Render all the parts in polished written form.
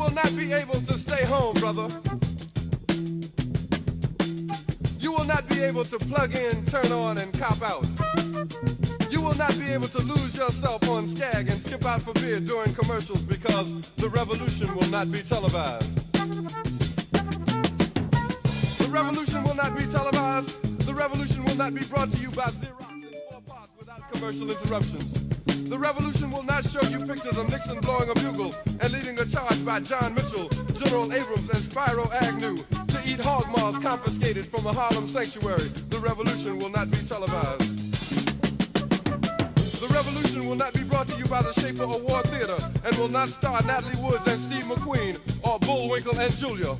will not be able to stay home, brother. You will not be able to plug in, turn on, and cop out. You will not be able to lose yourself on Skag and skip out for beer during commercials because the revolution will not be televised. The revolution will not be televised. The revolution will not be brought to you by Xerox in 4 parts without commercial interruptions. The revolution will not show you pictures of Nixon blowing a bugle and leading a charge by John Mitchell, General Abrams, and Spyro Agnew to eat hog maws confiscated from a Harlem sanctuary. The revolution will not be televised. The revolution will not be brought to you by the Schaefer Award Theater and will not star Natalie Woods and Steve McQueen or Bullwinkle and Julia.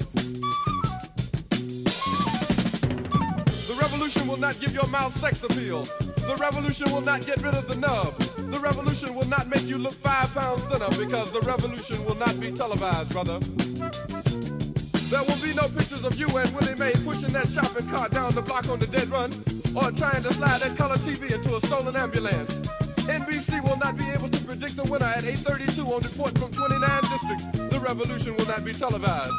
The revolution will not give your mouth sex appeal. The revolution will not get rid of the nubs. The revolution will not make you look 5 pounds thinner because the revolution will not be televised, brother. There will be no pictures of you and Willie Mae pushing that shopping cart down the block on the dead run or trying to slide that color TV into a stolen ambulance. NBC will not be able to predict the winner at 8:32 on report from 29 districts. The revolution will not be televised.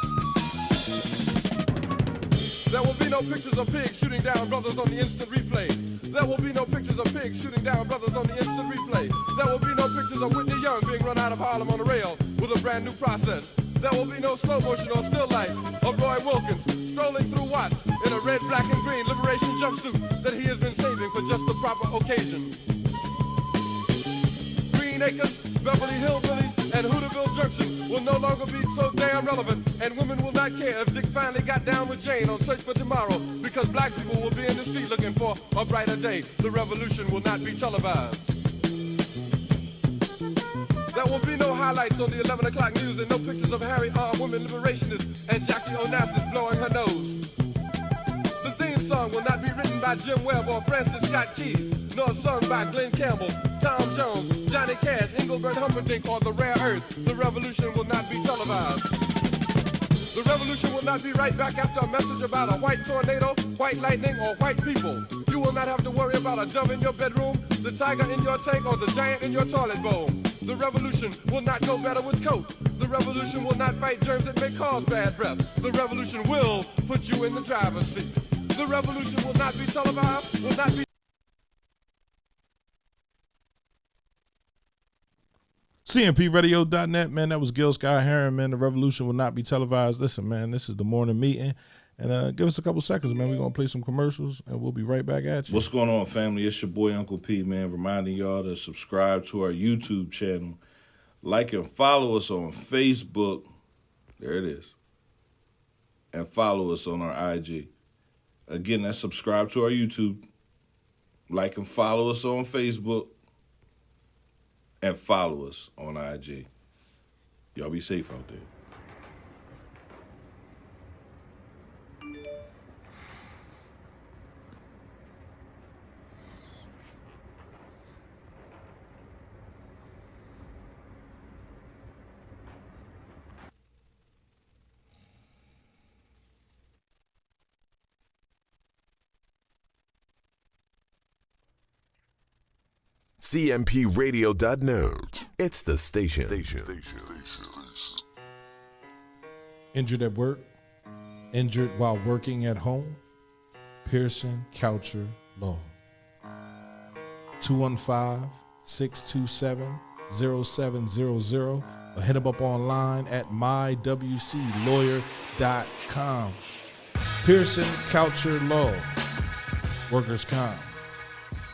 There will be no pictures of pigs shooting down brothers on the instant replay. There will be no pictures of pigs shooting down brothers on the instant replay. There will be no pictures of Whitney Young being run out of Harlem on a rail with a brand new process. There will be no slow motion or still lights of Roy Wilkins strolling through Watts in a red, black, and green liberation jumpsuit that he has been saving for just the proper occasion. Green Acres, Beverly Hillbillies, and Hooterville Junction will no longer be so damn relevant, and women will not care if Dick finally got down with Jane on Search for Tomorrow, because black people will be in the street looking for a brighter day. The revolution will not be televised. There will be no highlights on the 11 o'clock news and no pictures of Harry armed women liberationists and Jackie Onassis blowing her nose. The theme song will not be written by Jim Webb or Francis Scott Keys, nor sung by Glenn Campbell, Tom Jones, Johnny Cash, Engelbert Humperdinck, or The Rare Earth. The revolution will not be televised. The revolution will not be right back after a message about a white tornado, white lightning, or white people. You will not have to worry about a dove in your bedroom, the tiger in your tank, or the giant in your toilet bowl. The revolution will not go better with coke. The revolution will not fight germs that may cause bad breath. The revolution will put you in the driver's seat. The revolution will not be televised, will not be. CMPRadio.net, man. That was Gil Scott Heron, man. The revolution will not be televised. Listen, man, this is the morning meeting. And give us a couple seconds, man. We're going to play some commercials, and we'll be right back at you. What's going on, family? It's your boy, Uncle P, man, reminding y'all to subscribe to our YouTube channel. Like and follow us on Facebook. There it is. And follow us on our IG. Again, that's subscribe to our YouTube. Like and follow us on Facebook. And follow us on IG. Y'all be safe out there. CMPRadio.net. It's the station. Injured at work? Injured while working at home? Pearson Coucher Law. 215-627-0700 or hit them up online at mywclawyer.com. Pearson Coucher Law. Workers' comp.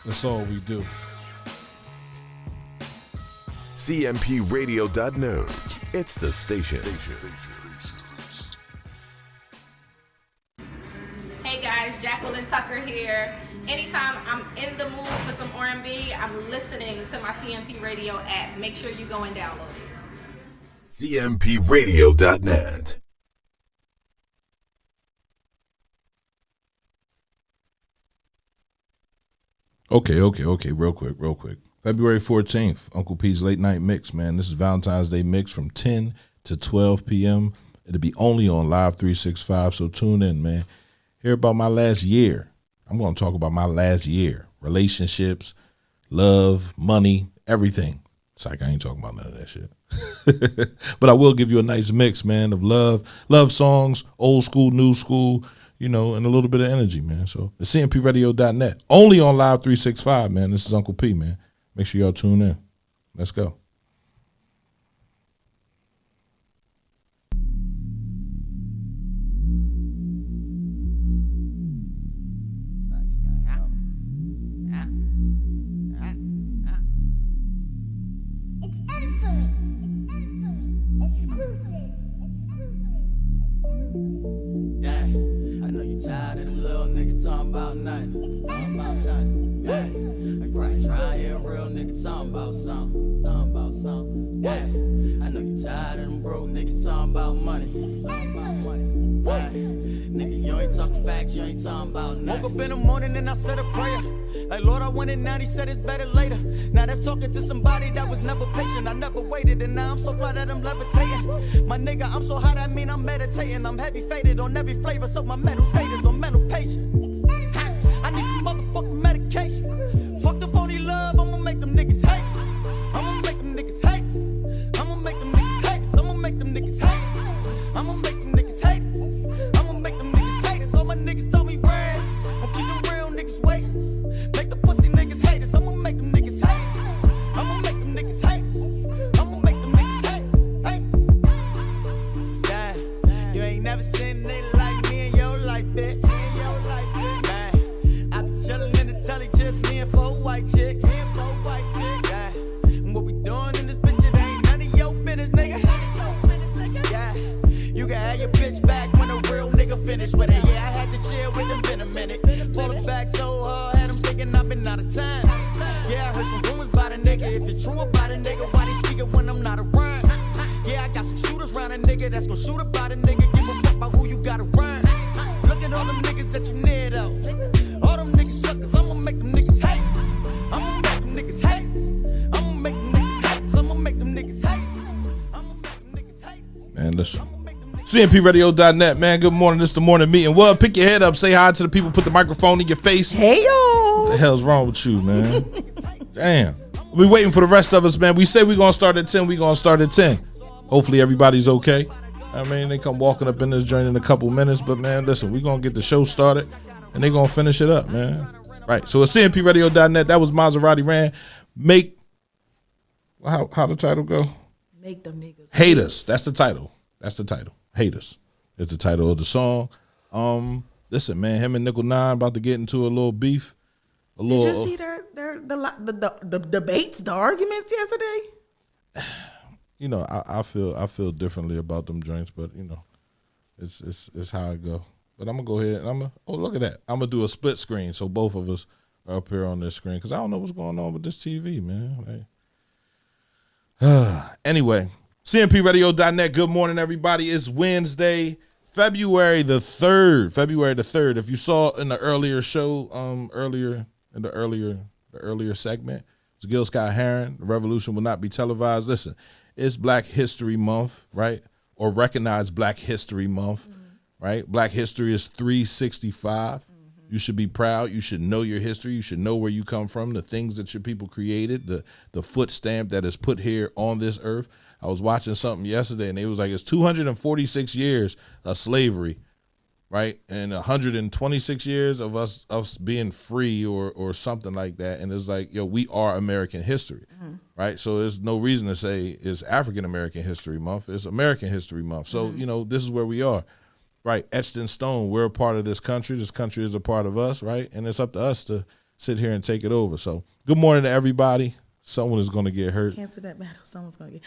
That's all we do. CMPRadio.net. It's the station. Hey guys, Jacqueline Tucker here. Anytime I'm in the mood for some R&B, I'm listening to my CMP Radio app. Make sure you go and download it. CMPRadio.net. Okay, real quick. February 14th, Uncle P's Late Night Mix, man. This is Valentine's Day Mix from 10 to 12 p.m. It'll be only on Live 365, so tune in, man. Hear about my last year. I'm going to talk about my last year. Relationships, love, money, everything. It's like I ain't talking about none of that shit. But I will give you a nice mix, man, of love songs, old school, new school, you know, and a little bit of energy, man. So it's cmpradio.net. Only on Live 365, man. This is Uncle P, man. Make sure y'all tune in. Let's go. It's infamy. It's infamy. Exclusive. Dang, I know you tired of them little niggas talking about nothing. Talking about nothing. Dang, I probably try here real niggas talking about something. Talking about something. Dang, I know you tired of them broke niggas talking about money. Talking about money. Dang, nigga, you ain't talking facts, you ain't talking about nothing. Woke up in the morning and I said a prayer. Like, Lord, I want it now, he said it's better later. Now that's talking to somebody that was never patient. I never waited, and now I'm so fly that I'm levitating. My nigga, I'm so hot, I mean I'm meditating. I'm heavy faded on every flavor, so my mental state is on mental patient. Ha, I need some motherfucking medication. Fuck the phony love, I'ma make them niggas hate. I'ma make them niggas hate. I'ma make them niggas hate. I'ma make them niggas hate. I'ma make them niggas hate. I'ma make them niggas hate. So my niggas told me red. I'm keeping real niggas waiting. Make the pussy niggas hate us. I'ma make them niggas hate. I'ma make them niggas hate. I'ma make them niggas hate. Yeah, you ain't never seen a nigga like me in your life, bitch. Man, I be chillin' in the telly, just me and 4 white chicks. Yeah, and what we doing in this bitch, it ain't none of your business, nigga. Yeah, you can have your bitch back when a real nigga finish with it. Yeah, I had to chill with them in a minute. Pull it back so hard, had them thinking I've been out of time. Yeah, I heard some rumors about a nigga. If it's true about a nigga, why they speak it when I'm not around? Yeah, I got some shooters round a nigga that's gon' shoot about a nigga. Give a fuck about who you got around. Look at all them niggas that you near though. All them niggas suckers, I'ma make them niggas hate. I'ma make them niggas hate. I'ma make them niggas hate. I'ma make them niggas hate. I'ma make them niggas hate. Man, listen. CMPRadio.net, man. Good morning. This is the morning meeting. Well, pick your head up. Say hi to the people. Put the microphone in your face. Hey, yo. What the hell's wrong with you, man? Damn. We waiting for the rest of us, man. We say we're going to start at 10. We're going to start at 10. Hopefully everybody's okay. I mean, they come walking up in this joint in a couple minutes. But, man, listen, we're going to get the show started. And they're going to finish it up, man. Right. So it's CMPRadio.net. That was Maserati Ran. Make, how the title go? Make them niggas Hate Us. That's the title. That's the title. Hate Us is the title of the song. Listen, man, him and Nickel 9 about to get into a little beef. Did you see the debates, the arguments yesterday? You know, I feel differently about them joints, but you know, it's how it go. But I'm gonna go ahead and look at that. I'm gonna do a split screen so both of us are up here on this screen because I don't know what's going on with this TV, man. Anyway. CMPRadio.net. Good morning, everybody. It's Wednesday, February the 3rd. If you saw in the earlier show, the earlier segment, it's Gil Scott Heron. The revolution will not be televised. Listen, it's Black History Month, right? Or Recognize Black History Month, right? Black history is 365. You should be proud. You should know your history. You should know where you come from, the things that your people created, the foot stamp that is put here on this earth. I was watching something yesterday, and it was like it's 246 years of slavery, right? And 126 years of us being free or something like that. And it's like, yo, we are American history, right? So there's no reason to say it's African American History Month. It's American History Month. So, you know, this is where we are, right? Etched in stone. We're a part of this country. This country is a part of us, right? And it's up to us to sit here and take it over. So good morning to everybody. Someone is going to get hurt. Cancel that battle. Someone's going to get...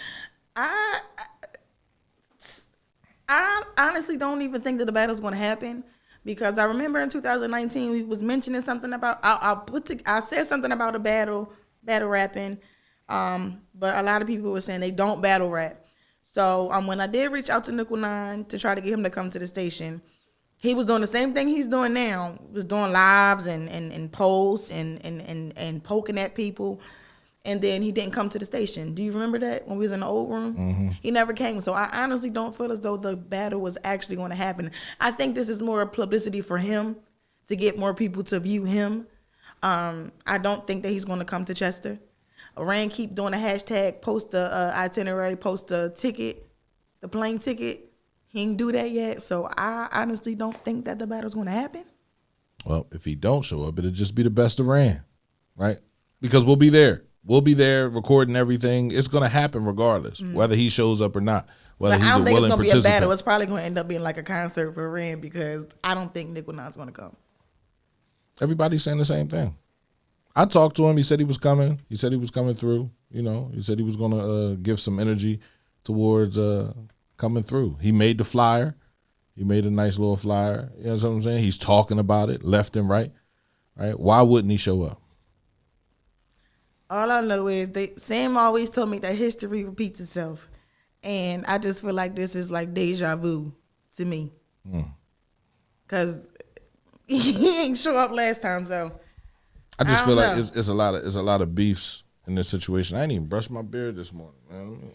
I honestly don't even think that the battle's going to happen because I remember in 2019 we was mentioning something about I said something about a battle rapping, but a lot of people were saying they don't battle rap. So when I did reach out to Nickel 9 to try to get him to come to the station, he was doing the same thing he's doing now. He was doing lives and posts and poking at people. And then he didn't come to the station. Do you remember that when we was in the old room? He never came. So I honestly don't feel as though the battle was actually going to happen. I think this is more publicity for him to get more people to view him. I don't think that he's going to come to Chester. Rand keep doing a hashtag, post the itinerary, post the ticket, the plane ticket. He ain't do that yet. So I honestly don't think that the battle's going to happen. Well, if he don't show up, it'll just be the best of Rand, right? Because we'll be there. We'll be there recording everything. It's going to happen regardless, whether he shows up or not. Whether But he's I don't a think it's willing going to be a participant. battle. It's probably going to end up being like a concert for Rand because I don't think Nickel Nine's going to come. Everybody's saying the same thing. I talked to him. He said he was coming. He said he was coming through. You know, he said he was going to give some energy towards coming through. He made the flyer. He made a nice little flyer. You know what I'm saying? He's talking about it left and right. Right? Why wouldn't he show up? All I know is Sam always told me that history repeats itself. And I just feel like this is like deja vu to me. Because he ain't show up last time, so. I just I feel don't like know. it's a lot of beefs in this situation. I didn't even brush my beard this morning, man.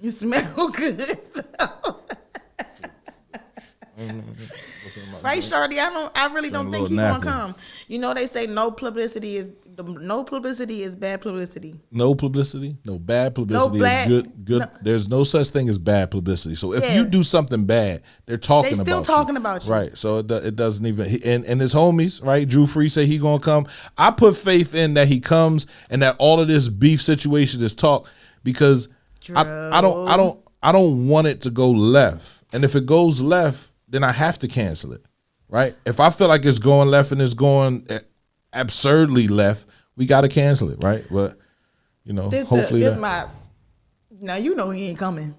You smell good. Right, Shorty? I really don't think he's gonna come. You know they say no publicity is bad publicity. No publicity, no bad publicity bad- is good. no. There's no such thing as bad publicity. So if Yeah. you do something bad, they're talking They about still you. talking about you. Right. So it doesn't even and his homies, right? Drew Free say he gonna come. I put faith in that he comes and that all of this beef situation is talk because I don't want it to go left. And if it goes left, then I have to cancel it. Right? If I feel like it's going left and it's going absurdly left, we got to cancel it, right? But you know, hopefully now you know he ain't coming.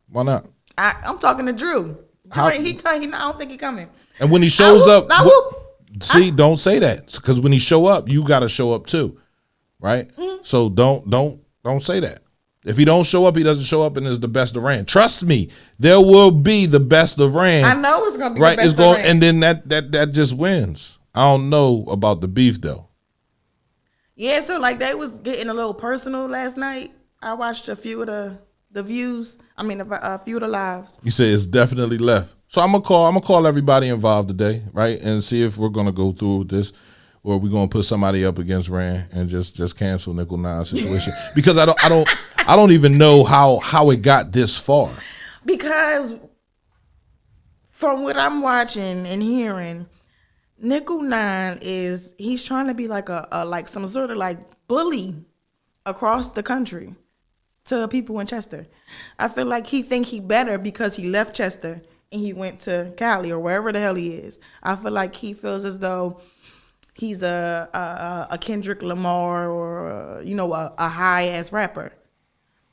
Why not? I'm talking to Drew. How- I don't think he coming. And when he shows up, I whoop. don't say that because when he show up, you got to show up too, right? So don't say that. If he don't show up, he doesn't show up, and is the best of Rand. Trust me, there will be the best of Rand. I know it's gonna be right. the best It's going, of Rand. and then that just wins. I don't know about the beef though. Yeah, so like they was getting a little personal last night. I watched a few of the views. I mean, a few of the lives. You say it's definitely left. So I'm gonna call everybody involved today, right, and see if we're gonna go through with this, or we're gonna put somebody up against Rand and just cancel Nickel Nine situation because I don't even know how it got this far. Because from what I'm watching and hearing, Nickel Nine he's trying to be like a like some sort of like bully across the country to people in Chester. I feel like he think he better because he left Chester and he went to Cali or wherever the hell he is. I feel like he feels as though he's a Kendrick Lamar or a high ass rapper.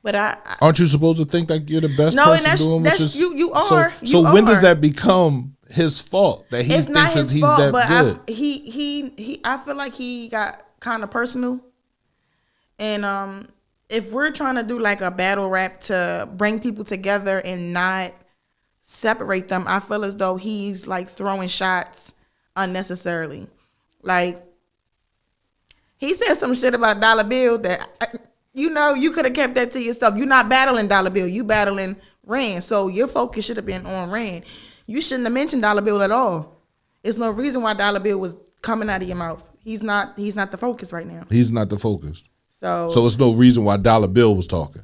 But Aren't you supposed to think like you're the best No, person and doing that's what is you are. So you when are. does that become his fault that he It's thinks not that his he's fault, that but good? I feel like he got kind of personal. And if we're trying to do like a battle rap to bring people together and not separate them, I feel as though he's like throwing shots unnecessarily. Like he said some shit about Dollar Bill that you could have kept that to yourself. You're not battling Dollar Bill, you battling Rand. So your focus should have been on Rand. You shouldn't have mentioned Dollar Bill at all. There's no reason why Dollar Bill was coming out of your mouth. He's not the focus right now. He's not the focus. So it's no reason why Dollar Bill was talking.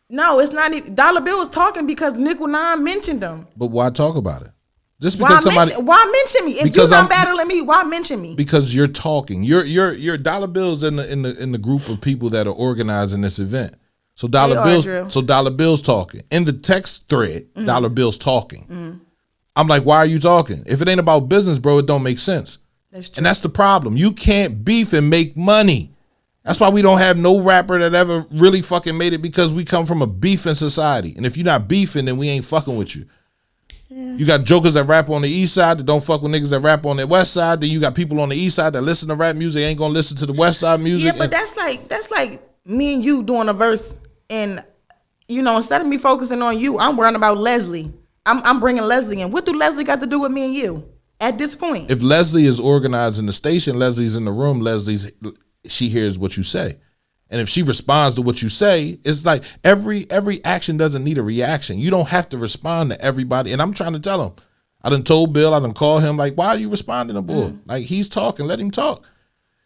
no, it's not. Dollar Bill was talking because Nickel Nine mentioned him. But why talk about it? Just because Why mention me? If you're Because not I'm- battling me, why mention me? because you're talking. Your Dollar Bill's in the group of people that are organizing this event. So They are, Drew. Dollar Bill's talking. In the text thread, Mm-hmm. Dollar Bill's talking. I'm like, why are you talking? If it ain't about business, bro, it don't make sense. That's true. And that's the problem. You can't beef and make money. That's why we don't have no rapper that ever really fucking made it, because we come from a beefing society. And if you're not beefing, then we ain't fucking with you. Yeah. You got jokers that rap on the east side that don't fuck with niggas that rap on the west side. Then you got people on the east side that listen to rap music, ain't gonna listen to the west side music. Yeah, but that's like me and you doing a verse, and instead of me focusing on you, I'm worrying about Leslie. I'm bringing Leslie in. What do Leslie got to do with me and you at this point? If Leslie is organizing the station, Leslie's in the room, she hears what you say. And if she responds to what you say, it's like every action doesn't need a reaction. You don't have to respond to everybody. And I'm trying to tell him. I done told Bill, I done called him, like, why are you responding to Bull? Like, he's talking, let him talk.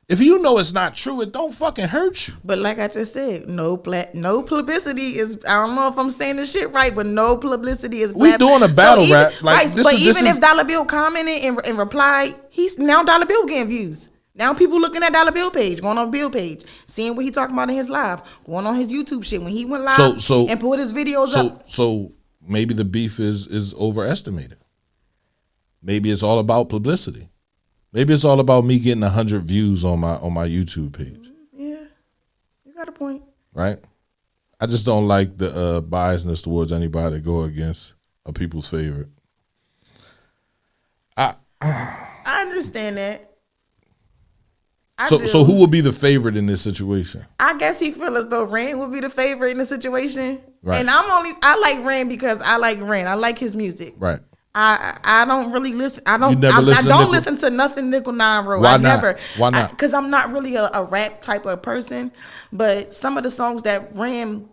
If you know it's not true, it don't fucking hurt you. But like I just said, no publicity is. I don't know if I'm saying this shit right, but no publicity is. We doing a battle rap. Like, right, this but is- even this if Dollar Bill commented and replied, he's now Dollar Bill getting views. Now people looking at Dollar Bill page, going on Bill page, seeing what he talking about in his live, going on his YouTube shit when he went live So- and put his videos up. So maybe the beef is overestimated. Maybe it's all about publicity. Maybe it's all about me getting 100 views on my YouTube page. Yeah, you got a point. Right? I just don't like the biasness towards anybody that go against a people's favorite. I understand that. I So do. who will be the favorite in this situation? I guess he feel as though Rand would be the favorite in the situation. Right. And I like Rand because I like Rand. I like his music. Right. I don't really listen. I You don't. never I listen to don't Nickel- listen to nothing Nickel Nine wrote. Why I not? never. Why not? Because I'm not really a rap type of person. But some of the songs that Rand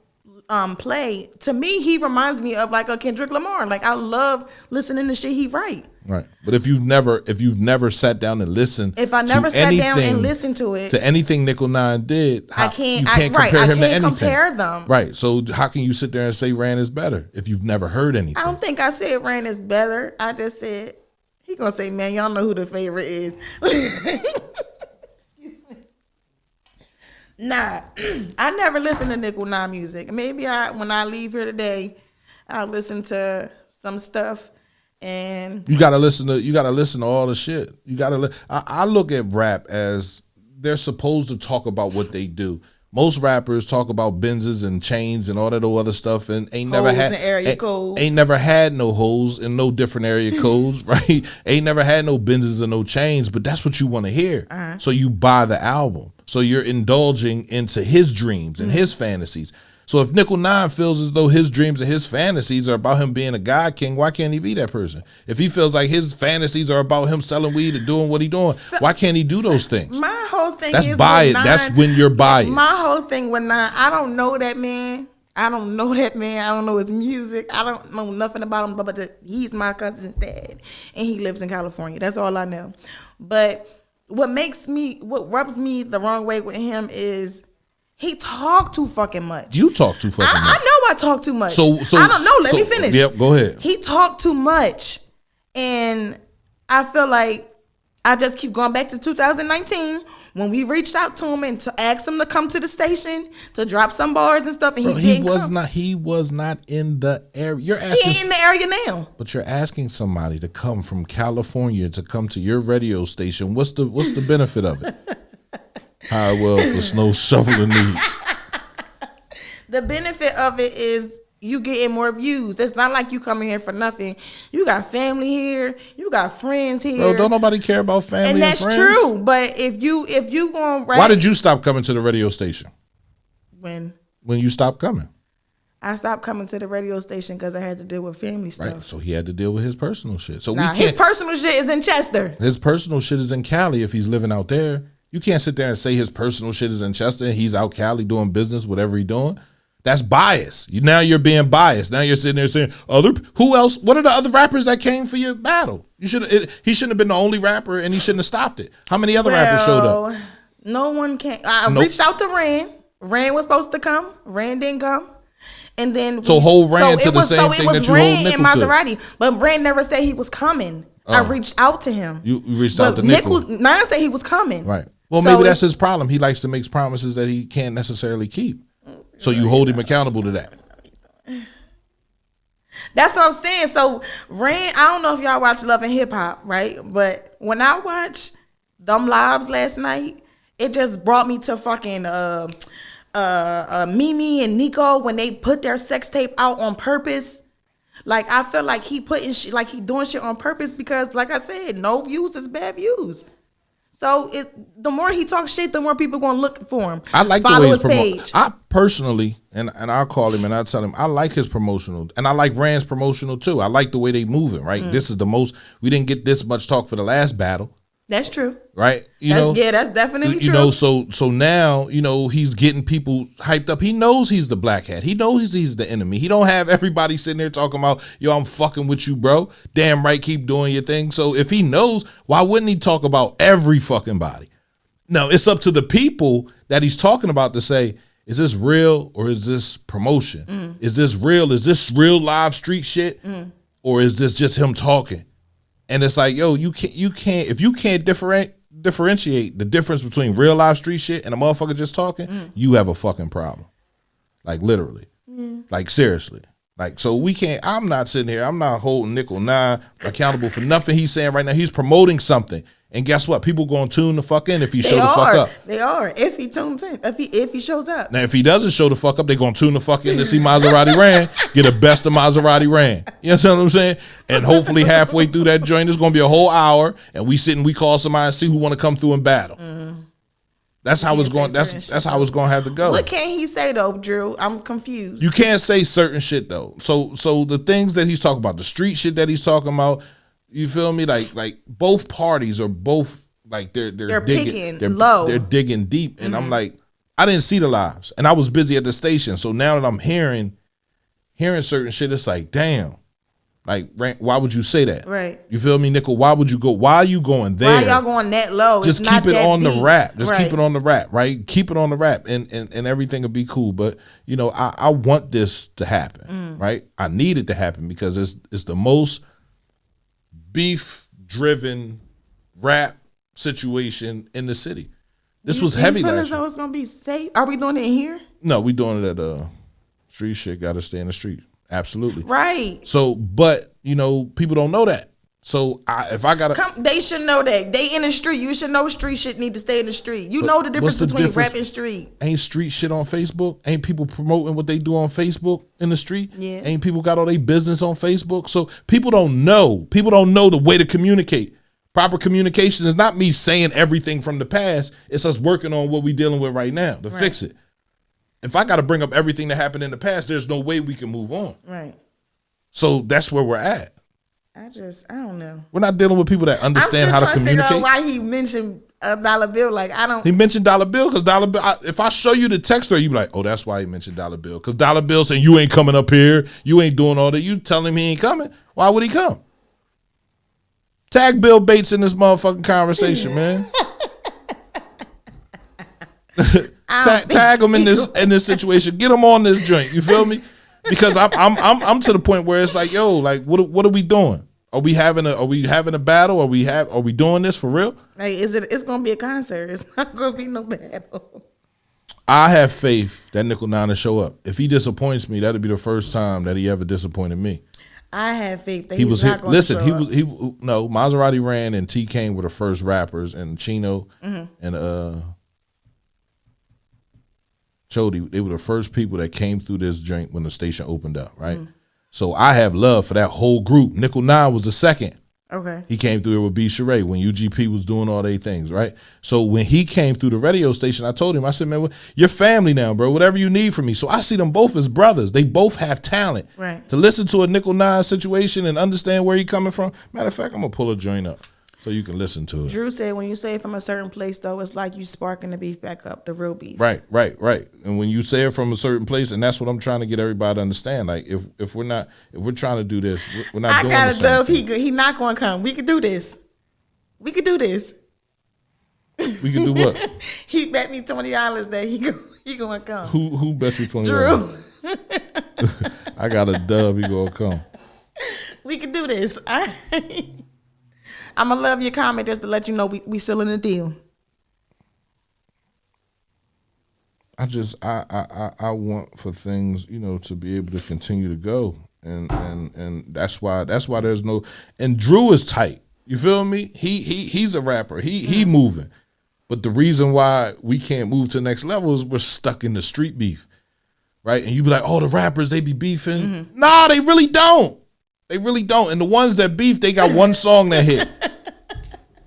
play, to me, he reminds me of like a Kendrick Lamar. Like I love listening to shit he write. Right. But if you've never sat down and listened, If I never to sat down anything- and listened to it, to anything Nickel Nine did, I can't. you I can't compare him to can't anything. compare them. Right. So how can you sit there and say Rand is better if you've never heard anything? I don't think I said Rand is better. I just said he gonna say, man, y'all know who the favorite is. Excuse me. Nah, I never listen to Nickel Nine music. Maybe when I leave here today, I'll listen to some stuff. And You gotta listen to all the shit. You gotta. I look at rap as they're supposed to talk about what they do. Most rappers talk about Benzes and chains and all that other stuff, and ain't never Hoes had and area codes. Ain't never had no hoes and no different area codes, right? Ain't never had no Benzes and no chains, but that's what you want to hear. So you buy the album. So you're indulging into his dreams and his fantasies. So if Nickel Nine feels as though his dreams and his fantasies are about him being a God king, why can't he be that person? If he feels like his fantasies are about him selling weed and doing what he doing, why can't he do those things? my whole thing That's is bias. with That's Nine- when you're biased. My whole thing with Nine, I don't know that man. I don't know his music. I don't know nothing about him, but he's my cousin's dad, and he lives in California. That's all I know. But what rubs me the wrong way with him is he talk too fucking much. You talk too fucking much. I know I talk too much. So I don't know. Let me finish. Yep, go ahead. He talked too much, and I feel like I just keep going back to 2019 when we reached out to him and to ask him to come to the station to drop some bars and stuff, and Bro, he he didn't was come. not. He was not in the area. You're He asking. ain't in the area now. But you're asking somebody to come from California to come to your radio station. What's the benefit of it? Hi, well, for snow shoveling needs. The benefit of it is you getting more views. It's not like you coming here for nothing. You got family here. You got friends here. Bro, don't nobody care about family and that's friends. true. But if you going rap, Why did you stop coming to the radio station? when When you stopped coming? I stopped coming to the radio station because I had to deal with family stuff. Right. So he had to deal with his personal shit. So Nah, we his can't. personal shit is in Chester. His personal shit is in Cali if he's living out there. You can't sit there and say his personal shit is in Chester and he's out Cali doing business, whatever he doing. That's bias. Now you're being biased. Now you're sitting there saying, who else? What are the other rappers that came for your battle? He shouldn't have been the only rapper and he shouldn't have stopped it. How many other rappers showed up? No one came. I Nope. reached out to Rand. Rand was supposed to come. Rand didn't come. And then So hold Rand to it the was, same so it thing was that you hold Rand and Nickel to. Maserati. But Rand never said he was coming. I Oh. reached out to him. You reached out But to Nickel. Nine said he was coming. Right. Well, So maybe that's it's- his problem. He likes to make promises that he can't necessarily keep. So you hold him accountable to that. That's what I'm saying. So Rand, I don't know if y'all watch Love and Hip Hop, right? But when I watched them lives last night, it just brought me to fucking Mimi and Nico when they put their sex tape out on purpose. Like I feel like he putting shit, like he doing shit on purpose because, like I said, no views is bad views. So the more he talks shit, the more people gonna look for him. I like follow the way he's his page. I personally, and I'll call him and I'll tell him, I like his promotional, and I like Rand's promotional too. I like the way they moving, right? This is the most, we didn't get this much talk for the last battle, That's true. right? That's definitely true. You know, so now, he's getting people hyped up. He knows he's the black hat. He knows he's the enemy. He don't have everybody sitting there talking about, yo, I'm fucking with you, bro. Damn right, keep doing your thing. So if he knows, why wouldn't he talk about every fucking body? No, it's up to the people that he's talking about to say, is this real or is this promotion? Is this real? Is this real live street shit? Or is this just him talking? And it's like, yo, you can't if you can't differentiate the difference between real live street shit and a motherfucker just talking, you have a fucking problem. Like literally. Like seriously. Like, so we can't, I'm not sitting here, I'm not holding Nickel 9 accountable for nothing he's saying right now. He's promoting something. And guess what? People gonna tune the fuck in if he show the fuck up. They are. If he tunes in. If he shows up. Now, if he doesn't show the fuck up, they gonna tune the fuck in to see Maserati Ran, get the best of Maserati Ran. You understand what I'm saying? And hopefully halfway through that joint, it's gonna be a whole hour, and we call somebody and see who wanna come through and battle. That's how it's going. That's how it's gonna have to go. What can he say though, Drew? I'm confused. You can't say certain shit though. So the things that he's talking about, the street shit that he's talking about, you feel me? Like both parties are both like they're digging low. They're digging deep, and I'm like, I didn't see the lives, and I was busy at the station. So now that I'm hearing certain shit, it's like, damn. Like, why would you say that? Right. You feel me, Nickel? Why would you go? Why are you going there? Why y'all going that low? Just it's keep it on deep. the rap. Just right. keep it on the rap, right? Keep it on the rap, and everything will be cool. But you know, I want this to happen, right? I need it to happen because it's the most beef-driven rap situation in the city. This was heavy. You feel last as year. though it's gonna be safe? Are we doing it in here? No, we doing it at street shit. Got to stay in the street. Absolutely. Right. So, but you know, people don't know that. So if I gotta, they should know that they in the street. You should know street shit need to stay in the street. You know the difference between rap and street. Ain't street shit on Facebook? Ain't people promoting what they do on Facebook in the street? Yeah. Ain't people got all their business on Facebook? So people don't know. People don't know the way to communicate. Proper communication is not me saying everything from the past. It's us working on what we dealing with right now to fix it. If I got to bring up everything that happened in the past, there's no way we can move on. Right. So that's where we're at. I don't know. We're not dealing with people that understand how to communicate. I'm still trying to figure out why he mentioned a dollar bill. Like, I don't. He mentioned dollar bill because dollar bill. If I show you the text, or you be like, oh, that's why he mentioned dollar bill. Because dollar bill saying you ain't coming up here, you ain't doing all that. You telling him he ain't coming? Why would he come? Tag Bill Bates in this motherfucking conversation, man. Tag him in this situation. Get him on this joint. You feel me? Because I'm to the point where it's like, yo, like what are we doing? Are we having a battle? Are we doing this for real? Like, it's gonna be a concert. It's not gonna be no battle. I have faith that Nickel 9 will show up. If he disappoints me, that'll be the first time that he ever disappointed me. I have faith that he's not going to show up. No, Maserati Ran and T Kane were the first rappers, and Chino and Chody, they were the first people that came through this joint when the station opened up, right? So I have love for that whole group. Nickel 9 was the second. Okay. He came through here with B. Sheree when UGP was doing all their things, right? So when he came through the radio station, I told him, I said, man, you're family now, bro. Whatever you need from me. So I see them both as brothers. They both have talent. Right. To listen to a Nickel 9 situation and understand where he coming from. Matter of fact, I'm going to pull a joint up so you can listen to it. Drew said when you say it from a certain place, though, it's like you sparking the beef back up, the real beef. Right. And when you say it from a certain place, and that's what I'm trying to get everybody to understand. Like if we're trying to do this, we're not doing this. I got a dove. He not going to come. We could do this. We could do what? He bet me $20 that he going to come. Who bet you $20? Drew. I got a dub. He gonna come. We could do this. All right. I'm going to love your comment just to let you know we still in the deal. I want for things, to be able to continue to go. And that's why there's no, and Drew is tight. You feel me? He's a rapper. He moving. But the reason why we can't move to the next level is we're stuck in the street beef. Right? And you be like, oh, the rappers, they be beefing. Nah, they really don't. They really don't. And the ones that beef, they got one song that hit.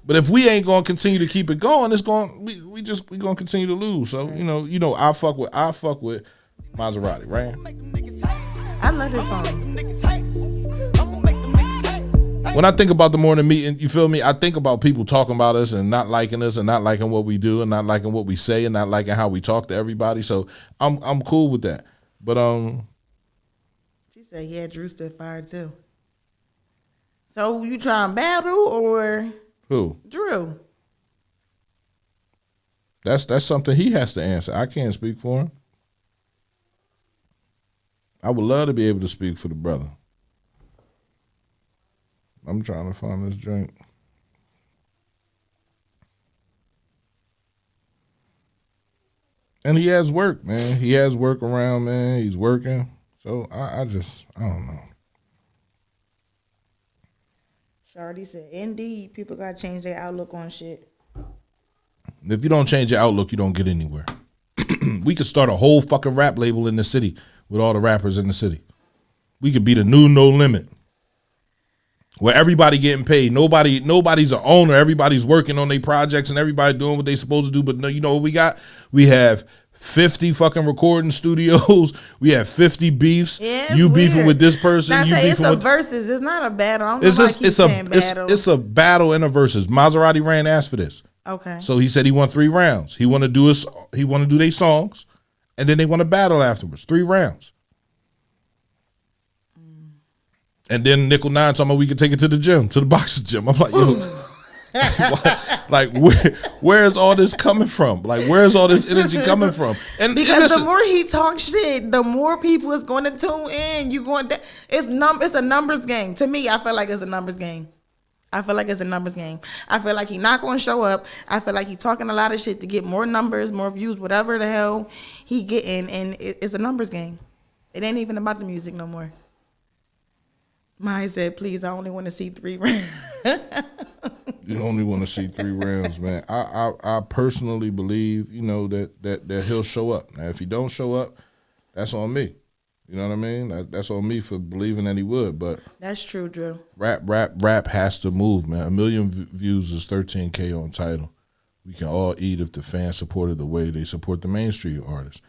But if we ain't gonna continue to keep it going, it's going we gonna continue to lose. So I fuck with Maserati, right? I love this song. When I think about the morning meeting, you feel me? I think about people talking about us and not liking us and not liking what we do and not liking what we say and not liking how we talk to everybody. So I'm cool with that. But she said, yeah, Drew spit fire too. So you trying to battle or who? Drew? That's something he has to answer. I can't speak for him. I would love to be able to speak for the brother. I'm trying to find this drink. And he has work, man. He has work around, man. He's working. So I don't know. Shardy said, indeed, people got to change their outlook on shit. If you don't change your outlook, you don't get anywhere. We could start a whole fucking rap label in the city with all the rappers in the city. We could be the new No Limit, where everybody getting paid. Nobody's an owner. Everybody's working on their projects and everybody doing what they supposed to do. But no, you know what we got? We have 50 fucking recording studios. We have 50 beefs. Yeah, you weird. beefing with this person. Now, you it's beefing a with versus. It's not a battle. I don't know it's why I just keep saying battle. it's a battle and a versus. Maserati ran asked for this. Okay. So he said he won 3 rounds. He want to do their songs, and then they want to battle afterwards. 3 rounds. And then Nickel 9 talking about we could take it to the gym, to the boxing gym. I'm like, yo, like where's all this coming from? Like, where's all this energy coming from? And because listen, the more he talks shit, the more people is going to tune in. It's a numbers game. To me, I feel like it's a numbers game. I feel like he's not going to show up. I feel like he's talking a lot of shit to get more numbers, more views, whatever the hell he getting, and it's a numbers game. It ain't even about the music no more. Mine said, please, I only want to see 3 rounds. You only want to see 3 rounds, man. I personally believe, that he'll show up. Now, if he don't show up, that's on me. You know what I mean? That's on me for believing that he would. But that's true, Drew. Rap has to move, man. 1 million views is 13K on Tidal. We can all eat if the fans supported the way they support the mainstream artists.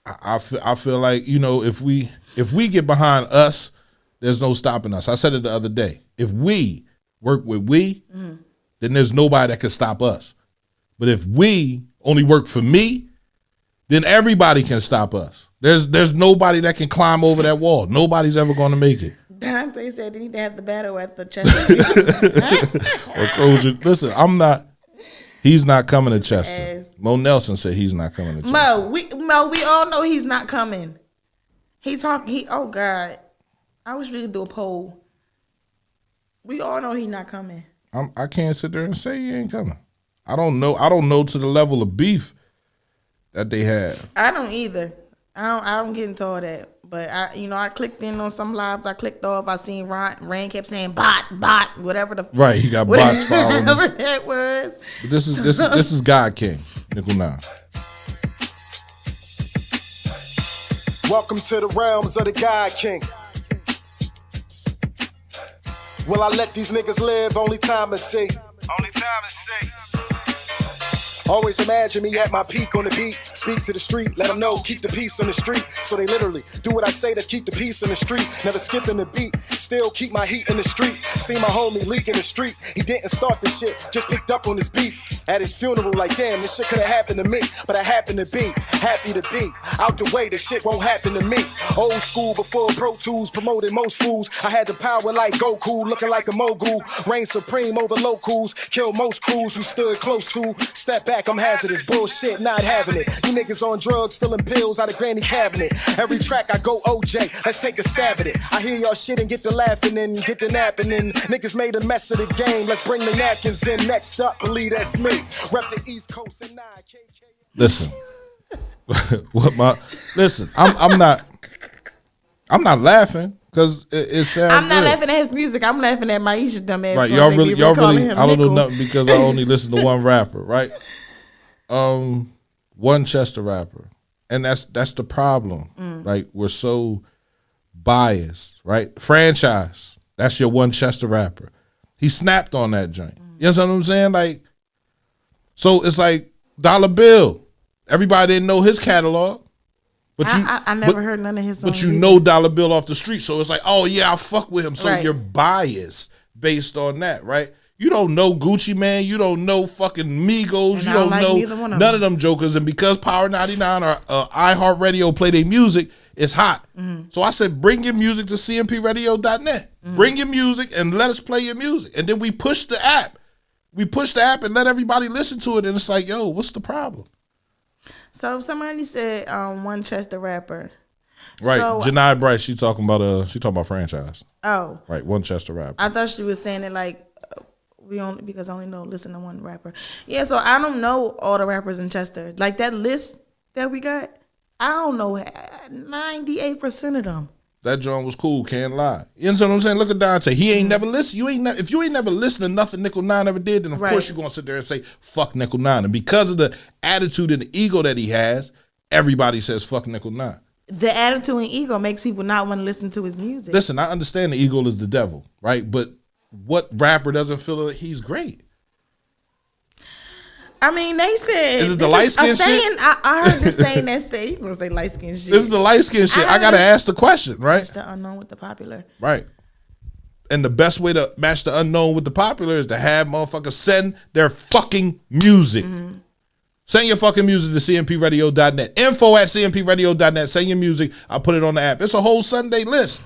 I feel like, if we get behind us, there's no stopping us. I said it the other day. If we work with then there's nobody that can stop us. But if we only work for me, then everybody can stop us. There's nobody that can climb over that wall. Nobody's ever going to make it. Dante said they need to have the battle at the Chester. Or Crozier. Listen, he's not coming to Chester. Mo Nelson said he's not coming to Chester. Mo, we all know he's not coming. Oh God. I wish we could do a poll. We all know he's not coming. I can't sit there and say he ain't coming. I don't know to the level of beef that they have. I don't either. I don't get into all that. But I clicked in on some lives. I clicked off. I seen Rain kept saying bot, whatever the right. He got bots following. Whatever that was. But this is God King, Nickel 9. Welcome to the realms of the God King. Will I let these niggas live? Only time to see. Always imagine me at my peak on the beat. Speak to the street, let them know, keep the peace in the street. So they literally do what I say, that's keep the peace in the street. Never skipping the beat, still keep my heat in the street. See my homie leak in the street. He didn't start this shit, just picked up on his beef. At his funeral, like damn, this shit could've happened to me. But I happen to be, happy to be. Out the way, this shit won't happen to me. Old school before Pro Tools promoted most fools. I had the power like Goku, looking like a mogul. Reign supreme over locals, kill most crews who stood close to. Step back, I'm hazardous, bullshit, not having it. You niggas on drugs, stealing pills out of granny cabinet. Every track I go OJ, let's take a stab at it. I hear y'all shit and get to laughing and get to napping and niggas made a mess of the game. Let's bring the napkins in. Next up, believe that's me. Rep the East Coast and 9 KK. Listen, listen. I'm not laughing because it sounds. I'm not good. laughing at his music. I'm laughing at Maisha dumbass. Right, y'all really. I don't know Nickel. nothing because I only listen to one rapper. Right, one Chester rapper, and that's the problem. Right, we're so biased. Right, franchise. That's your one Chester rapper. He snapped on that joint. You know what I'm saying? Like, so it's like $1 Bill. Everybody didn't know his catalog. But I never heard none of his songs. But you know $1 Bill off the street. So it's like, oh yeah, I fuck with him. So Right. you're biased based on that, right? You don't know Gucci Man. You don't know fucking Migos. And You I don't don't like know neither one of none them. of them jokers. And because Power 99 or iHeartRadio play their music, it's hot. So I said, bring your music to cmpradio.net. Bring your music and let us play your music. And then we push the app. We push the app and let everybody listen to it, and it's like, yo, what's the problem? So somebody said One Chester rapper. Right, So, Janai Bryce. She talking about franchise. oh, Right, One Chester rapper. I thought she was saying it like because I only listen to one rapper. Yeah, so I don't know all the rappers in Chester. Like that list that we got, I don't know 98% of them. That joint was cool, can't lie. You know what I'm saying? Look at Dante. He ain't never listened. If you ain't never listened to nothing Nickel 9 ever did, then of course you're gonna sit there and say fuck Nickel 9. And because of the attitude and the ego that he has, everybody says fuck Nickel 9. The attitude and ego makes people not want to listen to his music. Listen, I understand the ego is the devil, right? But what rapper doesn't feel that he's great? I mean, they said. Is it the light skin shit? I heard the saying that say, you gonna say light skin shit. This is the light skin shit. I gotta ask the question, right? Match the unknown with the popular. Right. And the best way to match the unknown with the popular is to have motherfuckers send their fucking music. Mm-hmm. Send your fucking music to cmpradio.net. info@cmpradio.net. Send your music. I'll put it on the app. It's a whole Sunday list.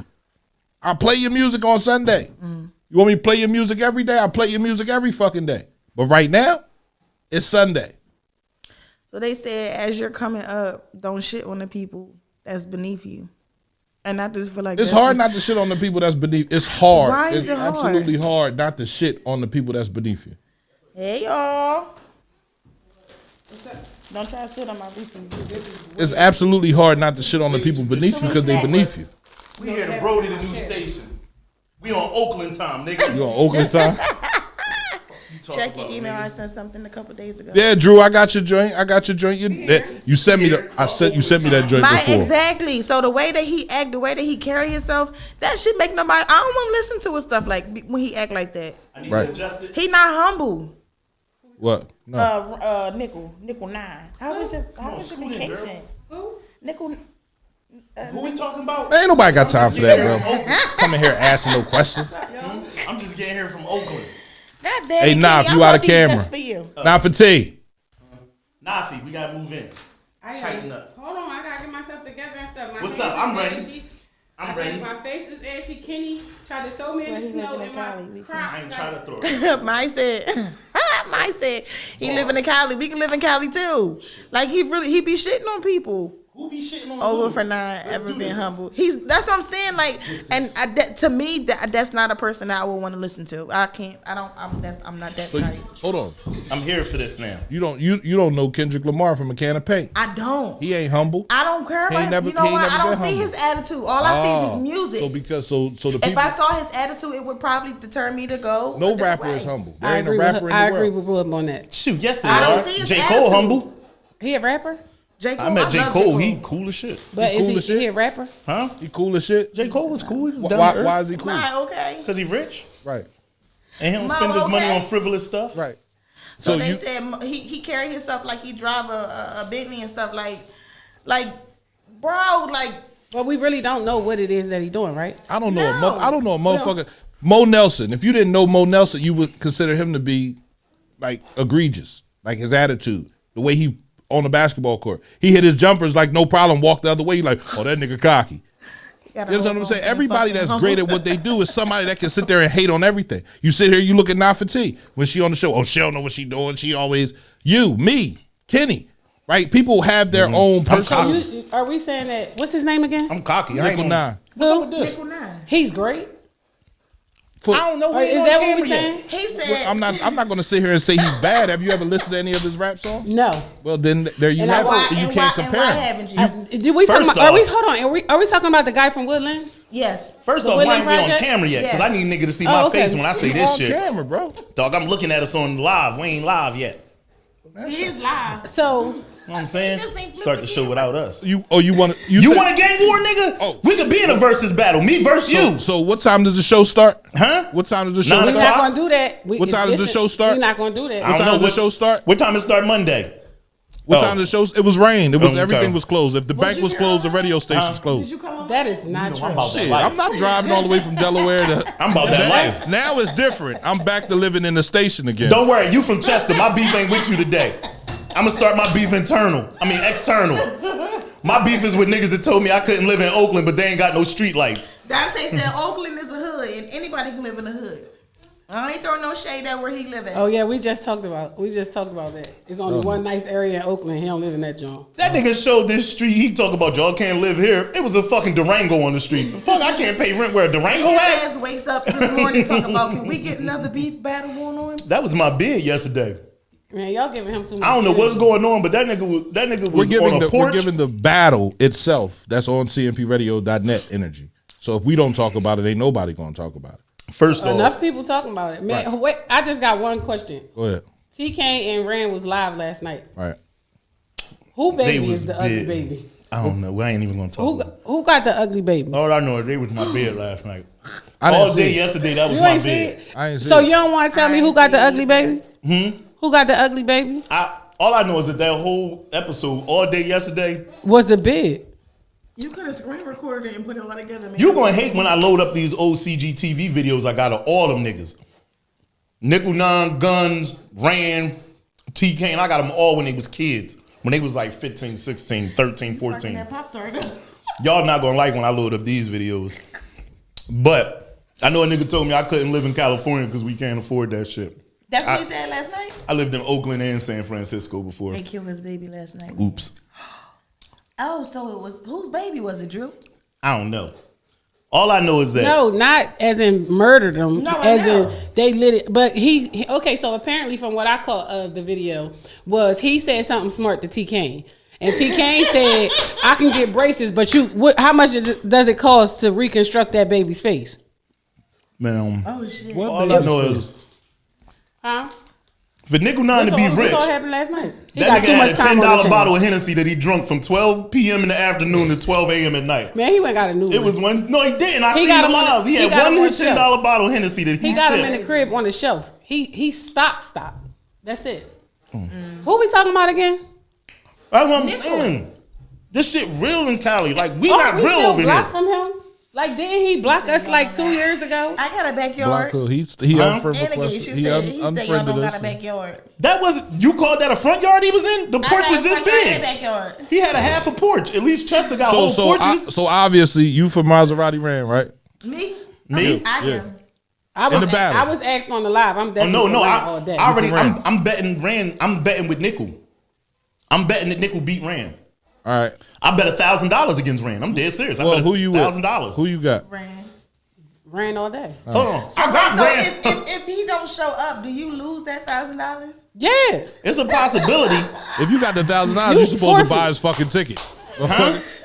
I'll play your music on Sunday. You want me to play your music every day? I'll play your music every fucking day. But right now, it's Sunday. So they said, as you're coming up, don't shit on the people that's beneath you. And I just feel like It's hard not to shit on the people that's beneath. It's hard. Why is it's it hard? absolutely hard not to shit on the people that's beneath you. Hey y'all. Don't try to sit on my reasons. It's absolutely hard not to shit on the people beneath you because they beneath you. We here to Brody, the new station. We on Oakland time, nigga. You on Oakland time? Check your email. I sent something a couple days ago. Yeah, Drew, I got your joint. You sent me you sent me that joint before. Exactly. So the way that he act, the way that he carry himself, that shit make nobody. I don't want to listen to his stuff like when he act like that. I need Right. to adjust it. He not humble. What? No. Nickel 9. How was your vacation? Who? Nickel. Who we talking about? Ain't nobody got time for that, bro. Come in here asking no questions. I'm just getting here from Oakland. God damn Hey, it, Naf, Kenny, you I'm out of gonna do camera. just for you. Not for T. Nafi, we gotta move in. Tighten up. Hold on, I gotta get myself together and stuff. My What's face up? I'm is ready. ashy. I'm I ready. think my face is ashy. Kenny tried to throw me in Well, the he snow living in in my Cali. We Crocs. I ain't trying to throw it. Mike said he live in Cali. We can live in Cali too. Like he be shitting on people. Who be shitting on Over who? for not Let's ever do being this. humble. That's what I'm saying. Like, and to me, that's not a person that I would want to listen to. I can't. I'm not that So type. hold on. I'm here for this now. You don't know Kendrick Lamar from a can of paint. I don't. He ain't humble. I don't care He about ain't his, never- you know he ain't what? never I don't been see humble. his attitude. All I see is his music. So because so the If people I saw his attitude, it would probably deter me to go. no a different rapper way. is humble. There I ain't a agree, rapper with, in I the agree world. with Willem on that. Shoot, yes they I don't are. see his J. attitude. Cole humble. He a rapper? J. Cole, I met J. love Cole. He cool as shit. But cool is as shit? he a rapper? Huh? He cool as shit. J. Cole was cool. He was Why is he cool? Right, okay. Because he rich. Right. And he don't Mo, spend his money okay. on frivolous stuff. Right. So, So they you- said he carry himself like he drive a Bentley and stuff like, bro, like. But we really don't know what it is that he's doing, right? I don't know. No. I don't know a motherfucker. Mo Nelson. If you didn't know Mo Nelson, you would consider him to be like egregious, like his attitude, the way he on the basketball court. He hit his jumpers like no problem. Walked the other way. You like, oh, that nigga cocky. You know what I'm saying? Everybody that's great at what they do is somebody that can sit there and hate on everything. You sit here, you look at Nafati when she on the show. Oh, she don't know what she doing. She always me, Kenny, right? People have their own So personality. are we saying that? What's his name again? I'm cocky. I ain't Nickel gonna- 9. What's up with this? Nickel 9. He's great. For- I don't know. Or is that what we saying? He said. Well, I'm not going to sit here and say he's bad. Have you ever listened to any of his rap songs? No. Well, then there you And have why- it. You and can't why compare. haven't you? Did we talking First about, are we off- hold on? Are we talking about the guy from Woodland? Yes. First The off, why Woodland ain't we on Project? camera yet? Because Yes. I need nigga to see Oh, my okay. face when I say You this on shit. camera, bro. Dog, I'm looking at us on live. We ain't live yet. He is live. So You know what I'm saying? just ain't Start the show without us. You want to? You want a gang war, nigga? Oh. We could be in a versus battle. Me versus you. So what time does the show start? Huh? What time does the show 9 we're start? not o'clock? going to do that. What time does the show start? We're not going to do that. I What don't time know does the show start? What time it start Monday? What Oh. time does the show? It was rain. It was Okay. everything was closed. If the bank you was here closed, the all radio night? station's closed. That is not true. I'm about that Shit, life. I'm not driving all the way from Delaware to. I'm about that life. Now it's different. I'm back to living in the station again. Don't worry, you from Chester. My beef ain't with you today. I'm gonna start my beef external. My beef is with niggas that told me I couldn't live in Oakland, but they ain't got no street lights. Dante said Oakland is a hood, and anybody can live in a hood. I ain't throwing no shade at where he live at. Oh yeah, we just talked about that. It's only one nice area in Oakland. He don't live in that joint. That nigga showed this street. He talk about y'all can't live here. It was a fucking Durango on the street. Fuck, I can't pay rent where a Durango His at. ass wakes up this morning talking about, can we get another beef battle going on? That was my bid yesterday. Man, y'all giving him too much. I don't know what's going on, but that nigga was on a porch. We're giving the battle itself that's on cmpradio.net energy. So if we don't talk about it, ain't nobody gonna talk about it. First off, enough people talking about it. Man, Right. wait, I just got one question. Go ahead. TK and Rand was live last night. All right. Who they baby was is the ugly big. baby? I don't know. I ain't even gonna talk. About Who got the ugly baby? All I know is they was my bed last night. I didn't All see day it. yesterday, that was You my ain't see bed. it? I ain't see So it. you don't want to tell me who got the ugly baby? Who got the ugly baby? All I know is that whole episode, all day yesterday, Was the bid? You could have screen recorded it and put it all together. Man. you gonna hate when I load up these old CGTV videos I got of all them niggas. Nickel Nine, Guns, Rand, TK, and I got them all when they was kids. When they was like 15, 16, 13, 14. That Pop-Tart. Y'all not gonna like when I load up these videos. But I know a nigga told me I couldn't live in California because we can't afford that shit. That's what he said last night? I lived in Oakland and San Francisco before. They killed his baby last night. Oops. Oh, so it was, whose baby was it, Drew? I don't know. All I know is that No, not as in murdered them. No, I as know. in they lit it. But he okay. So apparently, from what I caught of the video, was he said something smart to T Kane, and T Kane said, "I can get braces, but how much does it cost to reconstruct that baby's face?" man. Oh, shit. All I know is Huh? for Nickel Nine to be rich, That's all happened last night. He that got nigga too had much a time on his $10 hands. bottle of Hennessy that he drunk from 12 p.m. in the afternoon to 12 a.m. at night. Man, he went got a new one. It was one. No, he didn't. I He seen got the him on the- lives. He he had got him one on the shelf. $10 bottle of Hennessy that He got him sipped. in the crib on the shelf. He stopped. That's it. Who we talking about again? That's what I'm saying. This shit real in Cali. Like we Oh, not we real still over blocked here. from him? Like, didn't he block us like 2 years ago? I got a backyard. Blanco, he Huh? unfriend And again, requested. she He said, he said y'all unfriended don't got us. a backyard. That was you called that a front yard he was in? The I porch got was a this front yard and a big. backyard. He had a half a porch. At least Chester got whole porches. So obviously you for Maserati Rand, right? Me? Me? I Yeah. am. In the battle. I was asked on the live. I'm Oh, definitely no. all day. I already. for Rand. I'm betting Rand. I'm betting with Nickel. I'm betting that Nickel beat Rand. All right. I bet $1,000 against Rand. I'm dead serious. I Well, bet who you with? $1,000. Who you got? Rand. Ran all day. Hold on. So, I got so Rand. if he don't show up, do you lose that $1,000? Yeah. It's a possibility. If you got the $1,000, You you supposed to forfeit. buy his fucking ticket.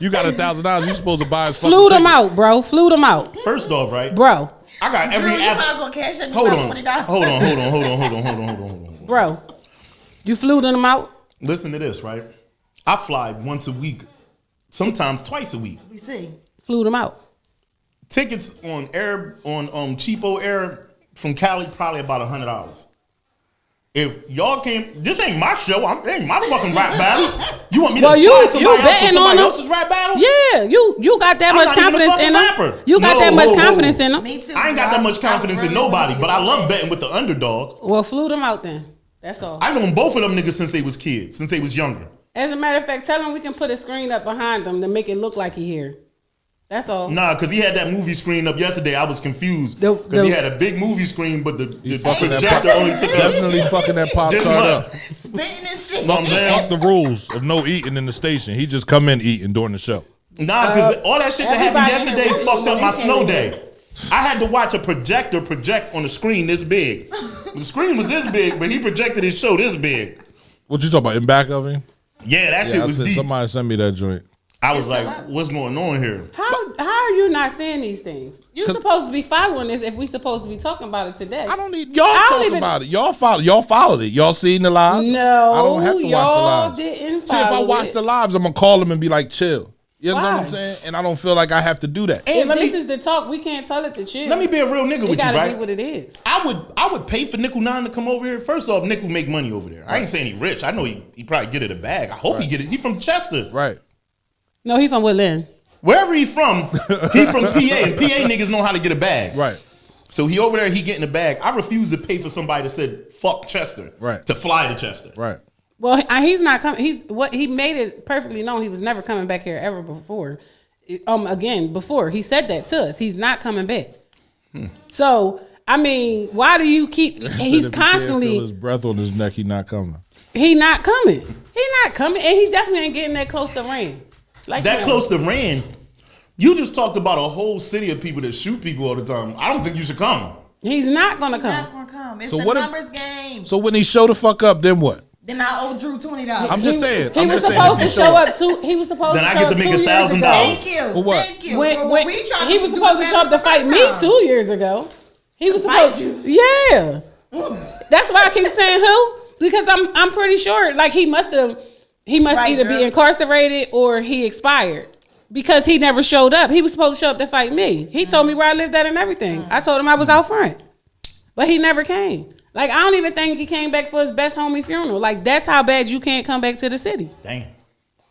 You got $1,000, you supposed to buy his fucking Flew ticket. them out, bro. Flew them out. First off, right? Bro. I got Drew, every you app. might as well cash at me Hold about on. $20. Hold on. Bro. You flew them out? Listen to this, right? I fly once a week, sometimes twice a week. We see. Flew them out. Tickets on air on Cheapo Air from Cali probably about $100. If y'all came, this ain't my show. It ain't my fucking rap battle. You want me to Well, fly you somebody else for betting on somebody them. else's rap battle? Yeah, you got that I'm much not even a confidence fucking in them. rapper. You got No, that much whoa, whoa. confidence in them. Me too. I ain't got that much confidence in nobody, but I love betting with the underdog. Well, flew them out then. That's all. I known both of them niggas since they was kids, since they was younger. As a matter of fact, tell him we can put a screen up behind them to make it look like he here. That's all. Nah, because he had that movie screen up yesterday. I was confused The- because he had a big movie screen, but the fucking that projector pop- only took up Definitely fucking that pop this tart up. much. Spitting and shit. Know what I'm saying? Fuck the rules of no eating in the station. He just come in eating during the show. Nah, because all that shit that happened everybody in yesterday here fucked up my can't snow even day. I had to watch a projector project on a screen this big. The screen was this big, but he projected his show this big. What you talking about? In back of him? Yeah, that shit I was said, deep. somebody send me that joint. I was like, what's going on here? How are you not seeing these things? You're supposed to be following this if we supposed to be talking about it today. I don't need y'all talk about it. Y'all followed it. Y'all seen the lives? No, I don't have to watch the y'all lives. didn't See, if I follow watch it. the lives, I'm gonna call them and be like, chill. You know what Why? I'm saying? And I don't feel like I have to do that. If this is the talk, we can't tell it to chill. Let me be a real nigga with It you, gotta right? be what it is. I would pay for Nickel Nine to come over here. First off, Nickel make money over there. I ain't saying he rich. I know he probably get it a bag. I hope he get it. He from Chester. Right. No, he from Woodland. Wherever he from PA. And PA niggas know how to get a bag. Right. So he over there, he getting a bag. I refuse to pay for somebody that said fuck Chester. Right. To fly to Chester. Right. Well, he's not coming. He made it perfectly known he was never coming back here ever before. Before he said that to us, he's not coming back. So I mean, why do you keep? Said He's if he can't constantly. feel his breath on his neck. He not coming. He not coming. He not coming, and he definitely ain't getting that close to Rand. Like That him. close to Rand. You just talked about a whole city of people that shoot people all the time. I don't think you should come. He's not gonna He's not come. gonna come. It's So a what if- numbers game. So when he show the fuck up, then what? Then I owe Drew $20. I'm just saying. He I'm was just saying supposed if to he show up too. He was supposed Then to I show get up to make 2 years $1,000. ago. Thank you. For what? Thank you. When, For when we tried he to was do supposed to it show up to better fight the me first 2 time. years ago. He was Fight supposed. Yeah. That's why I keep saying who, because I'm pretty sure like he must Right, either girl. be incarcerated or he expired. Because he never showed up. He was supposed to show up to fight me. He told me where I lived at and everything. I told him I was out front. But he never came. Like, I don't even think he came back for his best homie funeral. Like, that's how bad you can't come back to the city. Damn.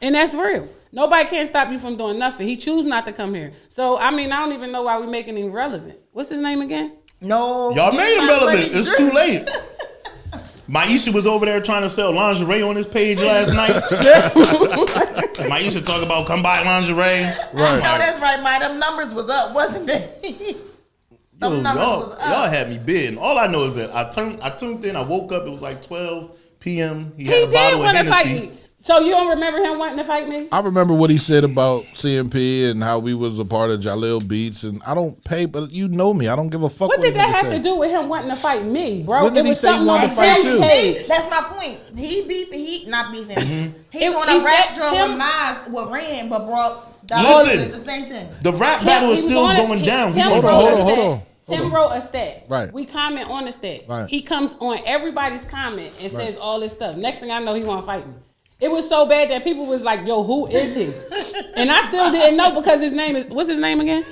And that's real. Nobody can stop you from doing nothing. He choose not to come here. So, I mean, I don't even know why we're making him relevant. What's his name again? No. Y'all get made him my relevant. money, It's Drew. too late. Maisha was over there trying to sell lingerie on his page last night. Maisha talk about come buy lingerie. I know that's right, Mike. Them numbers was up, wasn't they? Yo, Them numbers y'all, was up. y'all had me bid. All I know is that I tuned in. I woke up. It was like 12 p.m. He He had a did bottle of want to fight Hennessy. me. So, you don't remember him wanting to fight me? I remember what he said about CMP and how we was a part of Jaleel Beats, and I don't pay, but you know me. I don't give a fuck What did a that nigga have say. to do with him wanting to fight me, bro? When did It he was say he something wanted on to fight Tim's you? page. That's my point. He beefing. He not beefing. He It- doing he a rap said drum Tim- with Miles with Rand, but brought Listen. it's the same thing. The rap Tim- battle is he was still on it. going down. We Tim gonna wrote do a that. stat. Tim wrote a stat. Right. We comment on the stat. Right. He comes on everybody's comment and says all this stuff. Next thing I know, he want to fight me. It was so bad that people was like, yo, who is he? And I still didn't know because his name is, what's his name again?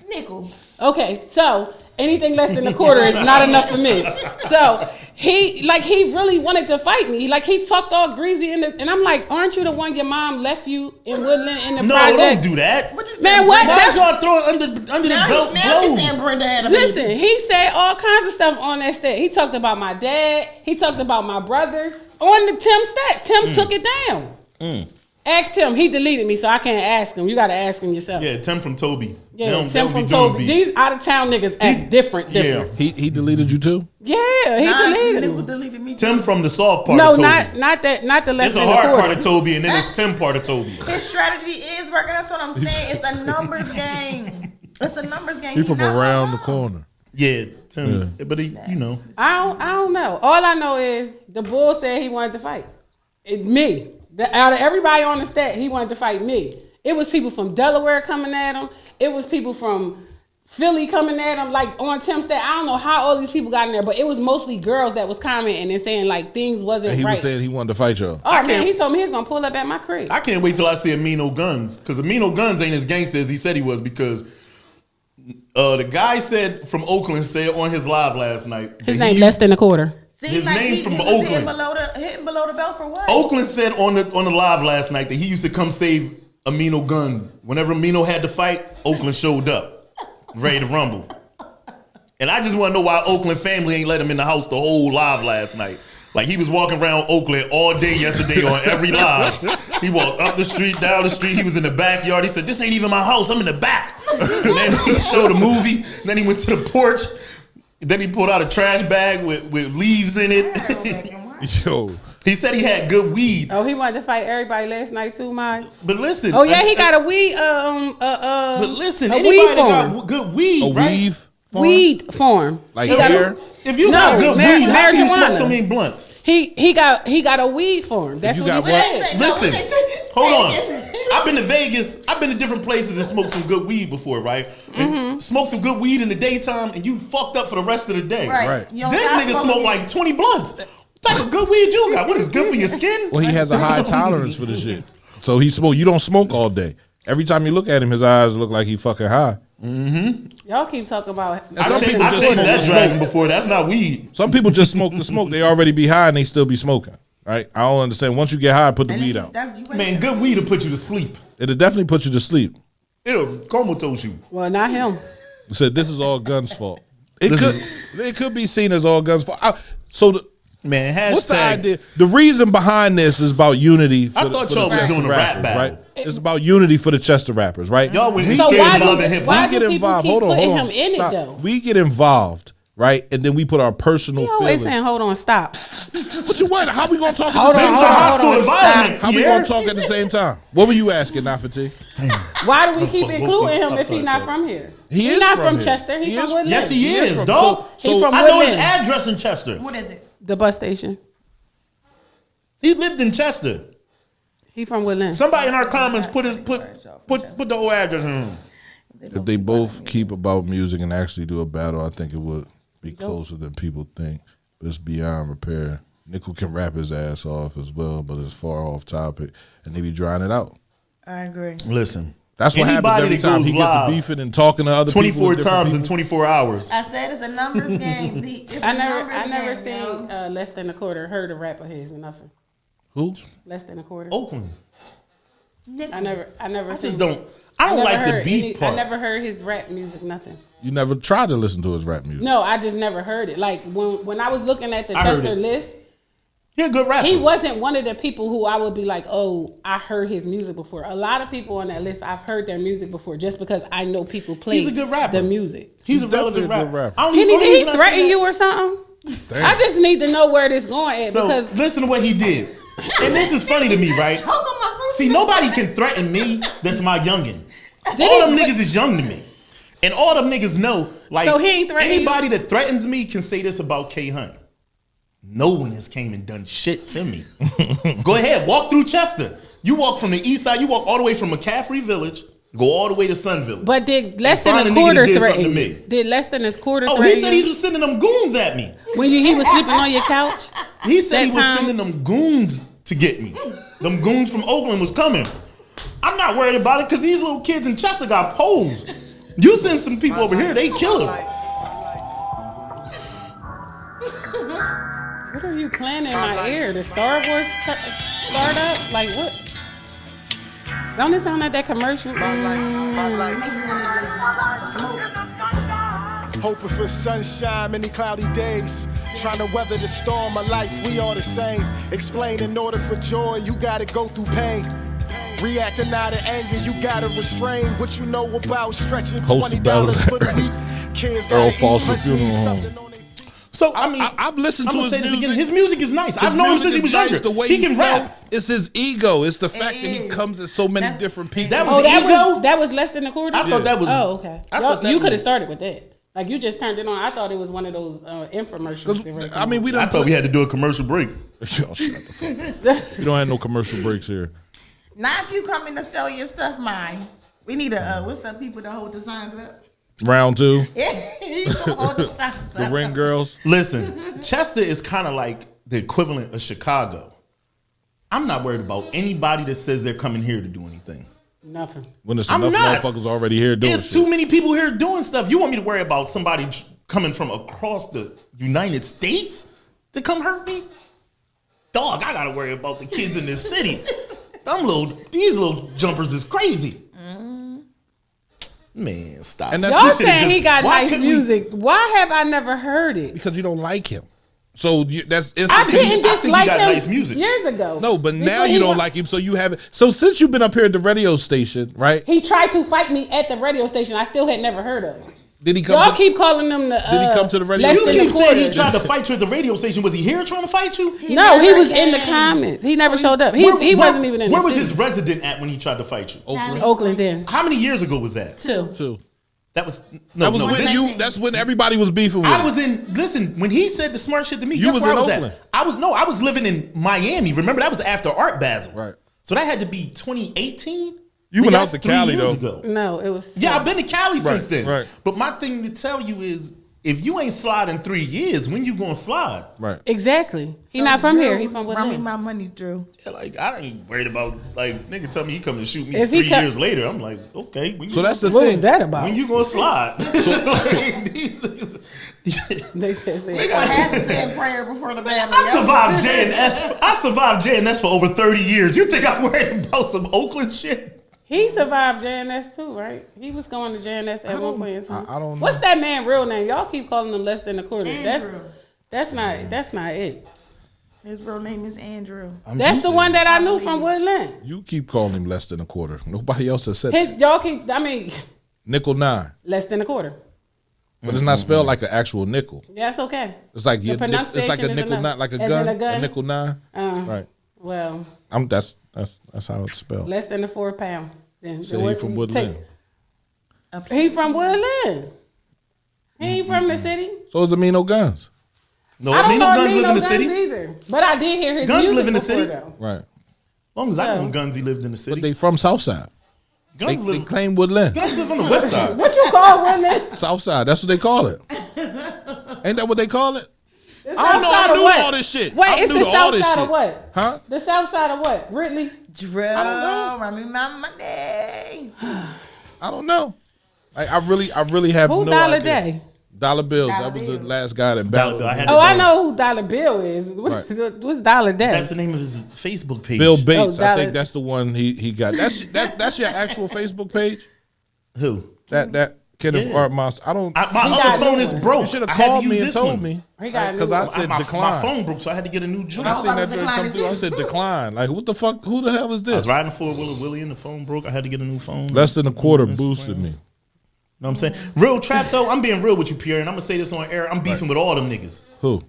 Nickel. Okay, so anything less than a quarter is not enough for me. So he really wanted to fight me. Like he talked all greasy and I'm like, aren't you the one your mom left you in Woodland in the No, projects? don't do that. What you Man, saying, what? Why That's- is y'all throwing under the belt Now she's blows? saying Brenda had a baby. Listen, he said all kinds of stuff on that stat. He talked about my dad. He talked about my brothers. On the Tim stat, Tim took it down. Ask Tim. He deleted me, so I can't ask him. You got to ask him yourself. Yeah, Tim from Toby. Yeah, Them- Tim them from be doing Toby. beef. These out of town niggas act different. Yeah. He deleted you too? Yeah, he Nah, deleted Nickel me. deleted me. Tim from the soft part No, of Toby. not the less It's a than a hard quarter. part of Toby, and then it's Tim part of Toby. His strategy is working. That's what I'm saying. It's a numbers game. It's a numbers game. He from not around the wrong. corner. Yeah, Tim. But he, you know. I don't know. All I know is the bull said he wanted to fight. Me. Out of everybody on the stat, he wanted to fight me. It was people from Delaware coming at him. It was people from Philly coming at him. Like on Tim's stat, I don't know how all these people got in there, but it was mostly girls that was commenting and saying like things wasn't And he right. was saying he wanted to fight y'all. Oh man, he told me he was gonna pull up at my crib. I can't wait till I see Amino Guns, because Amino Guns ain't as gangster as he said he was, because the guy said from Oakland said on his live last night. His name less than a quarter. See, His like name he, from he was Oakland. hitting below the belt for what? Oakland said on the live last night that he used to come save Amino Guns. Whenever Amino had to fight, Oakland showed up, ready to rumble. And I just want to know why Oakland family ain't let him in the house the whole live last night. Like he was walking around Oakland all day yesterday on every live. He walked up the street, down the street. He was in the backyard. He said, "This ain't even my house. I'm in the back." And then he showed a movie. Then he went to the porch. Then he pulled out a trash bag with leaves in it. Yo. He said he had good weed. Oh, he wanted to fight everybody last night too, Mike. But listen. Oh yeah, he got a weed. But listen, a anybody weed that form. got good weed, A right? weave? Weed form. Like He got a- hair? If you No, got good weed, how can you smoke marijuana. so many blunts? He got a weed form. That's you what he got said. Listen, hold on. I've been to Vegas. I've been to different places and smoked some good weed before, right? And smoked some good weed in the daytime, and you fucked up for the rest of the day. Right. You don't This gotta nigga smoke smoked weed. like 20 blunts. What type of good weed you got? What is good for your skin? Well, he has a high tolerance for the shit. So he smoke. You don't smoke all day. Every time you look at him, his eyes look like he fucking high. Y'all keep talking about. And some people I just chased smoke that the dragon smoke. before. That's not weed. Some people just smoke the smoke. They already be high and they still be smoking. Right? I don't understand. Once you get high, put the weed out. Man, good weed will put you to sleep. It'll definitely put you to sleep. It'll comatose you. Well, not him. Said this is all Guns' fault. This It could be seen as all Guns' fault. Man, hashtag. What's the idea? The reason behind this is about unity. For I the, thought for the y'all was Chester doing a rap rappers, battle. right? It's about unity for the Chester rappers, right? Y'all went So scared why of love do- and hip why hop. do people keep putting him in it, Stop. though? We get involved right? And then we put our personal He always feelings. saying, "Hold on, stop." What you want? How we gonna talk Hold at the on, same hold on, time? hold on, stop. How we gonna talk at the same time? What were you asking, Nafati? Why do we keep including him if he's not from here? He He's is not from from here. Chester. He's He from is- Woodland. Yes, he is, from- dog. He from I know his Woodland. address in Chester. What is it? The bus station. He lived in Chester. He from Woodland. Somebody in our comments put the whole address in him. If they both keep about music and actually do a battle, I think it would be closer than people think. But it's beyond repair. Nickel can rap his ass off as well, but it's far off topic, and they be drying it out. I agree. Listen, That's what happens every time he gets to beefing and talking to other 24 people. 24 times in 24 hours. I said it's a numbers game. It's I a never numbers seen game, yo. less than a quarter. Heard a rap of his or nothing. Who? Less than a quarter. Oakland. I never. I seen just don't. I don't never like the heard beef part. I never heard his rap music. Nothing. You never tried to listen to his rap music. No, I just never heard it. Like when I was looking at the I heard Chester it. list, He a good rapper. he wasn't one of the people who I would be like, oh, I heard his music before. A lot of people on that list, I've heard their music before just because I know people play He's a good rapper. the music. He's a definitely relevant a good rapper. rapper. Did Only he reason I say threaten that- you or something? Damn. I just need to know where this going at So because listen to what he did. And this is funny to me, right? Choke on my fruit. See, nobody can threaten me that's my youngin. Did All he- them niggas is young to me. And all them niggas know, like, So he ain't threatening anybody that threatens me can say this about K Hunt. No one has came and done shit to me. Go ahead, walk through Chester. You walk from the east side, you walk all the way from McCaffrey Village, go all the way to Sun Village. But did less And than find a a nigga quarter that did threaten something to you? me. Did less than a quarter Oh, threaten he said you? he was sending them goons at me. When he was sleeping on your couch? He said That he was time? sending them goons to get me. Them goons from Oakland was coming. I'm not worried about it because these little kids in Chester got poles. You send some people over here, they kill us. What are you playing in my ear? The Star Wars startup? Like what? Don't it sound like that commercial? Hoping for sunshine, many cloudy days. Trying to weather the storm of life, we all the same. Explain in order for joy, you gotta go through pain. Reacting out of anger, you gotta restrain. What you know about stretching Hosted $20 for the battle. week. Kids Earl gotta eat, Foster plus need Funeral Home. something on their So I mean, I've listened to I'ma his say this music. again. His music is nice. His I've known him music since he is was nice, younger. The way he can flow. rap. It's his ego. It's the fact that he is. comes at so many different people. That was Oh, that ego? was that was less than a quarter. I thought that was. Oh, okay. I Y'all- thought that you could have was- started with that. Like you just turned it on. I thought it was one of those infomercials. that were I mean, we I don't. thought we had to do a commercial break. Yo, shut the fuck up. We don't have no commercial breaks here. Now if you come in to sell your stuff, mine. We need a what's the people that hold the signs up? Round two, You can hold the signs the up. ring girls. Listen, Chester is kind of like the equivalent of Chicago. I'm not worried about anybody that says they're coming here to do anything. Nothing. When there's I'm enough not. motherfuckers already here doing There's shit. too many people here doing stuff. You want me to worry about somebody coming from across the United States to come hurt me? Dog, I gotta worry about the kids in this city. These little jumpers is crazy. Man, stop. And that's Y'all this shit saying just- he got why nice couldn't we- music. Why have I never heard it? because you don't like him. So that's it's I the- didn't I think he dislike got him nice music. years ago. No, but now Before you he don't wa- like him, so you haven't. So since you've been up here at the radio station, right? He tried to fight me at the radio station. I still had never heard of him. Did he come? Y'all to, keep calling them the. Did he come to the radio less You than keep a saying he quarter. tried to fight you at the radio station. Was he here trying to fight you? No, he never was in the came. comments. He never showed up. He Where- wasn't even in Where the was city. his resident at when he tried to fight you? Oakland then. How many years ago was that? Two. That was that was when this- you. That's when everybody was beefing with. I him. was in. Listen, when he said the smart shit to me, You guess was where in I was Oakland. at? I was living in Miami. Remember that was after Art Basel, Right. So that had to be 2018. You went Nigga, out that's to Cali, 3 years though. ago. No, it was. Yeah, I've been to Cali since then. right. But my thing to tell you is, if you ain't sliding 3 years, when you gonna slide? Right. Exactly. He So not from Drew, here. He from Run me Woodland. my money, Drew. Yeah, like I ain't worried about like nigga tell me he coming to shoot me If he 3 co- years later. I'm like, okay. When So you that's the What thing. was that about? when you gonna slide? Like, these niggas. They said. I had to say a prayer before the battle. I survived JNS. I survived JNS for over 30 years. You think I'm worried about some Oakland shit? He survived JNS too, right? He was going to JNS at one point in time. I don't know. What's that man real name? Y'all keep calling him less than a quarter. Andrew. That's not it. His real name is Andrew. That's the one that I knew from Woodland. You keep calling him less than a quarter. Nobody else has said that. Y'all keep. I mean, Nickel 9. less than a quarter. but it's not spelled like an actual nickel. Yeah, it's okay. It's like The it's like a pronunciation is nickel, enough. not like a As gun, in a gun? a nickel 9. Right. Well, That's how it's spelled. less than a 4 pound. Then So he from Woodland. He from Woodland. He ain't from the city. So is Amino Guns. No, I don't Amino know Guns live in the Guns city. either. But I did hear his Guns music live in the before, city? though. Right. As long as I Yeah. know Guns, he lived in the city. But they from Southside. They Guns claim Woodland. Guns live on the west side. What you call Woodland? Southside. That's what they call it. Ain't that what they call it? I don't know. South side I'm of new what? to all this shit. Wait, I'm it's new the to all south this side shit. of what? Huh? The south side of what? Ridley? Drill, run me my money. I don't know. I really have Who no Dollar idea. Day? Dollar Bills. Dollar That was Bill. the last guy that Dollar battled. Bill. I had Oh, to I go. know who Dollar Bill is. What's Dollar Day? That's the name of his Facebook page. Bill Bates. Oh, I Dollar- think that's the one he got. That's your actual Facebook page. Who? That Kenneth Yeah. Art Monster. I don't. My He got other a phone new is one. broke. You should have I had to called use me and this told one. me. He got a new Because I one. said my decline. phone broke, so I had to get a new joint. I I seen that about joint decline come it through. I too. said decline. Like what the fuck? Who the hell is was this? riding for Willie and the phone broke. I had to get a new phone. Less than a quarter Instagram. boosted me. You know what I'm saying? Real trap though, I'm being real with you, Pierre, and I'm gonna say this on air. I'm beefing with all them niggas. Who?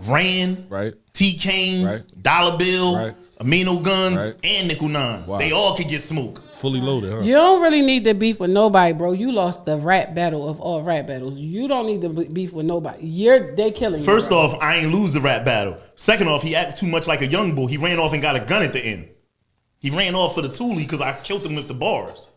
Ran, Right. T Kane, Right. Dollar Bill, Right. Amino Guns, Right. and Nickel 9. Wow. They all could get smoke. Fully loaded, huh? You don't really need to beef with nobody, bro. You lost the rap battle of all rap battles. You don't need to beef with nobody. They killing you. First bro. off, I ain't lose the rap battle. Second off, he acted too much like a young bull. He ran off and got a gun at the end. He ran off for the Thule because I killed him with the bars.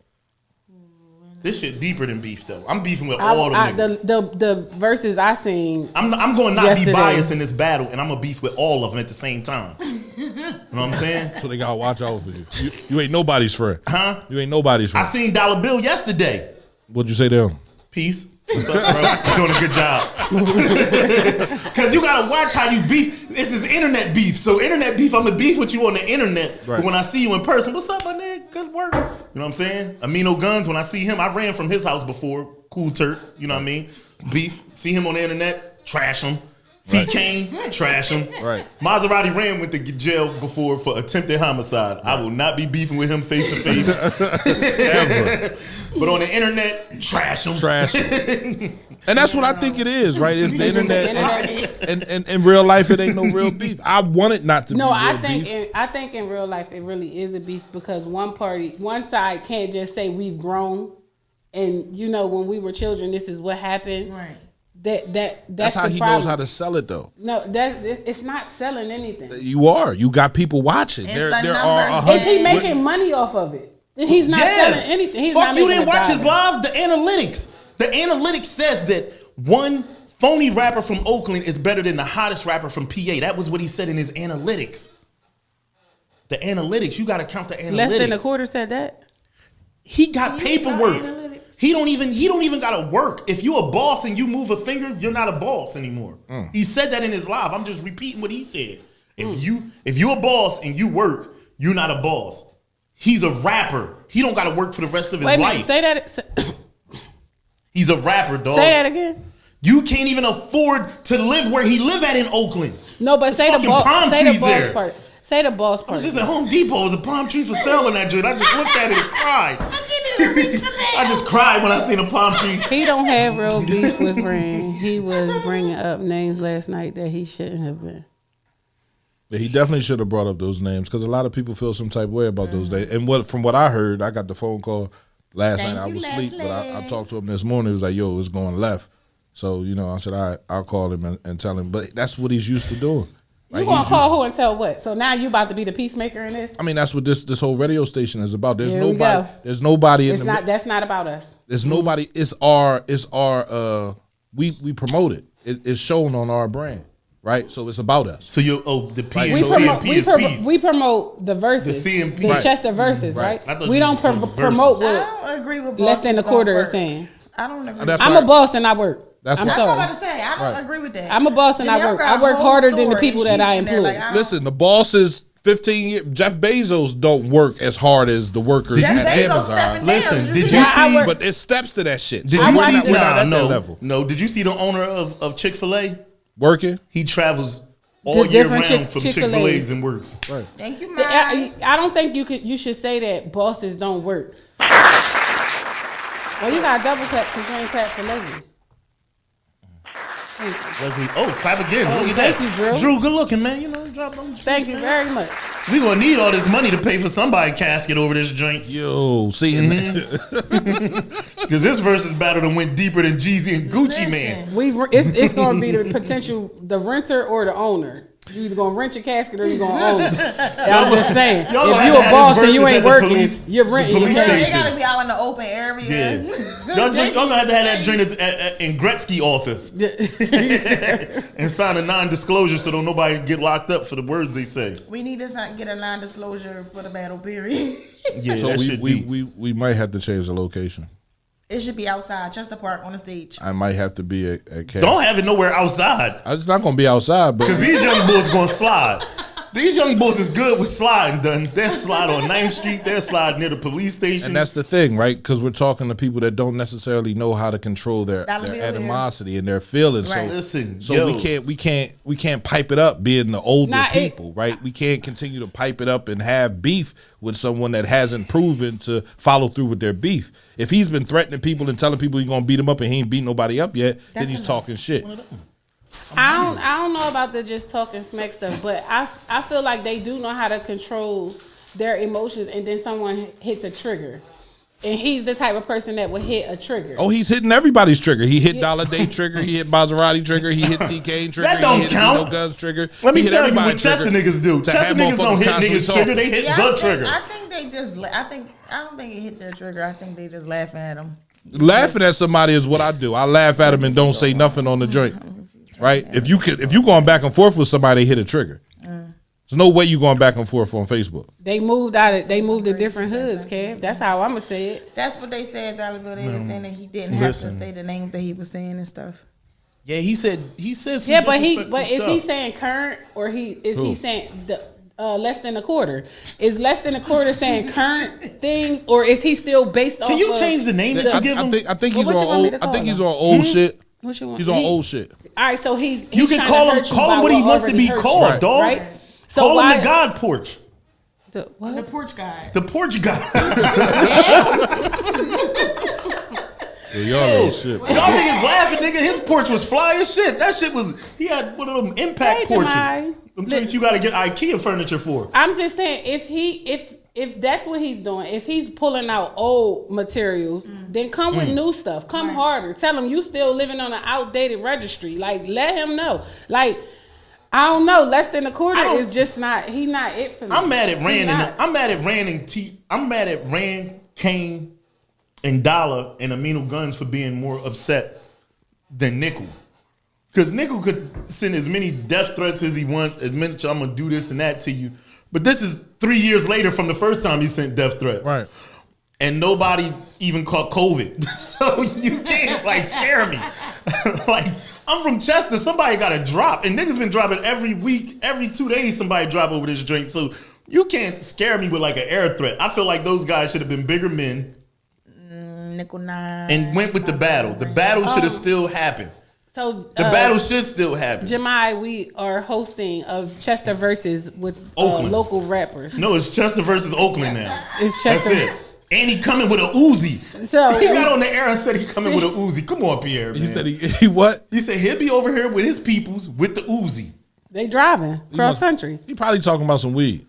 This shit deeper than beef though. I'm beefing with all the niggas. the verses I seen. I'm going to not yesterday. be biased in this battle, and I'm gonna beef with all of them at the same time. You know what I'm saying? So they gotta watch out for you. You ain't nobody's friend. Huh? You ain't nobody's I friend. seen Dollar Bill yesterday. What'd you say to him? Peace. What's up, bro? You're doing a good job. Because you gotta watch how you beef. This is internet beef. So internet beef, I'm gonna beef with you on the internet. Right. But when I see you in person, what's up, my nigga? Good work. You know what I'm saying? Amino Guns, when I see him, I ran from his house before. Cool Turk, you know what I mean? Beef. See him on the internet, trash him. T Kane, trash him. Right. Maserati ran went to jail before for attempted homicide. I will not be beefing with him face to face. Ever. But on the internet, trash him. Trash. And that's what I think it is, right? It's the internet. And in real life, it ain't no real beef. I want it not to No, be I real think beef. I think in real life it really is a beef because one side can't just say we've grown, and you know when we were children, this is what happened. Right. That's how the he problem. knows how to sell it, though. No, it's not selling anything. You are. You got people watching. It's There a are numbers 100. Is he making money off of it? Then he's not selling anything. He's Fuck, not you making didn't a watch his dollar. live? The analytics. The analytics says that one phony rapper from Oakland is better than the hottest rapper from PA. That was what he said in his analytics. The analytics, you got to count the analytics. Less than a quarter said that. He got He's got paperwork. analytics. He don't even gotta work. If you a boss and you move a finger, you're not a boss anymore. He said that in his live. I'm just repeating what he said. If you a boss and you work, you're not a boss. He's a rapper. He don't gotta work for the rest of his Wait a life. minute. Say that. He's a rapper, dog. Say that again. You can't even afford to live where he live at in Oakland. No, but There's say the fucking boss. palm Say the trees boss there. part. Say the boss I part. was just at Home Depot. It was a palm tree for sale in that joint. I just looked at it and cried. I just cried when I seen a palm tree. He don't have real beef with Ren. He was bringing up names last night that he shouldn't have been. Yeah, he definitely should have brought up those names because a lot of people feel some type of way about those days. And from what I heard, I got the phone call last night. I was asleep, but I talked to him this morning. He was like, "Yo, it's going left." So I said, "All right, I'll call him and tell him." But that's what he's used to doing. You Right? gonna He's call who and tell what? So now you about to be the peacemaker in this? I mean, that's what this whole radio station is about. There's Here we nobody. go. There's nobody in It's the. not. That's not about us. There's nobody. It's our. We promote it. It's shown on our brand, right? So it's about us. So the P Right. and We promote. CMP is peace. We promote the verses. The CMP. The Right. Chester verses, Right. right? I thought We you don't was talking about promote verses. I what don't agree with less than a bosses quarter don't is work. saying. I don't agree. That's I'm right. a boss and I work. That's I'm right. That's what I'm sorry. about to say. I don't agree with that. I'm a boss and I Janelle work. got I a work whole harder than the story people and that I she's in there employ. like, I don't- Listen, the bosses 15 years. Jeff Bezos don't work as hard as the workers Jeff at Bezos Amazon. stepping Listen, down. did see you that? see? But it steps to that shit. Did So you we're see? not at that No. level. Did you see the owner of Chick-fil-A? Working. He travels all To year different round from Chick-fil-A's. Chick-fil-A's and works. Right. Thank you, Mike. I don't think you should say that bosses don't work. Well, you got double clap because you ain't clap for Leslie. Wesley, clap again. Oh, Look at thank that. you, Drew. Drew, good looking, man. You know, drop them. Thank you very much. We gonna need all this money to pay for somebody's casket over this joint. Yo, see, Because this versus battle done went deeper than Jeezy and Gucci Man. It's gonna be the potential, the renter or the owner. You either gonna rent your casket or you gonna own it. I'm just saying. If you a boss and you ain't working, you're renting your They casket. gotta be out in the open area. Y'all gonna have to have that joint in Gretzky office and sign a non-disclosure so don't nobody get locked up for the words they say. We need to get a non-disclosure for the battle period. Yeah, so we might have to change the location. It should be outside, Chester Park on the stage. I might have to be at Don't have it nowhere outside. It's not gonna be outside, but because these young boys gonna slide. These young boys is good with sliding. They'll slide on 9th Street. They'll slide near the police station. And that's the thing, right? Because we're talking to people that don't necessarily know how to control their animosity and their feelings. Right. So, Listen, we can't pipe it up being the older people, right? We can't continue to pipe it up and have beef with someone that hasn't proven to follow through with their beef. If he's been threatening people and telling people he's gonna beat them up and he ain't beat nobody up yet, then he's talking shit. I don't know about the just talking smack stuff, but I feel like they do know how to control their emotions, and then someone hits a trigger, and he's the type of person that would hit a trigger. Oh, he's hitting everybody's trigger. He hit Dollar Day trigger. He hit Maserati trigger. He hit TK trigger. That don't he hit count. Vito Guns trigger. Let me He hit tell you everybody's what Chester trigger niggas do. to Chester have niggas don't hit motherfuckers niggas' constantly trigger. They hit Yeah, the trigger. I think they just. I don't think it hit their trigger. I think they just laughing at them. Laughing at somebody is what I do. I laugh at them and don't say nothing on the joint. Right? If you going back and forth with somebody, they hit a trigger. There's no way you going back and forth on Facebook. They moved out. They moved to different hoods, Kev. That's how I'm gonna say it. That's what they said, Dollar Bill. They were saying that he didn't have to say the names that he was saying and stuff. Yeah, he said some Yeah, but disrespectful is he stuff. saying current or he Who? saying less than a quarter? Is less than a quarter saying current things, or is he still based off? Can you change the name that you give him? I think he's Well, what you on want me old. to I call think he's him? on old shit. What you want? He's on old shit. All right, so he's You can trying call to him hurt you call by him what he wants to already be hurt you, called, dog. Right? So Call why him the God Porch. The porch guy. The Porch guy. Y'all ain't shit. Y'all niggas laughing, nigga. His porch was fly as shit. That shit was. He had one of them impact Hey, porches. Jamai. Them things you got to get IKEA furniture for. I'm just saying, if that's what he's doing, if he's pulling out old materials, then come with new stuff. Come harder. Tell him you still living on an outdated registry. Like, let him know. Like, I don't know. Less than a quarter is just not. He not it for me. I'm mad at He Rand. not. I'm mad at Rand and T. I'm mad at Rand, Kane, and Dollar and Aminu Guns for being more upset than Nickel. Because Nickel could send as many death threats as he wants, as many I'm gonna do this and that to you. But this is 3 years later from the first time he sent death threats. Right. And nobody even caught COVID. So you can't like scare me. Like, I'm from Chester. Somebody got to drop. And niggas been dropping every week, every 2 days somebody drop over this drink. So you can't scare me with like an air threat. I feel like those guys should have been bigger men Nickel 9. and went with the battle. The battle should have still happened. So The battle should still happen. Jamai, we are hosting of Chester versus with Oakland. local rappers. No, it's Chester versus Oakland now. It's Chester. That's it. And he coming with a Uzi. So he got on the air and said he coming with a Uzi. Come on, Pierre. Man. He said he what? He said he'll be over here with his peoples with the Uzi. They driving cross country. He probably talking about some weed.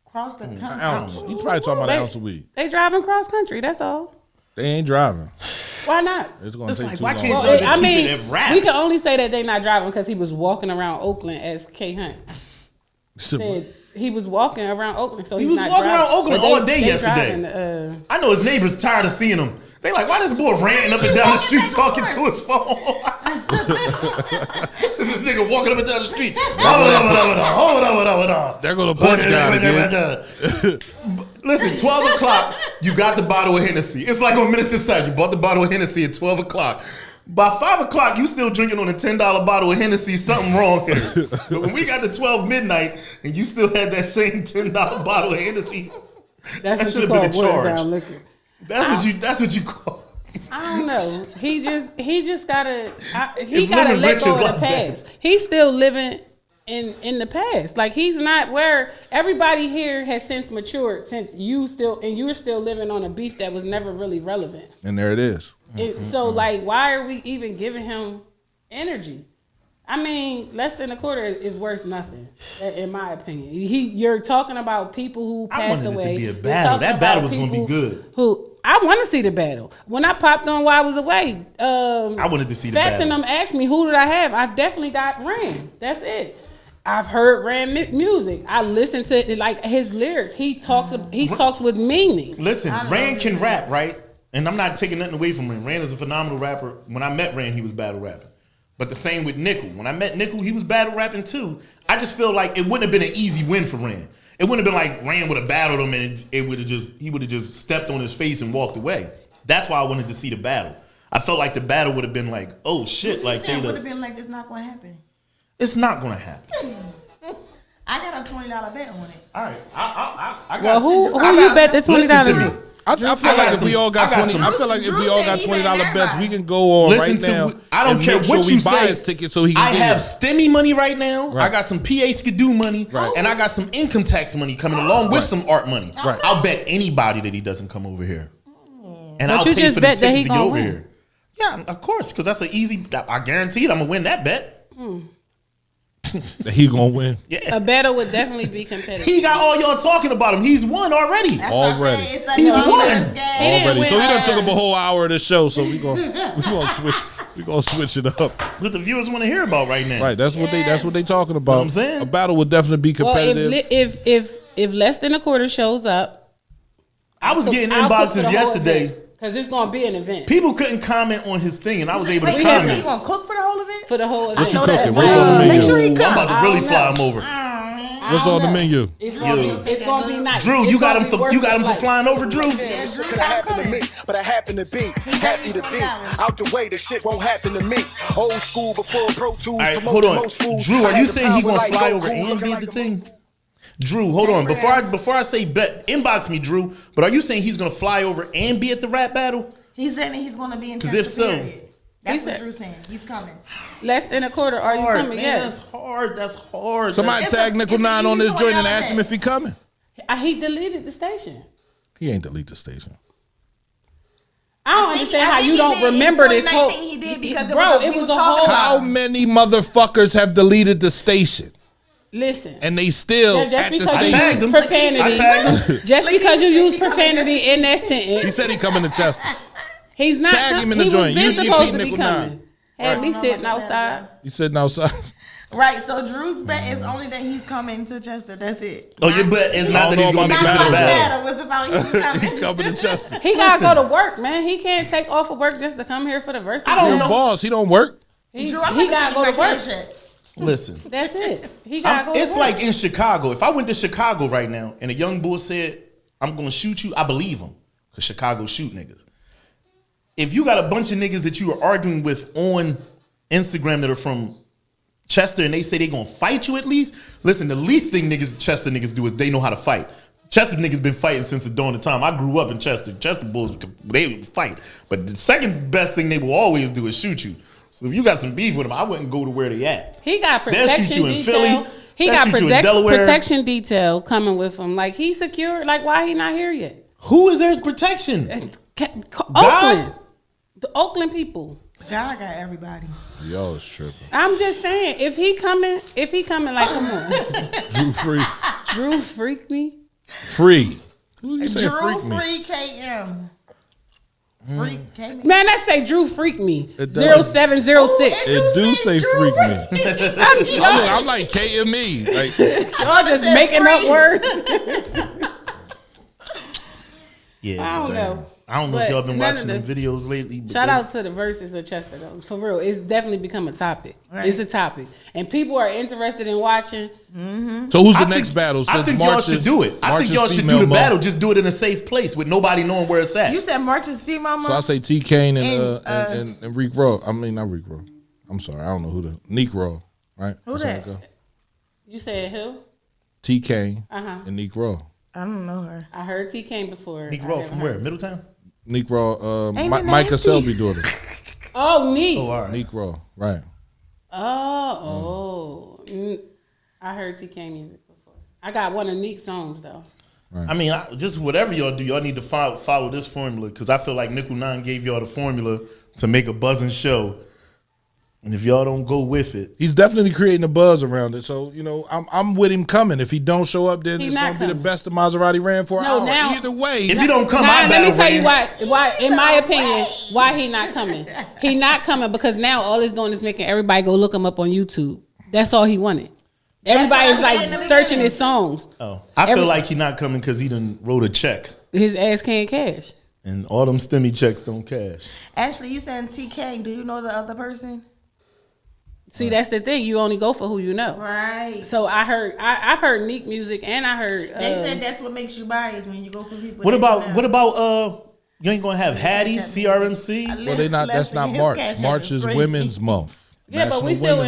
Cross the An country. ounce. He's probably talking about an ounce of weed. They driving cross country. That's all. They ain't driving. Why not? It's gonna It's take like, too why long. can't Well, y'all just I keep mean, it at rap? we can only say that they not driving because he was walking around Oakland as K Hunt said. He was walking around Oakland, so He he's was not walking driving. around Oakland But all day they yesterday. driving, I know his neighbors tired of seeing him. They like, why this boy ranting up and down the street talking to his phone? This nigga walking up and down the street. There go the porch guy again. Listen, 12 o'clock, you got the bottle of Hennessy. It's like on Minister Side. You bought the bottle of Hennessy at 12 o'clock. By 5 o'clock, you still drinking on a $10 bottle of Hennessy. Something wrong here. But when we got to 12 midnight and you still had that same $10 bottle of Hennessy, That's that what should you have been a call watered charge. down liquor. That's what you call. I don't know. He just gotta. He If gotta living let rich go is of the like that. past. He's still living in the past. Like he's not where everybody here has since matured. Since you're still living on a beef that was never really relevant. And there it is. So like, why are we even giving him energy? I mean, less than a quarter is worth nothing, in my opinion. You're talking about people who passed away. I wanted it to be a You're battle. talking That battle about was going to be people good. I want to see the battle. When I popped on while I was away, I wanted to see the Fats battle. and them asked me, who did I have? I definitely got Ran. That's it. I've heard Ran music. I listen to like his lyrics. He talks with meaning. Listen, Ran can rap, right? And I'm not taking nothing away from Ran. Ran is a phenomenal rapper. When I met Ran, he was battle rapping. But the same with Nickel. When I met Nickel, he was battle rapping too. I just feel like it wouldn't have been an easy win for Ran. It wouldn't have been like Ran would have battled him and he would have just stepped on his face and walked away. That's why I wanted to see the battle. I felt like the battle would have been like, oh shit, like it would have been like it's not going to happen. It's not going to happen. I got a $20 bet on it. All right, I got. Well, who you bet the $20 on? I feel like if we all got 20, I feel like if we all got $20 bets, we can go on right now. I don't care what you say. His ticket so he can I have STEMI money right now. Right. I got some PA Skidoo money, right. And I got some income tax money coming along with some art money. Right. I'll bet anybody that he doesn't come over here, and But I'll you pay just for the bet that ticket he to get gonna over win. here. Yeah, of course, because that's an easy. I guaranteed I'm gonna win that bet. He gonna win. Yeah. A battle would definitely be competitive. He got all y'all talking about him. He's won already. Already. He's won. Already. So we done took up a whole hour of the show. So we gonna switch it up. What the viewers want to hear about right now. Right. That's what they talking about. Know what I'm saying? A battle would definitely be competitive. Well, if less than a quarter shows up, I was getting I'll cook for the inboxes whole yesterday. event, because it's gonna be an event People couldn't comment on his thing, and I was able to Wait, comment. you gonna cook for the whole event? for the whole event. What you know that. cooking? What's on the Make menu? sure he I'm comes. about to I really don't fly know. him over. What's on the menu? It's gonna be nice. Drew, It's you got gonna him be for worth you got the him for flight. flying over, Drew. This shit could have happened to me, but I happen to be happy to be out the way. The shit won't happen to me. Old school before Pro Tools. All right, promoted hold on. most fools. Drew, I are had you the saying he power gonna like fly Goku, over and looking be like the a thing? Drew, hold on. Before I say bet, inbox me, Drew. But are you saying he's gonna fly over and be at the rap battle? He's saying that he's going to be in 'Cause Chester, if so- period. That's He what said- Drew's saying. He's coming. Less than a quarter. Are you Hard, coming? man, Yes. that's hard. That's hard. Somebody It's a- tag Nickel it's an 9 on easy this joint and $20 ask him bet. if he coming. He deleted the station. He ain't delete the station. I don't understand how you don't remember this whole. He did because Bro, we it was was a talking whole. about How many motherfuckers have deleted the station Listen. and they still Just at the because I you station? tagged use him. profanity, I tagged him. just because you use she coming profanity to in that He sentence, said he coming to Chester. he's not. Tag him in the he joint. was been UGP supposed to be Nickel coming. 9. Had me Right. sitting outside. He sitting outside. Right, so Drew's bet is only that he's coming to Chester. That's it. Oh, your bet is I not don't that he's know gonna about make it the to the battle. battle. It was about him coming. He coming to Chester. He gotta go to work, man. He can't take off of work just to come here for the verse. I don't Your know. boss, he don't work. He, Drew, I'm he about gotta go to work. shit. Listen. That's it. He gotta go. To It's work. like in Chicago. If I went to Chicago right now and a young boy said, I'm going to shoot you, I believe him. Because Chicago shoot niggas. If you got a bunch of niggas that you are arguing with on Instagram that are from Chester and they say they going to fight you at least, listen, the least thing Chester niggas do is they know how to fight. Chester niggas been fighting since the dawn of time. I grew up in Chester. Chester bulls, they would fight. But the second best thing they will always do is shoot you. So if you got some beef with them, I wouldn't go to where they at. He got They'll shoot protection you in detail. Philly. He They'll got shoot you in Delaware. protection detail coming with him. Like he's secure. Like why he not here yet? Who is there's protection? Oakland, the Oakland people. God got everybody. Yo, it's tripping. I'm just saying, if he coming, like, come on, Drew free. Drew freak me. Free. Who you say Drew freak me? Free KM. Freak KM. Man, that say Drew freak me. It does. 0706. It do say freak me. I'm like KME. Like Y'all just said making free. up words. Yeah, I don't but, know. I don't know But if y'all been none watching of them this- videos lately. But Shout out to the verses of Chester though. For real, it's definitely become a topic. Right. It's a topic, and people are interested in watching. so, who's the I next think- battle? I Since think March y'all should is- do it. I March think is y'all should do female the month. battle. Just do it in a safe place with nobody knowing where it's at. You said March is female month? So I say T Kane And, and Reek Raw. I mean not Reek Raw. I'm sorry, I don't know who the Neek Raw. Right? Who That's how that? it go. You said who? T Kane Uh-huh. and Neek Raw. I don't know her. I heard T came before. Nick I Raw haven't from heard. where? Middletown? Neek Raw, Ain't it Micah nasty? Selby daughter. Oh, neat. Oh, all right. Neek Raw, right. I heard T K music before. I got one of Neek's songs though. I mean, just whatever y'all do, y'all need to follow this formula because I feel like Nickel 9 gave y'all the formula to make a buzzing show And if y'all don't go with it, he's definitely creating a buzz around it. So I'm with him coming. If he don't show up, then it's gonna be the best of Maserati ran for an hour. Now, Either way, if you don't come, let me tell you why. In my opinion, why he not coming? He not coming because now all it's doing is making everybody go look him up on YouTube. That's all he wanted. Everybody's like searching his songs. Oh, I feel like he not coming because he done wrote a check. His ass can't cash. And all them STEMI checks don't cash. Ashley, you saying TK? Do you know the other person? See, that's the thing. You only go for who you know. Right. So I've heard Neek music and I heard. They said that's what makes you biased when you go for people. What about you ain't gonna have Hattie, CRMC? Well, they not. That's not March. March is Women's Month. Yeah, but we still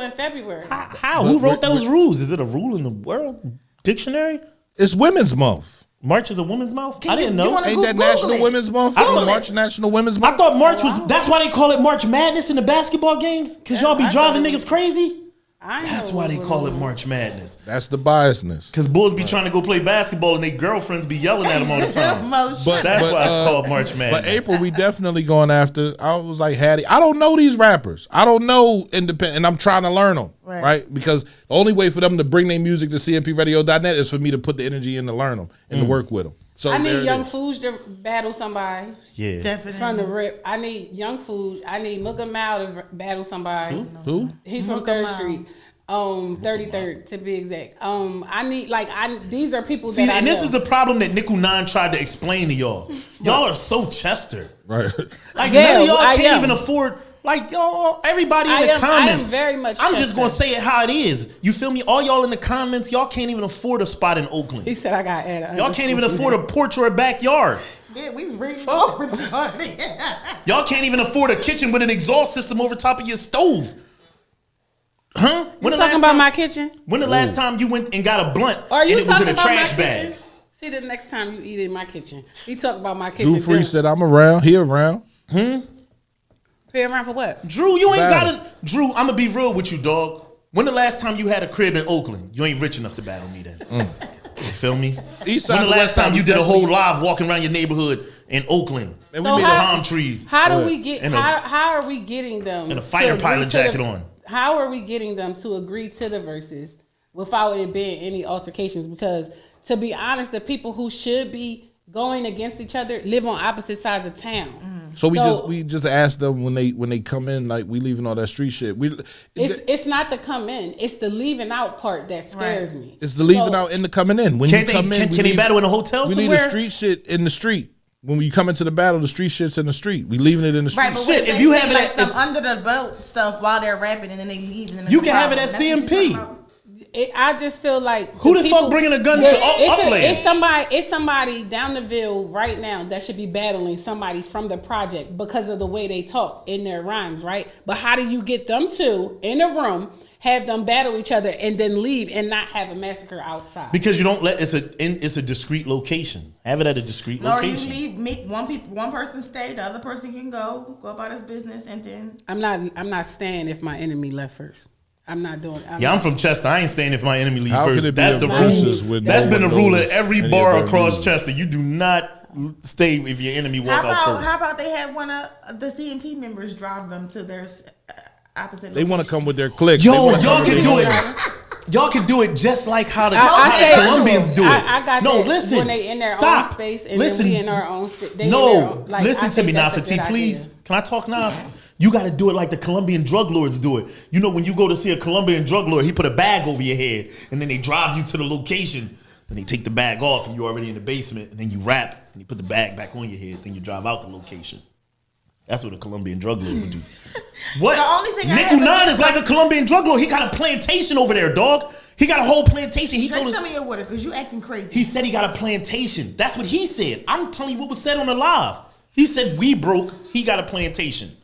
in February. How? Who wrote those rules? Is it a rule in the world dictionary? It's Women's Month. March is a women's month? I didn't know. Ain't that National Women's Month? March National Women's Month? I thought March was. That's why they call it March Madness in the basketball games? Because y'all be driving niggas crazy? That's why they call it March Madness. That's the biasness. Because bulls be trying to go play basketball and their girlfriends be yelling at them all the time. That's why it's called March Madness. But April, we definitely going after. I was like, Hattie, I don't know these rappers. I don't know independent, and I'm trying to learn them, right? Because the only way for them to bring their music to CMPRadio.net is for me to put the energy in to learn them and to work with them. So I need Young Foods to battle somebody. Yeah, definitely from the rip. I need Young Foods. I need Mooka Mal to battle somebody. Who? He from 3rd Street. 33rd to be exact. I need these are people that I and this know. is the problem that Nickel 9 tried to explain to y'all. Y'all are so Chester. Right. Like none of y'all can't even afford. Like y'all, everybody in the comments. I am very much. I'm just gonna say it how it is. You feel me? All y'all in the comments, y'all can't even afford a spot in Oakland. He said I got add. Y'all can't even afford a porch or a backyard. Yeah, we reached over retarded. Y'all can't even afford a kitchen with an exhaust system over top of your stove. Huh? You talking about my kitchen? When the last time you went and got a blunt Are you and it was talking in a about trash my bag? kitchen? See, the next time you eat in my kitchen, he talk about my kitchen. Drew Free said, I'm around. He around. Stay around for what? Drew, you ain't got to. Drew, I'm gonna be real with you, dog. When the last time you had a crib in Oakland? You ain't rich enough to battle me then. You feel me? When the last time you did a whole live walking around your neighborhood in Oakland and we made palm trees? How do we get? How are we getting them? And a fighter pilot jacket on. How are we getting them to agree to the verses without it being any altercations? Because to be honest, the people who should be going against each other live on opposite sides of town. So we just ask them when they come in, like we leaving all that street shit. It's not the come in, it's the leaving out part that scares me. It's the leaving out and the coming in. When you come in, can they battle in a hotel we somewhere? leave the street shit in the street. When we come into the battle, the street shit's in the street. We leaving it in the street. Right, but shit, if you have it like some under the belt stuff while they're rapping and then they leave, and then you can have it at CMP. I just feel like who the fuck bringing a gun to Upland? It's somebody down the Ville right now that should be battling somebody from the project because of the way they talk in their rhymes, right? But how do you get them two in a room, have them battle each other, and then leave and not have a massacre outside? Because you don't let it's a discreet location. Have it at a discreet location. Or you make one person stay, the other person can go about his business, and then I'm not staying if my enemy left first. I'm not doing it. I'm from Chester. I ain't staying if my enemy leave How first. could it be That's a the versus rule. with That's no been the one rule at knows every any bar of their across music? Chester. You do not stay if your enemy walk out first. How about they have one of the CMP members drive them to their opposite? They want to come with their clicks. Yo, y'all can do it. Y'all can do it just like how the Colombians do it. I got no, that listen. When they in their stop. own space and listen. then we in our own space. No, listen to me now, Fatih, please. Can I talk now? You got to do it like the Colombian drug lords do it. You know, when you go to see a Colombian drug lord, he put a bag over your head, and then they drive you to the location, and they take the bag off, and you're already in the basement, and then you rap, and you put the bag back on your head, then you drive out the location. That's what a Colombian drug lord would do. What? The only thing Nick Unan is like a Colombian drug lord. He got a plantation over there, dog. He got a whole plantation. He told us. Tell me your water, because you acting crazy. He said he got a plantation. That's what he said. I'm telling you what was said on the live. He said we broke. He got a plantation.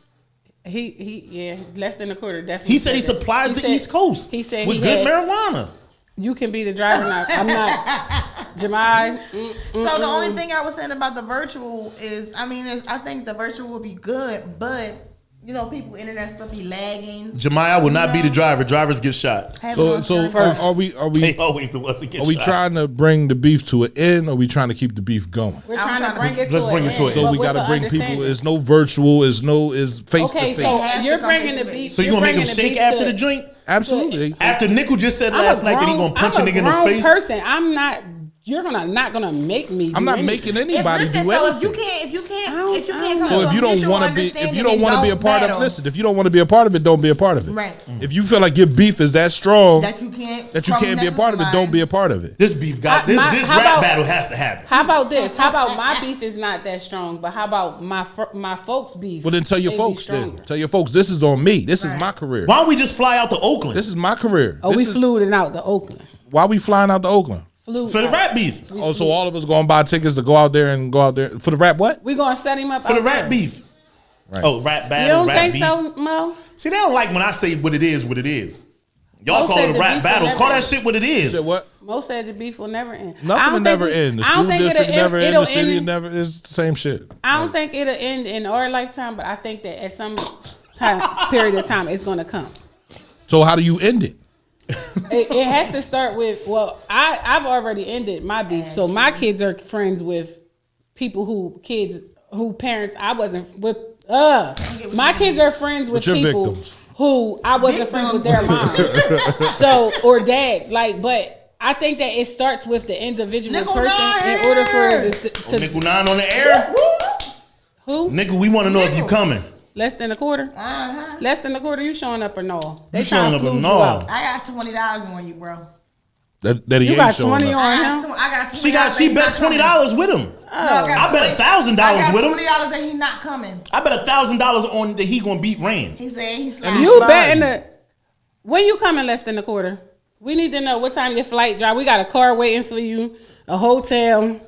He less than a quarter definitely. He said he supplies the East Coast. He said with he good had, marijuana. You can be the driver now. I'm not. Jamai. So the only thing I was saying about the virtual is, I think the virtual will be good, but people internet stuff be lagging. Jemiah will not be the driver. Drivers get shot. So are we They always the ones that get Are we shot. trying to bring the beef to an end, or are we trying to keep the beef going? We're trying to bring it Let's to bring an it to end, an end. So but we with got to the bring people. understanding. It's no virtual. It's face Okay, to so face. you're bringing the beef. So you gonna make him shake after the joint? Absolutely. After Nickel just said I'm a last night that he gonna punch a I'm nigga in the grown face. person. I'm not. You're not gonna make me. I'm do not anything. making anybody do anything. So if you can't come So to if a you don't mutual want to be, if you don't want to be a understanding, part don't of, battle. listen. If you don't want to be a part of it, don't be a part of it. Right. If you feel like your beef is that strong That you can't be a part of it, don't be a part of it. This beef got this rap battle has to happen. How about this? How about my beef is not that strong, but how about my folks' beef? Well, then tell your They be folks. stronger. Then tell your folks this is on me. This is my career. Why don't we just fly out to Oakland? This is my career. Oh, we flew it out to Oakland. Why we flying out to Oakland? For the rap beef. Oh, so all of us going to buy tickets to go out there for the rap what? We gonna set him up For the out rap there. beef. Right. Oh, rap You battle, don't rap think beef. so, Mo? See, they don't like when I say what it is, what it is. Y'all Mo call said it a the rap beef battle. will Call never that shit what it is. What? Mo said the beef will never end. I Nothing don't will think never we- end. The I don't school think district it'll never end. it'll The city end- never is the same shit. I don't think it'll end in our lifetime, but I think that at some period of time, it's gonna come. So how do you end it? It has to start with, I've already ended my beef. So my kids are friends with people who parents I wasn't with. My kids are friends with your people victims. who I wasn't friends with their moms. or dads. But I think that it starts with the individual Nickel person nine. in order for it to Nickel 9 on the air. who? Nickel, we want to know if you coming. Less than a quarter? Less than a quarter, you showing up or no? They You trying showing to up or fluke no? you out. I got $20 on you, bro. That he You ain't got showing 20 up. on I him? got $20. She bet $20 with him. I bet $1,000 with him. $20 that he not coming. I bet $1,000 on that he gonna beat Rand. He said he's And sliding. he's You sliding. betting the when you coming less than a quarter? We need to know what time your flight drive. We got a car waiting for you, a hotel,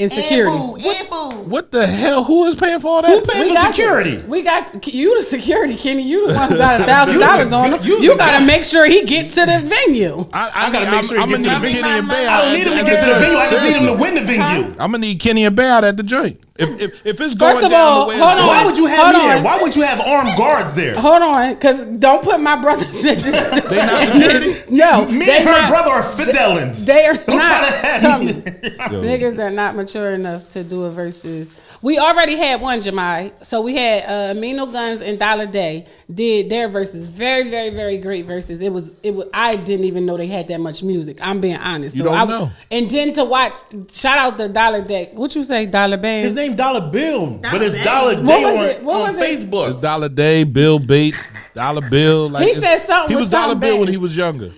and security. And food. What the hell? Who is paying for all that? Who paying for got security? You. We got you the security, Kenny. You the one who got $1,000 on him. You You the got guy. to make sure he get to the venue. I gotta make sure he I'm get to the gonna need venue. Kenny and Bay. I don't need him to get to the venue. I just need him to win the venue. I'm gonna need Kenny and Bay out at the joint. If it's going First of down all, the way, hold it's on. going. Why would you have Hold me there? on. Why would you have armed guards there? Hold on, because don't put my brothers in They not security? No, Me they and her not- brother are fidelins. They are Don't try not to have me coming. there. Niggas are not mature enough to do a versus. We already had one, Jemai. So we had Amino Guns and Dollar Day did their verses. Very, very, very great verses. It was. I didn't even know they had that much music. I'm being honest. You So don't I, know. And then to watch, shout out the Dollar Day. What you say, Dollar Band? His name Dollar Bill, but it's Day. Dollar What Day was it? What on was it? Facebook. It's Dollar Day, Bill Bates, Dollar Bill. Like He it's- said something He with was Dollar something Bill when bad. he was younger.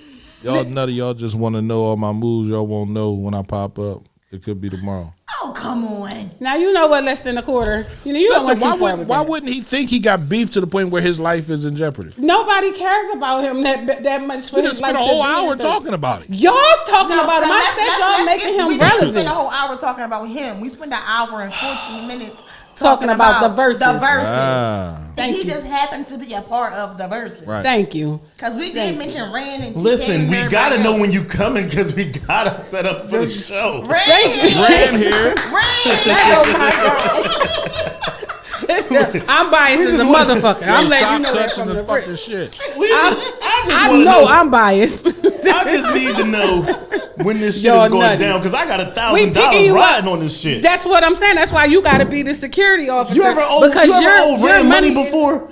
Y'all nutty. Y'all just want to know all my moves. Y'all won't know when I pop up. It could be tomorrow. Oh, come on. Now you know what less than a quarter. You know you don't Listen, want too far with why that. wouldn't he think he got beef to the point where his life is in jeopardy? Nobody cares about him that much for We his just life. spent a to whole be in hour the- talking about it. Y'all's talking No, about so him. I said y'all making him we didn't spend relevant. a whole hour talking about him. We spent an hour and 14 minutes Talking about the verses. The verses. Ah. Thank he you. just happened to be a part of the verses. Right. Thank you. Because we did mention Rand and TK Listen, and we everybody gotta know else. when you coming because we gotta set up for the show. Rand here. Rand here. Oh my God. I'm biased as a motherfucker. I'm letting you Stop know that touching from the the fucking first. shit. I wanna know I'm biased. I just need to know when this shit Y'all is going nutty. down because I got We $1,000 picking you riding up. on this shit. That's what I'm saying. That's why you got to be the security officer. You ever owe your Rand money money before?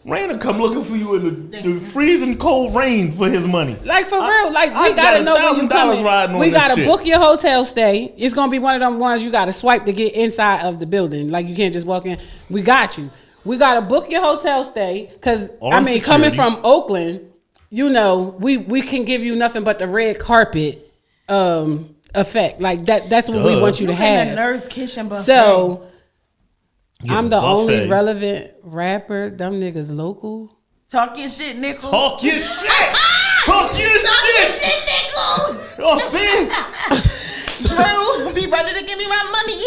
Rain will come looking for you in the freezing cold rain for his money. Like for real, like I we gotta got know when you $1,000 coming. riding on We this gotta shit. book your hotel stay. It's gonna be one of them ones you gotta swipe to get inside of the building. Like you can't just walk in. We got you. We gotta book your hotel stay because Armed coming security. from Oakland, you know we can give you nothing but the red carpet effect. Like that's what we Duh. want you to In the have. nurse kitchen buffet. So Yeah, I'm the only buffet. relevant rapper. Them niggas local. Talk your shit, Nickel. Talk your shit. Talk your shit. Nickel. You know what I'm saying? Drew, be ready to give me my money.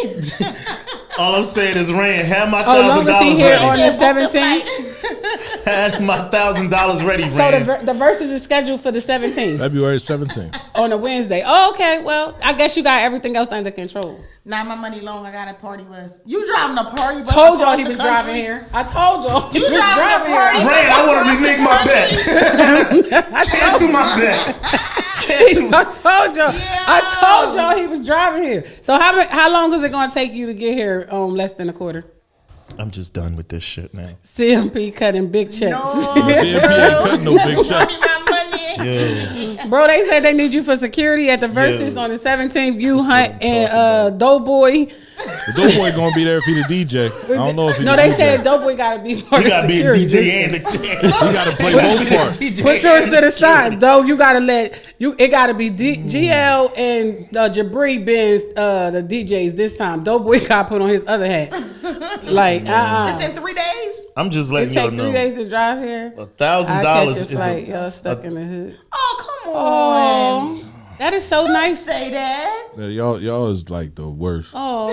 All I'm saying is, Rand, have my $1,000 Oh, long as he here ready. on the Book the 17th. Had my $1,000 ready, So Ran. the verses is scheduled for the 17th February 17th. on a Wednesday. Oh, okay. Well, I guess you got everything else under control. Not my money long. I got a party bus. You driving a party bus? Told y'all across he the was country? driving here. I told y'all he You was driving a driving party here. bus Ran, I want to across the remake my country? bet. Cancel my bet. Cancel. I told y'all he was driving here. So how long is it going to take you to get here? Less than a quarter. I'm just done with this shit now. CMP cutting big checks. CMP ain't cutting no big checks. Yeah. Bro, they said they need you for security at the Versus on the 17th. You Hunt and Doughboy. The Doughboy gonna be there if he the DJ. I don't know if he No, the they DJ. said Doughboy got to be part You of gotta be a security. DJ and a He gotta play both parts. Put yours to the side, though. You gotta it gotta be GL and Jabri Benz, the DJs this time. Doughboy got put on his other hat. Like, It's in 3 days. I'm just It letting y'all take know. 3 days to drive here. $1,000 is is flight. Y'all stuck in the hood. Oh, come on. Oh, that is so nice. Say that. Yeah, y'all is like the worst. Oh,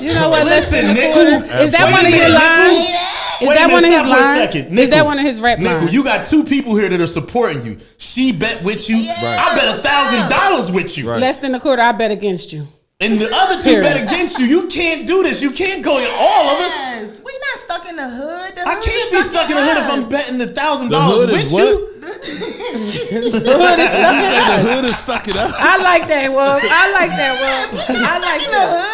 you know what? Listen, Listen, Nickel. is that Wait one a of your minute, lines? Nickel. Is Wait that a one of minute, his stop for a lines? second. Is Nickel, that one of his rap Nickel, lines? you got two people here that are supporting you. She bet with you. I bet $1,000 with you. Less than a quarter. I bet against you. And the other two Period. bet against you. You can't do this. You can't go in all of us. Yes, we not stuck in the hood. The I hood can't is be stuck in the hood if I'm us. betting The $1,000 hood with is you. The hood is stuck in The it. hood is stuck it up. I like that, Wolf. I like that, Wolf. I like In the that.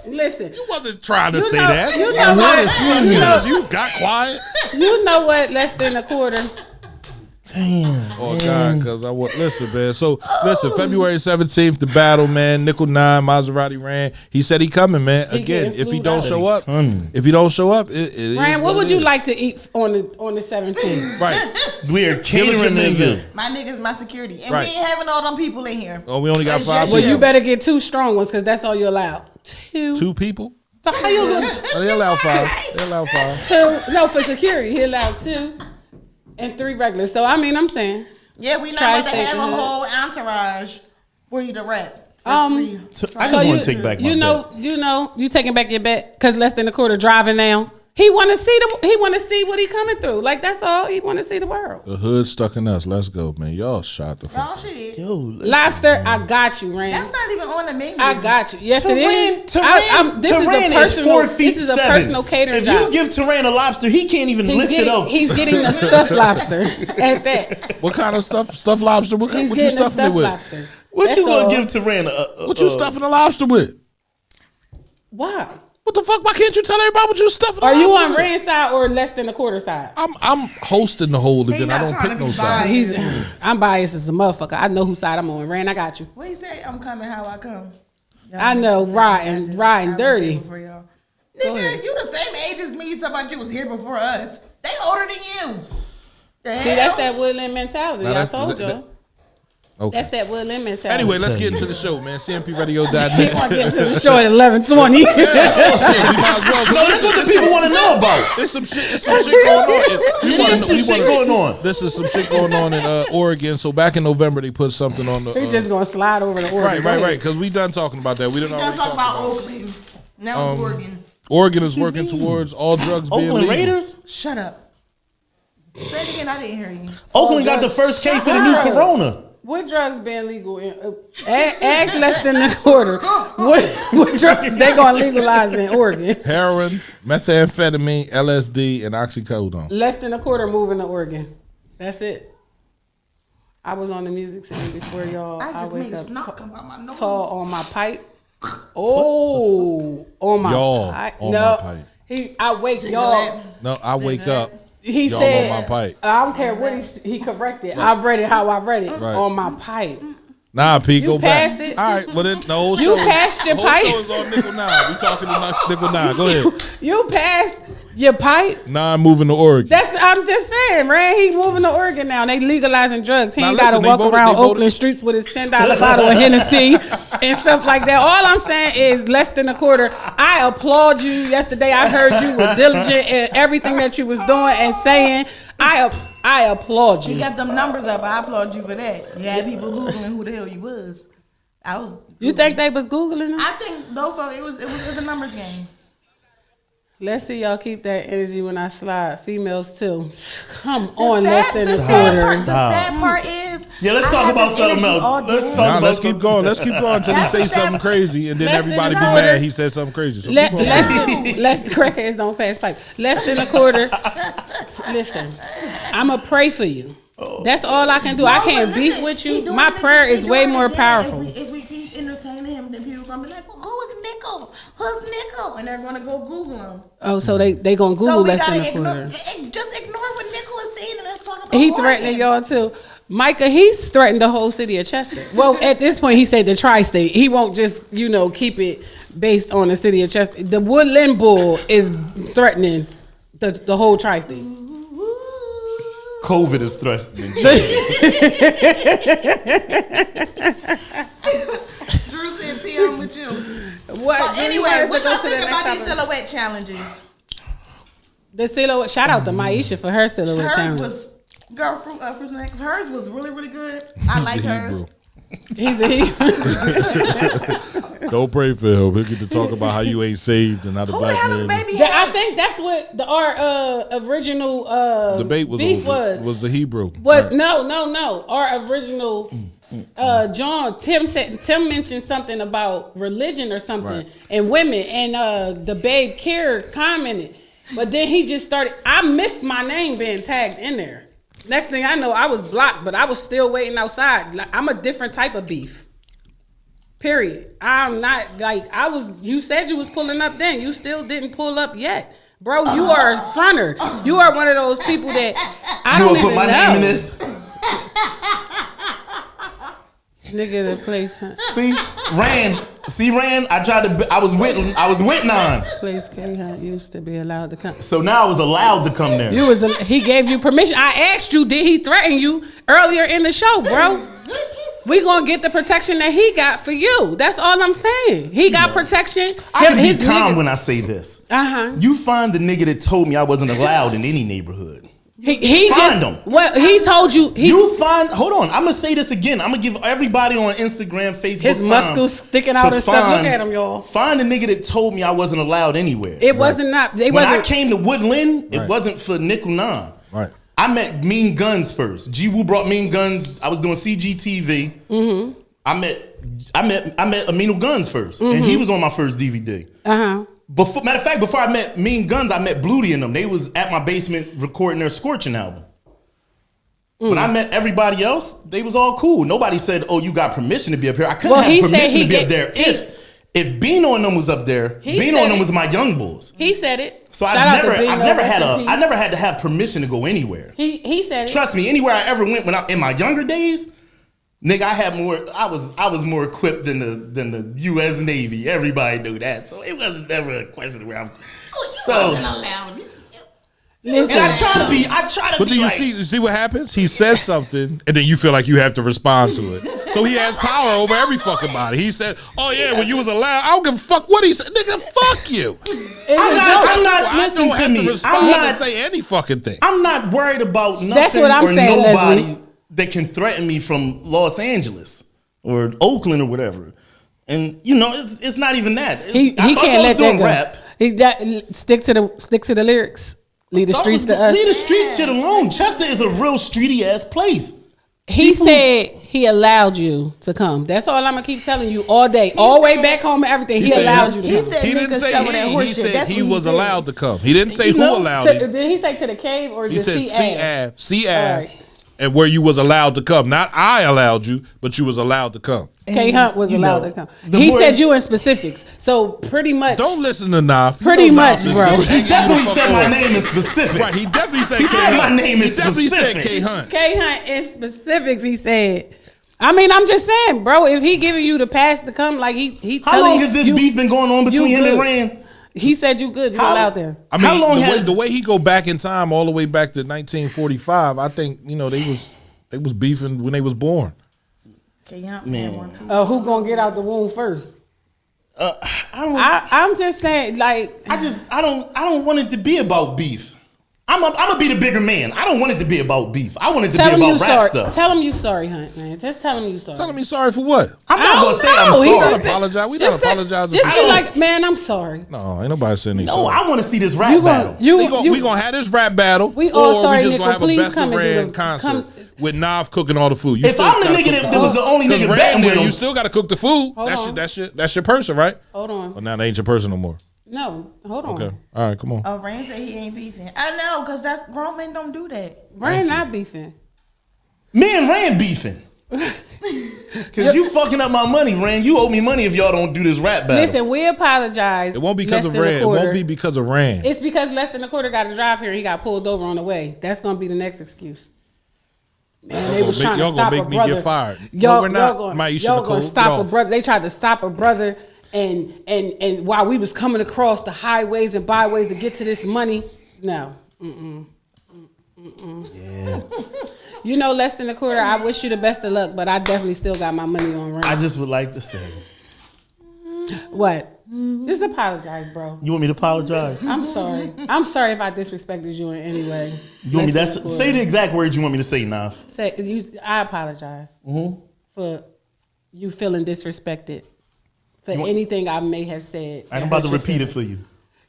hood? Listen, You wasn't trying to You say know- that. you know what? You got quiet. you know what? Less than a quarter. Damn. Oh God, because I want listen, man. So listen, February 17th, the battle, man. Nickel 9, Maserati ran. He said he coming, man. He Again, getting if he flued don't out. show up, Coming. if he don't show up, it is Ryan, what would it you is. like to eat on the 17th? Right. We are catering your nigga. nigga. My niggas, my security. And Right. we ain't having all them people in here. Oh, we only got It's 5 just Well, people. you better get 2 strong ones because that's all you're allowed. 2. 2 people? How you gonna Oh, they allow 5. They allow 5. 2? No, for security, he allowed 2 and 3 regulars. So I mean, I'm saying. Yeah, we not Try about to have a state the whole entourage for you to rap. For I free. I just want to take back my bet. You taking back your bet because less than a quarter driving now. He want to see what he coming through. Like that's all. He want to see the world. The hood stuck in us. Let's go, man. Y'all shot the fuck. Oh shit. Lobster, I got you, Rand. That's not even on the menu. I got you. Yes, it is. Tehran This is a is personal. 4 feet This is a 7. personal catering If job. you give Tehran a lobster, he can't even lift it up. He's getting a stuffed lobster at that. What kind of stuff? Stuffed lobster? What, He's what you getting a stuffing it stuffed with? lobster. What That's you gonna all. give Tehran? What you stuffing the lobster with? Why? What the fuck? Why can't you tell everybody what you stuffing? the Are you lobster on with? Rand's side or less than a quarter side? I'm hosting the whole event. I not don't trying pick to no be side. biased. I'm biased as a motherfucker. I know whose side I'm on. Rand, I got you. What you say? I'm coming how I come. Y'all I know, say riding I was dirty. here before y'all. Go Nigga, ahead. you the same age as me. You talking about you was here before us. They older than you. The See, hell? that's that Woodland mentality. Now, I that's- told that- you. Okay. That's that Woodland mentality. Anyway, let's get into the show, man. We CMPRadio.net. want to get into the show at 11:20. We might as well. No, this is what the people want to know about. There's some shit. There's some shit going on. It is some shit going on. This is some shit going on in Oregon. So back in November, they put something on the. We just gonna slide over to Oregon. right. Because we done talking about that. We didn't Y'all already talk talk about Oakland. Now it's Oregon. Oregon is working towards all drugs being Oakland legal. Raiders. Shut up. Say it again. I didn't hear you. Oakland got the first case of the new Shut up. corona. What drugs been legal? Ask less than a quarter. What drugs they gonna legalize in Oregon? Heroin, methamphetamine, LSD, and oxycodone. Less than a quarter moving to Oregon. That's it. I was on the music scene before y'all. I just made wake a up snot come out my nose. tall on my pipe. Oh, on my Y'all pipe. on no, my pipe. I wake y'all. No, I wake up. He Y'all said, on my pipe. I don't care what he corrected. I read it how I read it Right. on my pipe. Nah, P, You go back. passed it? All right, well then the whole You show. passed your the whole pipe? show is on Nickel 9. We talking to Nickel 9. Go ahead. You passed your pipe. 9 moving to Oregon. I'm just saying, man. He moving to Oregon now. They legalizing drugs. He Now, ain't listen, got to they walk voted- around they voted- Oakland streets with his $10 bottle of Hennessy and stuff like that. All I'm saying is less than a quarter. I applaud you. Yesterday, I heard you were diligent in everything that you was doing and saying. I applaud you. You got them numbers up. I applaud you for that. You had people googling who the hell you was. You think they was Googling him? I think both of it was a numbers game. Let's see y'all keep that energy when I slide. Females too. Come on, less than a quarter. The sad part is, Yeah, let's talk about something else. Let's keep going. Let's keep going until he say something crazy, and then everybody be mad he said something crazy. So Less the crackheads don't pass pipe. Less than a quarter. Listen, I'ma pray for you. That's all I can do. I can't beef with you. My prayer is way more powerful. If we keep entertaining him, then people gonna be like, well, who is Nickel? Who's Nickel? And they're gonna go Google him. Oh, so they gonna Google less than a quarter. Just ignore what Nickel is saying and let's talk about He threatening y'all too. Micah, he's threatened the whole city of Chester. Well, at this point, he said the tri-state. He won't just, keep it based on the city of Chester. The Woodland Bull is threatening the whole tri-state. COVID is threatening. Drew said PM with you. What? So anyway, what y'all think about these silhouette challenges? The silhouette. Shout out to Maisha for her silhouette challenge. Hers was really, really good. I like hers. He's a Hebrew. Don't pray for him. He'll get to talk about how you ain't saved and how the black man. I think that's what our original debate beef was the Hebrew. But no. Our original Tim mentioned something about religion or something and women, and the babe Kier commented, but then he just started. I missed my name being tagged in there. Next thing I know, I was blocked, but I was still waiting outside. Like, I'm a different type of beef. Period. I'm not like I was. You said you was pulling up then. You still didn't pull up yet, bro. You are a fronter. You are one of those people that I don't even know. You want to put my name in this? Nigga that plays hunt. Ran. I was with Nine. Place K Hunt used to be allowed to come. So now I was allowed to come there. He gave you permission. I asked you, did he threaten you earlier in the show, bro? We gonna get the protection that he got for you. That's all I'm saying. He got protection. I can be calm when I say this. You find the nigga that told me I wasn't allowed in any neighborhood. He find him. Well, he told you. Hold on. I'm gonna say this again. I'm gonna give everybody on Instagram, Facebook, his muscles sticking out and stuff. Look at him, y'all. Find a nigga that told me I wasn't allowed anywhere. It wasn't not. When I came to Woodland, it wasn't for Nickel Nine. Right. I met Mean Guns first. G Woo brought Mean Guns. I was doing CGTV. Mm-hmm. I met Amino Guns 1st, and he was on my first DVD. Matter of fact, before I met Mean Guns, I met Bluty and them. They was at my basement recording their Scorching album. When I met everybody else, they was all cool. Nobody said, "Oh, you got permission to be up here." I couldn't have permission to be up there if Beano and them was up there. Beano and them was my young boys. He said it. So I never had to have permission to go anywhere. He said it. Trust me, anywhere I ever went in my younger days, nigga, I was more equipped than the U.S. Navy. Everybody knew that, so it wasn't never a question where I'm. Wasn't allowed. Listen, and I try to. But then you see what happens? He says something, and then you feel like you have to respond to it. So he has power over every fucking body. He said, "Oh yeah, when you was allowed, I don't give a fuck what he said, nigga. Fuck you." I'm not. Listen to me. I'm not to say any fucking thing. I'm not worried about nothing. That's what I'm saying, nobody Leslie. That can threaten me from Los Angeles or Oakland or whatever. And it's not even that. He can't let that go. Rap. Stick to the lyrics. Leave the streets to us. Leave the streets shit alone. Chester is a real streety ass place. He said he allowed you to come. That's all I'm gonna keep telling you all day, all the way back home and everything. He allowed you to come. He said he didn't say he said he was allowed to come. He didn't say who allowed him. Did he say to the cave or he just said C Ave, and where you was allowed to come. Not I allowed you, but you was allowed to come. K Hunt was allowed to come. He said you in specifics. So pretty much. Don't listen to Naf. Pretty much, bro. He definitely said my name in specifics. Right, he definitely said K Hunt. My name is specifics. specific. K Hunt. K Hunt in specifics, he said. I mean, I'm just saying, bro, if he giving you the pass to come, like he How long has this beef been going on between him and Rand? He said you good. You allowed there. I mean, how long the way he go back in time all the way back to 1945, I think, they was beefing when they was born. Man. Who gonna get out the womb first? I'm just saying, like, I don't want it to be about beef. I'm gonna be the bigger man. I don't want it to be about beef. I want it to Tell be him you about rap sorry. stuff. Tell him you sorry, Hunt, man. Just tell him you sorry. Telling me sorry for what? I'm not gonna say I'm know. He sorry. just said- Apologize. We just not say- apologizing Just for be shit. like, man, I'm sorry. No, ain't nobody saying they No, sorry. I want to see this rap battle. We gonna have this rap battle, We all or sorry, we just Nickel. gonna have a Please best come of and do Rand the- concert come- with Nav cooking all the food. You If still I'm the gotta nigga cook that was the only 'Cause nigga Rand betting there, with him, you still got to cook the food. Hold on. That's your person, right? Hold on. Well, now they ain't your person no more. No, hold on. Okay, all right, come on. Oh, Rand said he ain't beefing. I know, cause that's grown men don't do that. Rand not beefing. me and Rand beefing. Cause you fucking up my money, Rand. You owe me money if y'all don't do this rap battle. Listen, we apologize. It won't be because Less of than a Rand. It quarter. won't be because of Rand. It's because less than a quarter got to drive here. He got pulled over on the way. That's gonna be the next excuse. Man, they was trying to y'all stop gonna a make me brother. get fired. Y'all, No, we're not. Y'all gonna, Maisha y'all Nicole, gonna get stop a off. brother. They tried to stop a brother, and while we was coming across the highways and byways to get to this money, no. Yeah. You know, less than a quarter. I wish you the best of luck, but I definitely still got my money on Rand. I just would like to say, What? Just apologize, bro. you want me to apologize? I'm sorry. I'm sorry if I disrespected you in any way. You want me? Less than a quarter. Say the exact words you want me to say, Nav. I apologize for you feeling disrespected for You want- anything I may have said. I'm that about to hurt your repeat it feelings. for you.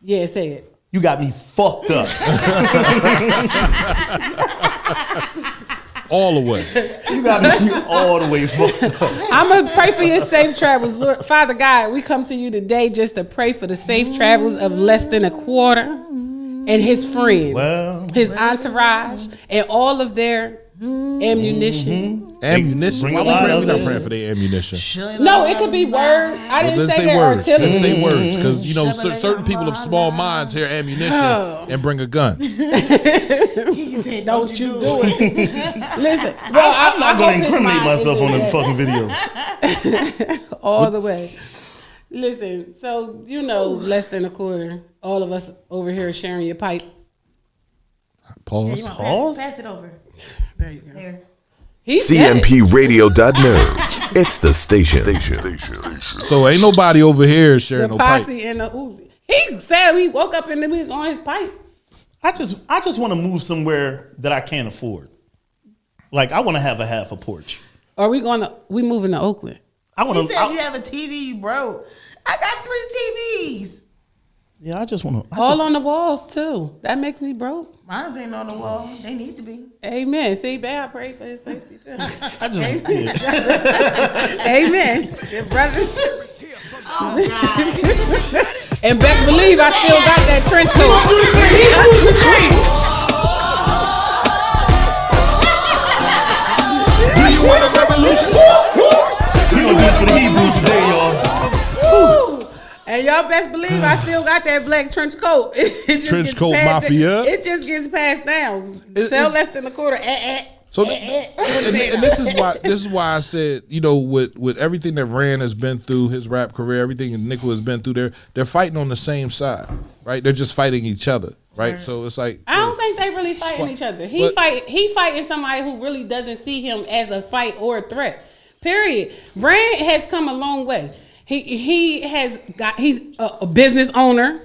Yeah, say it. You got me fucked up. All the way. You got me all the way fucked up. I'm gonna pray for your safe travels, Lord Father God. We come to you today just to pray for the safe travels of less than a quarter and his friends, his entourage, and all of their ammunition. Ammunition. Bring Why a we lot praying? of We not it. praying for their ammunition. No, it could be words. I Well, didn't then say their words. Then artillery. say words, because you know certain people of small minds hear ammunition and bring a gun. He said, Don't you do it. Listen, well, I'm not I going hope to his incriminate mind myself on isn't the that. fucking video. all the way. Listen, so you know, less than a quarter. All of us over here sharing your pipe. Pause. Pass it over. There you go. There. He said it. CMPRadio.net. It's the station. So ain't nobody over here sharing The no pipe. posse and the Uzi. He said he woke up and he was on his pipe. I just want to move somewhere that I can't afford. Like I want to have a half a porch. Are we we moving to Oakland? I want He to. said if you have a TV, you broke. I got 3 TVs. Yeah, I just want to. All on the walls too. That makes me broke. Mine ain't on the wall. They need to be. Amen. See, babe, I pray for his safety too. I just. Amen. Yeah, brother. Oh God. And best believe I still got that trench coat. Do you want a revolution? We gonna do this for the Hebrews today, y'all. And y'all best believe I still got that black trench coat. It just Trench gets coat passed- mafia? It just gets passed down. It's- Sell less than a quarter. So and this is why I said, you know, with everything that Rand has been through, his rap career, everything that Nickel has been through, they're fighting on the same side, right? They're just fighting each other, right? So it's like I don't think they really fighting each other. He fighting somebody who really doesn't see him as a fight or a threat. Period. Rand has come a long way. He's a business owner,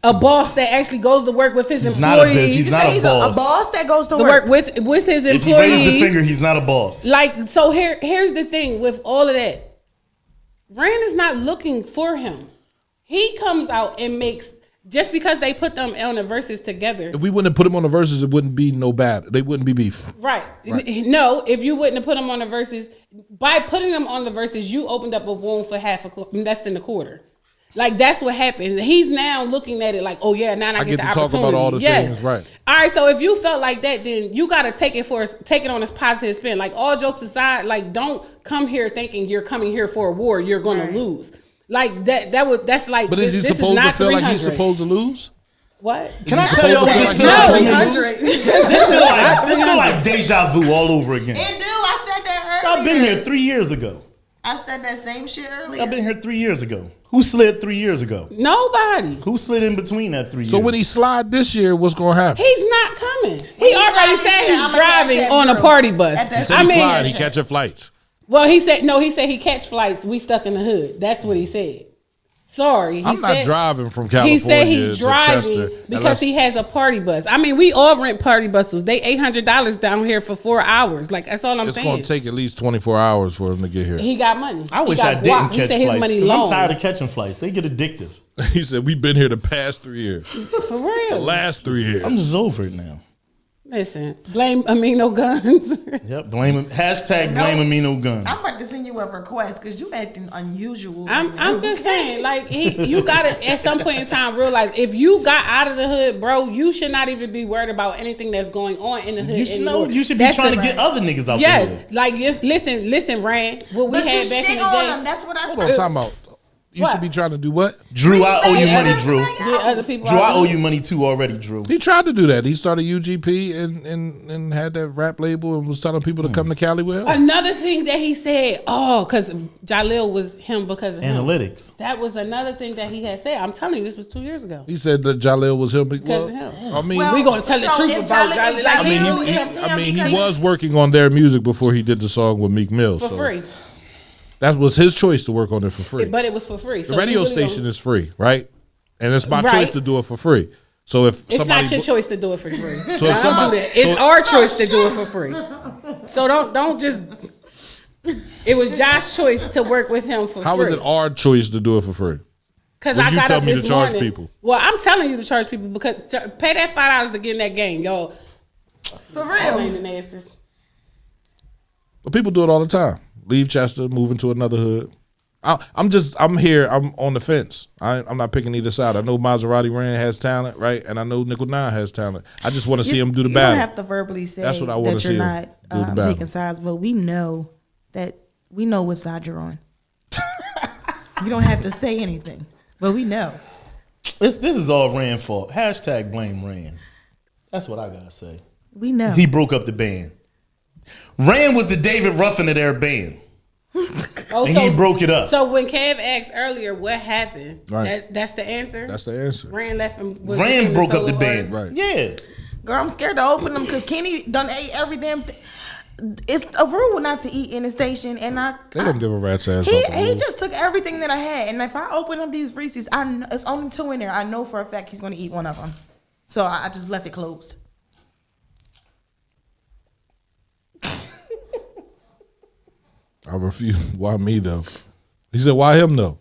a boss that actually goes to work with his employees. He's not a boss. A boss that goes to work work. with his If employees. he raised the finger, he's not a boss. Like, so here's the thing with all of that. Rand is not looking for him. He comes out and makes, just because they put them on the verses together. if we wouldn't have put them on the verses, it wouldn't be no bad. They wouldn't be beef. Right. No, if you wouldn't have put them on the verses, by putting them on the verses, you opened up a wound for less than a quarter. Like, that's what happened. He's now looking at it like, oh yeah, now I get the to talk opportunity. about all the things, right? All right, so if you felt like that, then you got to take it on its positive spin. Like, all jokes aside, like, don't come here thinking you're coming here for a war. You're going to lose. Like that's like. But is he this supposed to not feel like 300. he's supposed to lose? What? Can I tell y'all what this feels like? This feel like deja vu all over again. It do. I said that earlier. I've been here 3 years ago. I said that same shit earlier. I've been here 3 years ago. Who slid 3 years ago? Nobody. Who slid in between that 3 years? So when he slide this year, what's gonna happen? He's not coming. When He already slide this said shit, he's I'ma driving cash on that a bro. party bus. At that He said I he mean, fly, he catching flights. well, he said he catch flights. We stuck in the hood. That's what he said. Sorry, I'm not driving from California. He said he's to driving Chester because unless- he has a party bus. I mean, we all rent party buses. They $800 down here for 4 hours. Like that's all I'm It's saying. going to take at least 24 hours for him to get here. He got money. I He wish got I didn't guap. He catch said his flights. money 'Cause I'm long. tired of catching flights. They get addictive. He said, we've been here the past 3 years. For real. The last 3 years. I'm just over it now. Listen, blame Amino Guns. Yep, blame him. Hashtag blame Amino Guns. I'm about to send you a request because you acting unusual. I'm just saying, like you gotta at some point in time realize if you got out of the hood, bro, you should not even be worried about anything that's going on in the hood. You should anymore. know. You should be That's trying the- to get other niggas out Yes, there. like listen, Rand. What we But you had back in shit the on day. them. That's what I Hold on, talking about. You What? should be trying to do what? Drew, I owe you money, Drew. Get other people. Drew, I out owe there. you money too already, Drew. He tried to do that. He started UGP and had that rap label and was telling people to come to Cali with him. Another thing that he said, because Jalil was him because of him. Analytics. That was another thing that he had said. I'm telling you, this was 2 years ago. He said that Jalil was him. Because of him. I mean, we gonna tell the truth about Jalil. Like, he was working on their music before he did the song with Meek Mill. for so free. That was his choice to work on it for free. But it was for free. The radio station is free, right? And it's my Right. choice to do it for free. So if It's somebody not your choice to do it for free. So if Don't somebody- do that. It's so- our choice to do it for free. So don't just. It was Josh's choice to work with him for how free. is it our choice to do it for free? Because When I you got tell up me this to charge morning. people. Well, I'm telling you to charge people because pay that $5 to get in that game, yo. For Ain't real. the nastiest. But people do it all the time. Leave Chester, move into another hood. I'm here. I'm on the fence. I'm not picking either side. I know Maserati Rand has talent, right? And I know Nickel 9 has talent. I just want to see him do the You battle. don't have to verbally say That's what I wanna that see you're him not do the battle. taking sides, but we know what side you're on. You don't have to say anything, but we know. This is all Rand fault. Hashtag blame Rand. That's what I gotta say. We know. He broke up the band. Rand was the David Ruffin of their band. Oh, And he broke it up. So when Kev asked earlier what happened, Right. that's the answer. That's the answer. Rand left him. Rand broke up the band. Right. Yeah. Girl, I'm scared to open them because Kenny done ate every damn thing. It's a rule not to eat in the station, and They don't give a rat's ass. he about the rules. just took everything that I had, and if I open up these Reese's, I know, it's only 2 in there. I know for a fact he's going to eat one of them, so I just left it closed. I refuse. Why me though? He said, "Why him though?"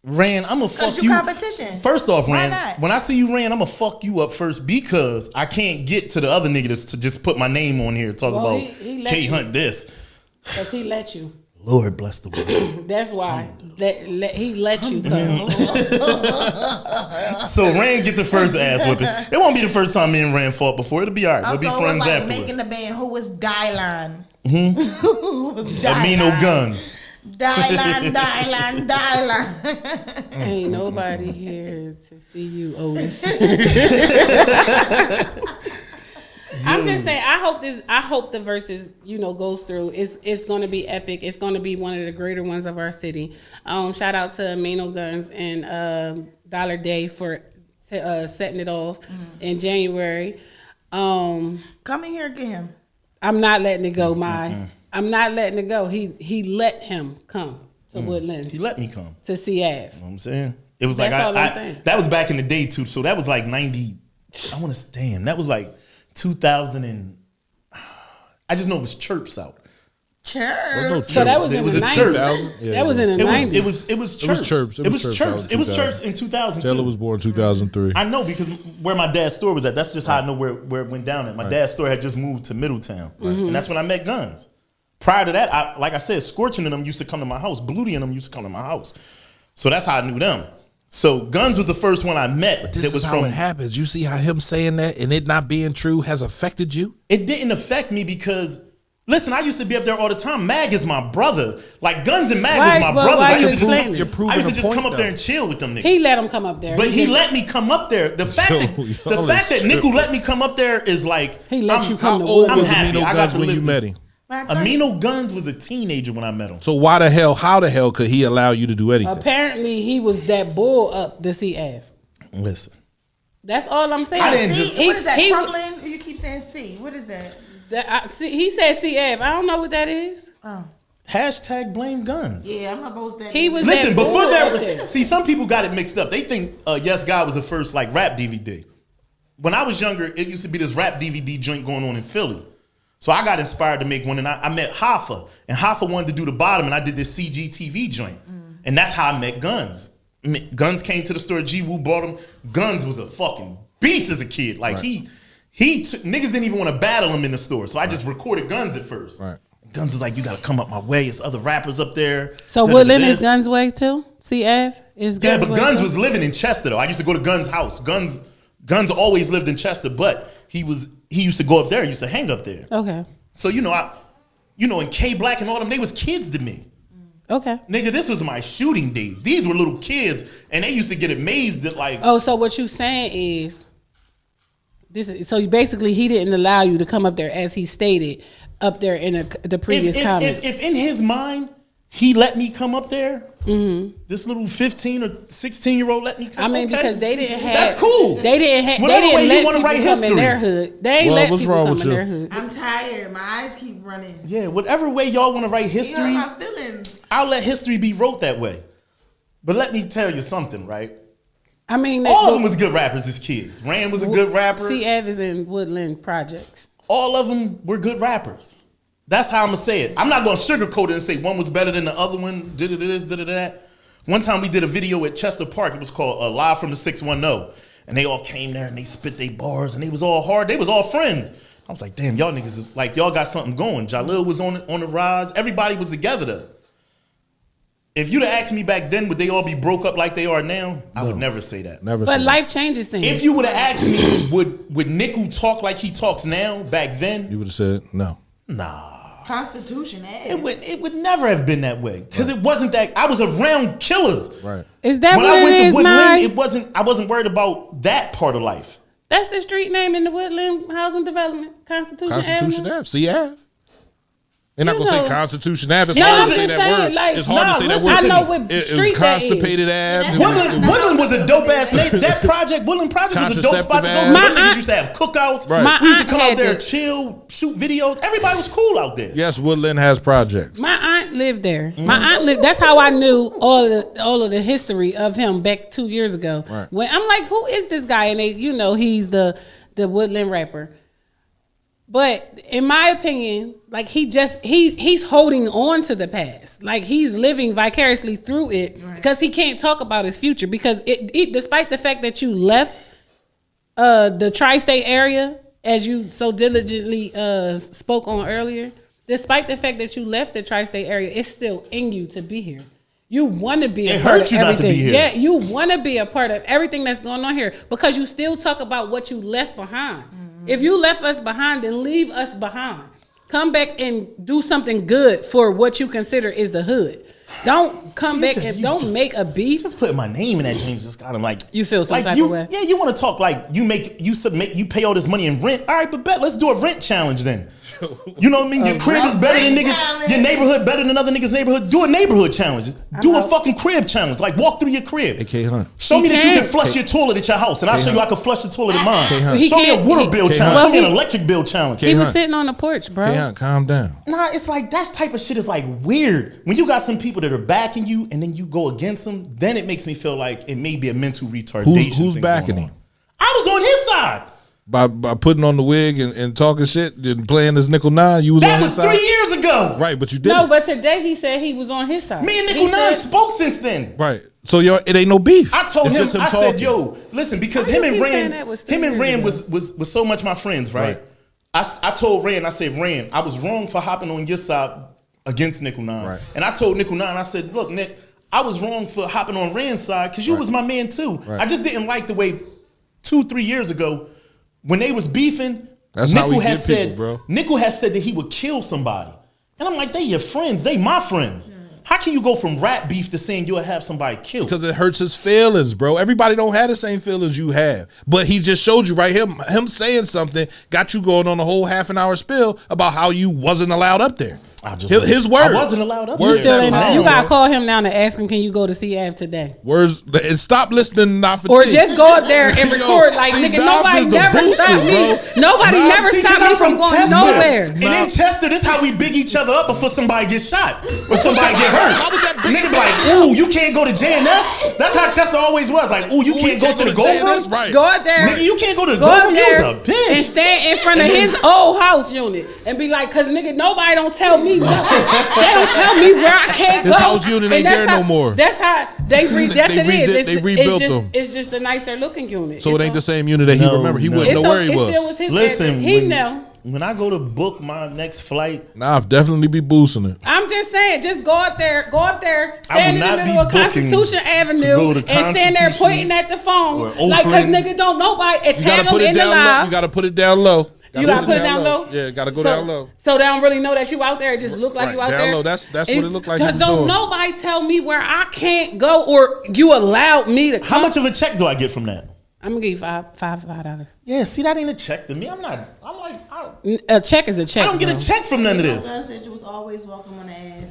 Rand, I'm gonna fuck Because you. you competition. First off, Why Rand, not? when I see you, Rand, I'm gonna fuck you up first because I can't get to the other niggas to just put my name on here and talk Well, about he let K you. Hunt this. Because he let you. Lord bless the world. That's why. He let you come. So Rand get the first ass whipping. It won't be the first time me and Rand fought before. It'll be all right. We'll Also, be it was friends like afterwards. making the band who was Dylan. Mm-hmm. Who was Amino Dylan? Guns. Dylan. Ain't nobody here to see you, Otis. I'm just saying. I hope the verses goes through. It's going to be epic. It's going to be one of the greater ones of our city. Shout out to Amino Guns and Dollar Day for setting it off in January. Come in here and get him. I'm not letting it go. I'm not letting it go. He let him come to Woodlands. He let me come. To CF. You know what I'm saying? It was That's like all I'm saying. that was back in the day too. So that was like 90. I want to damn. That was like 2000 and I just know it was chirps out. Chirps. So that was It in was the a 90s. chirp. That was in the 90s. It was chirps. chirps. It was chirps. It was chirps in 2002. Taylor was born 2003. I know because where my dad's store was at. That's just how I know where it went down at. My dad's store had just moved to Middletown, and that's when I met Guns. Prior to that, like I said, Scorching and them used to come to my house. Bluty and them used to come to my house. So that's how I knew them. So Guns was the first one I met. But this that was is how from it happens. You see how him saying that and it not being true has affected you? It didn't affect me because, listen, I used to be up there all the time. Mag is my brother. Like Guns and Mag was Right, my but brothers. why I you used to just explaining? come, You're proving I used to a just point, come up there though. and chill with them niggas. He let him come up there. But he just- let me come up there. The fact that y'all is Nickel let me come up there is like He let I'm- you come How to old I'm was happy. Amino I got Guns to when live you with- met him? Amino Guns was a teenager when I met him. So how the hell could he allow you to do anything? Apparently, he was that bull up the CF. Listen, That's all I'm saying. I didn't C, just- what is that? He- Crumlin? You keep saying C. What is that? He said CF. I don't know what that is. Oh. Hashtag blame guns. Yeah, I'm gonna post that. He was Listen, at before Bull that with it. was, see, some people got it mixed up. They think Yes God was the first like rap DVD. When I was younger, it used to be this rap DVD joint going on in Philly. So I got inspired to make one, and I met Hoffa, and Hoffa wanted to do the bottom, and I did this CGTV joint, and that's how I met Guns. Guns came to the store. G Woo bought him. Guns was a fucking beast as a kid. Like Right. niggas didn't even want to battle him in the store, so I just recorded Guns at first. Right. Guns is like, you got to come up my way. It's other rappers up there. So Woodland is Guns' way too? CF is Guns' Yeah, but way Guns too? was living in Chester though. I used to go to Guns' house. Guns always lived in Chester, but he used to go up there. He used to hang up there. Okay. So and K Black and all them, they was kids to me. Okay. Nigga, this was my shooting day. These were little kids, and they used to get amazed at like. Oh, so what you saying is, so basically he didn't allow you to come up there as he stated up there in the previous comments. If in his mind he let me come up there, this little 15 or 16-year-old let me come. I mean, okay. because they didn't have. That's cool. They didn't Whatever way let you want to people write come history. in their hood. They ain't Well, let what's people wrong come with in you? their hood. I'm tired. My eyes keep running. Yeah, whatever way y'all want to write You history, know my feelings. I'll let history be wrote that way. But let me tell you something, right? I mean, All of them was good rappers as kids. Rand was a good rapper. CF is in Woodland Projects. All of them were good rappers. That's how I'm gonna say it. I'm not gonna sugarcoat it and say one was better than the other one. Did it this, did it that. One time we did a video at Chester Park. It was called Live from the 610, and they all came there and they spit their bars and they was all hard. They was all friends. I was like, damn, y'all niggas is like y'all got something going. Jalil was on the rise. Everybody was together though. If you'd have asked me back then, would they all be broke up like they are now? I would never say that. Never. But said life changes things. If you would have asked me, would Nickel talk like he talks now back then? You would have said no. Nah. Constitution It would never have been that way because it wasn't that. I was around killers. Right. Is that when what I went it to is, Woodland, Nye? I wasn't worried about that part of life. That's the street name in the Woodland Housing Development, Constitution Constitution Avenue. Ave. CF. They're not You gonna know. say Constitution Ave. It's No, hard I'm to say just that saying, word. like, It's hard nah, to say that listen word. to me. I know what It was street that is. Constipated Ave. It was- Woodland was a dope ass name. That project, Woodland Project, was a dope spot to go to. My Niggas aunt- used to have cookouts. Right. My We used to aunt come out had there, the- chill, shoot videos. Everybody was cool out there. Yes, Woodland has projects. My aunt lived there. My aunt lived. That's how I knew all of the history of him back 2 years ago. Right. When I'm like, who is this guy? And they, he's the Woodland rapper. But in my opinion, like he's holding on to the past. Like he's living vicariously through it because he can't talk about his future. Because it despite the fact that you left the tri-state area, as you so diligently spoke on earlier, despite the fact that you left the tri-state area, it's still in you to be here. You want to be a It part hurts of you not to everything. be here. Yeah, you want to be a part of everything that's going on here because you still talk about what you left behind. If you left us behind, then leave us behind. Come back and do something good for what you consider is the hood. Don't come See, back it's just- and you don't just- make a beef. Just putting my name in that change just got him like You feel some like type you, of way. Yeah, you want to talk like you submit, you pay all this money in rent. All right, but bet let's do a rent challenge then. You know what I mean? Your crib is better than niggas. Your neighborhood better than other niggas' neighborhood. Do a neighborhood challenge. Do a fucking crib challenge. Like walk through your crib. AK Hunt. Show me that you can't. can flush your toilet at your house, and I'll show you I can flush the toilet at mine. He Show me a can't- water he- bill K-Hunt. challenge. Well, Show me an he- electric bill challenge. He was sitting on the porch, bro. K-Hunt, calm down. Nah, it's like that type of shit is like weird. When you got some people that are backing you and then you go against them, then it makes me feel like it may be a mental retardation. Who's thing backing going him? on. I was on his side. By putting on the wig and talking shit and playing this Nickel 9, you was That on was his side? 3 years ago. Right, but you did No, it. but today he said he was on his side. Me and He Nickel 9 said- spoke since then. Right. So it ain't no beef. I told It's him, just I talking. said, yo, listen, because Why him you and keep saying Rand, that was 3 him and years Rand ago? was so much my friends, right? I told Rand, I said, Rand, I was wrong for hopping on your side against Nickel 9. Right. And I told Nickel 9, I said, look, Nick, I was wrong for hopping on Rand's side because you was my man too. Right. I just didn't like the way 2-3 years ago when they was beefing, That's how we Nickel get has people, said, bro. Nickel has said that he would kill somebody. And I'm like, they your friends, they my friends. How can you go from rap beef to saying you'll have somebody killed? Because it hurts his feelings, bro. Everybody don't have the same feelings you have. But he just showed you, right? Him saying something got you going on a whole half an hour spill about how you wasn't allowed up there. His words. I wasn't allowed up. You there. still ain't. So You now- gotta call him now and ask him, can you go to CAV today? Words. And stop listening not for Or T. just go up there and Yo, record. Like, see, nigga, Nav nobody is the never booster, stopped me. bro. Nobody Nav- never See, 'cause stopped me I'm from going Chester. nowhere. And in Chester, this how we big each other up before somebody gets shot or somebody get hurt. How was that big Niggas as like, hell? ooh, you can't go to JNS. That's how Chester always was. Like, ooh, you can't go to the Gold JNS, Room. right. Go out there. Nigga, you can't go to the Go Gold up Room. there You was a bitch. and stand in front of his old house unit and be like, cause nigga, nobody don't tell me nothing. They don't tell me where I can't His go. house unit And ain't that's there how- no more. That's how they that's They it redid- is. they rebuilt it's just, them. It's just a nicer looking unit. So it It's ain't a- the same unit that he No, remember. He no. wouldn't know where he It still was. was his Listen, address. He know. when I go to book my next flight, Nah, I'll definitely be boosting it. I'm just saying, just go out there, stand in the not middle be of Constitution booking to Avenue go to and stand there Constitution pointing at the phone. or Like, cause Oakland. nigga don't nobody and You gotta tag them put it in the down low. live. You gotta put it down low. You gotta put it down low. Yeah, gotta go So- down low. So they don't really know that you out there. It just look like Right, you out down there. low. That's what it looked like he was Don't doing. nobody tell me where I can't go or you allowed me to come. how much of a check do I get from that? I'm gonna give you $5. Yeah, see, that ain't a check to me. I'm like, A check is a check. I don't get bro. a check from none of this. Gun said you was always welcome on the Ave.